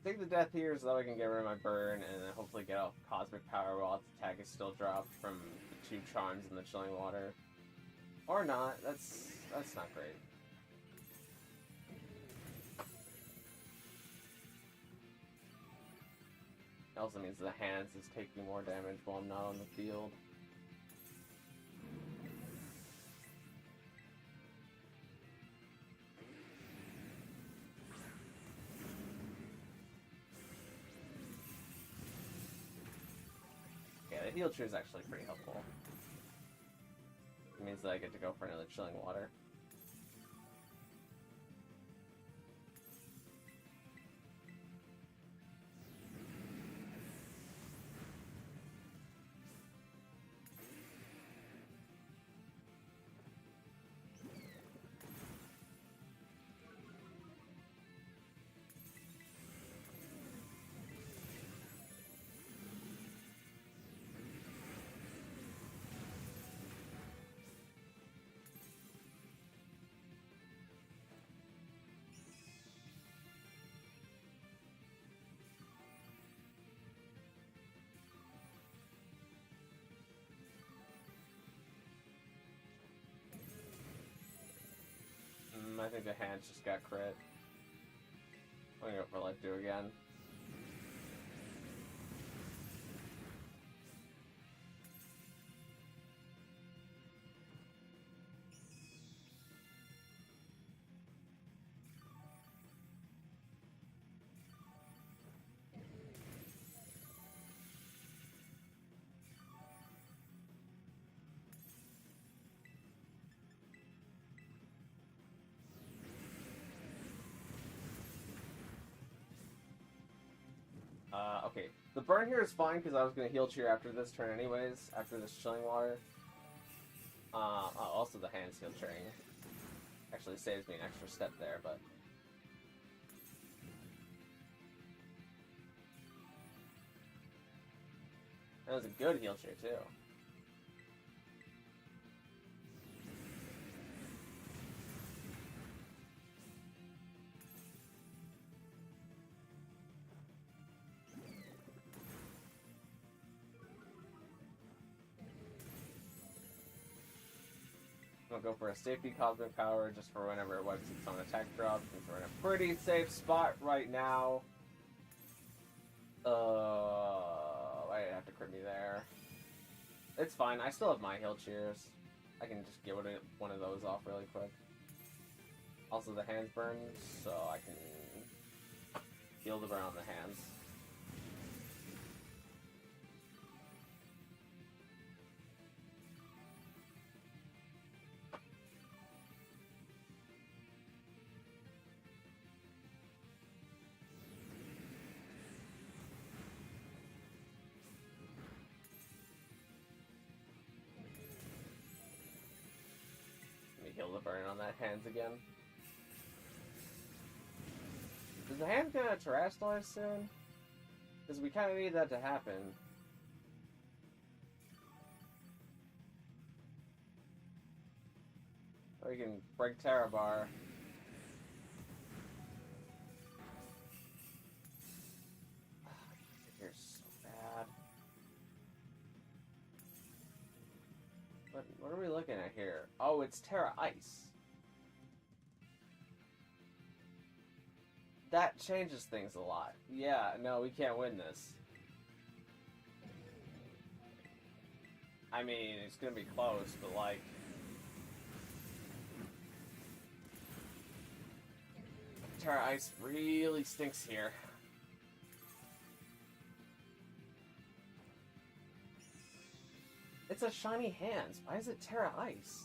Take the death here so that I can get rid of my burn and then hopefully get off Cosmic Power while its attack is still dropped from the 2 charms in the Chilling Water. Or not, that's not great. It also means the hands is taking more damage while I'm not on the field. The heal tree is actually pretty helpful. It means that I get to go for another Chilling Water. I think the hands just got crit. I'm gonna go for Life Dew again. Okay. The burn here is fine because I was going to heal cheer after this turn anyways, after this Chilling Water. Also the hands heal cheering. Actually saves me an extra step there, but... That was a good heal cheer too. I'll go for a safety Cosmic Power just for whenever it wipes its own attack drop, since we're in a pretty safe spot right now. Why did it have to crit me there? It's fine, I still have my heal cheers. I can just get one of those off really quick. Also the hands burn, so I can heal the burn on the hands. Heal the burn on that hands again. Is the hands gonna Terrestrialize soon? Because we kind of need that to happen. Or we can break Tera bar. You're so bad. What are we looking at here? Oh, it's Tera Ice. That changes things a lot. Yeah, no, we can't win this. I mean, it's gonna be close, but like... Tera Ice really stinks here. It's a shiny hands. Why is it Tera Ice?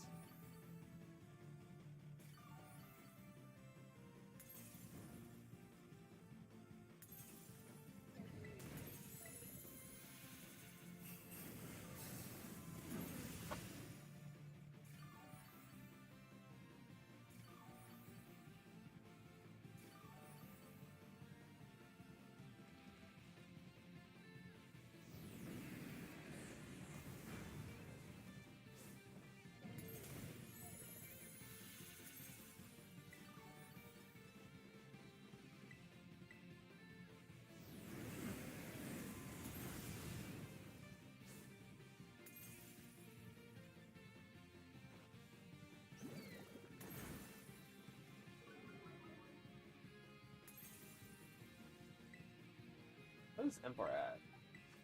What is Emboar at?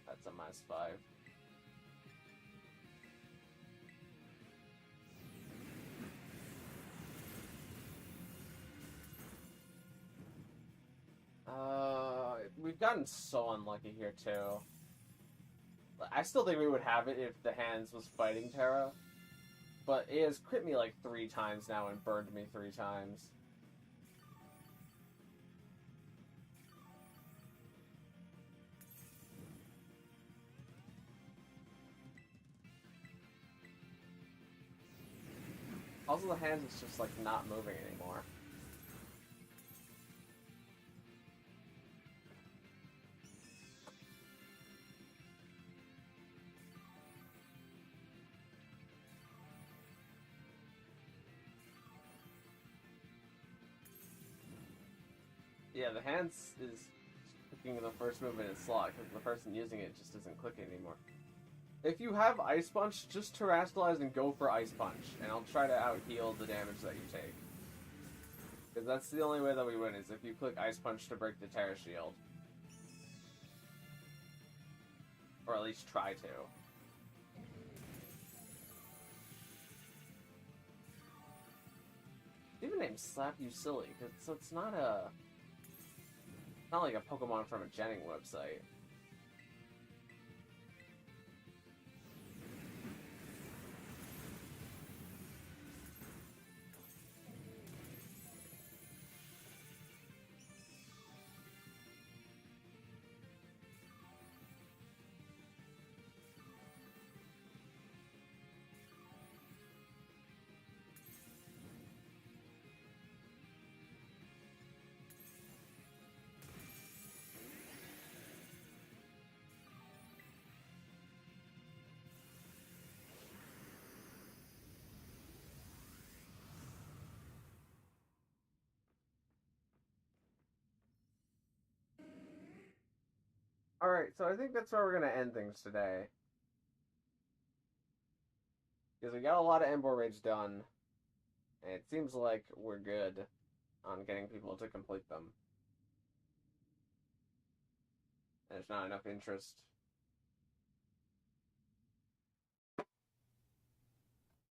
That's a -5. We've gotten so unlucky here too. I still think we would have it if the hands was fighting Tera, but it has crit me like 3 times now and burned me 3 times. Also, the hands is just like not moving anymore. Yeah, the hands is clicking the first move in its slot because the person using it just isn't clicking anymore. If you have Ice Punch, just Terrastallize and go for Ice Punch, and I'll try to out-heal the damage that you take. Because that's the only way that we win, is if you click Ice Punch to break the Tera Shield. Or at least try to. Even named Slap You Silly, because it's not a... not like a Pokemon from a Jenning website. Alright, so I think that's where we're going to end things today. Because we got a lot of Emboar raids done, and it seems like we're good on getting people to complete them. And there's not enough interest.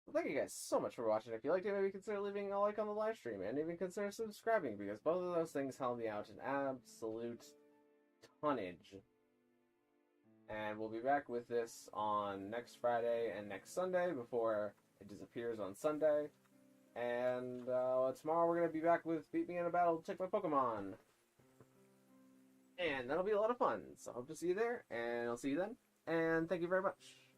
Well, thank you guys so much for watching. If you liked it, maybe consider leaving a like on the live stream, and even consider subscribing, because both of those things help me out an absolute tonnage. And we'll be back with this on next Friday and next Sunday before it disappears on Sunday. And tomorrow we're going to be back with Beat Me in a Battle to check my Pokemon. And that'll be a lot of fun. So I hope to see you there, and I'll see you then. And thank you very much.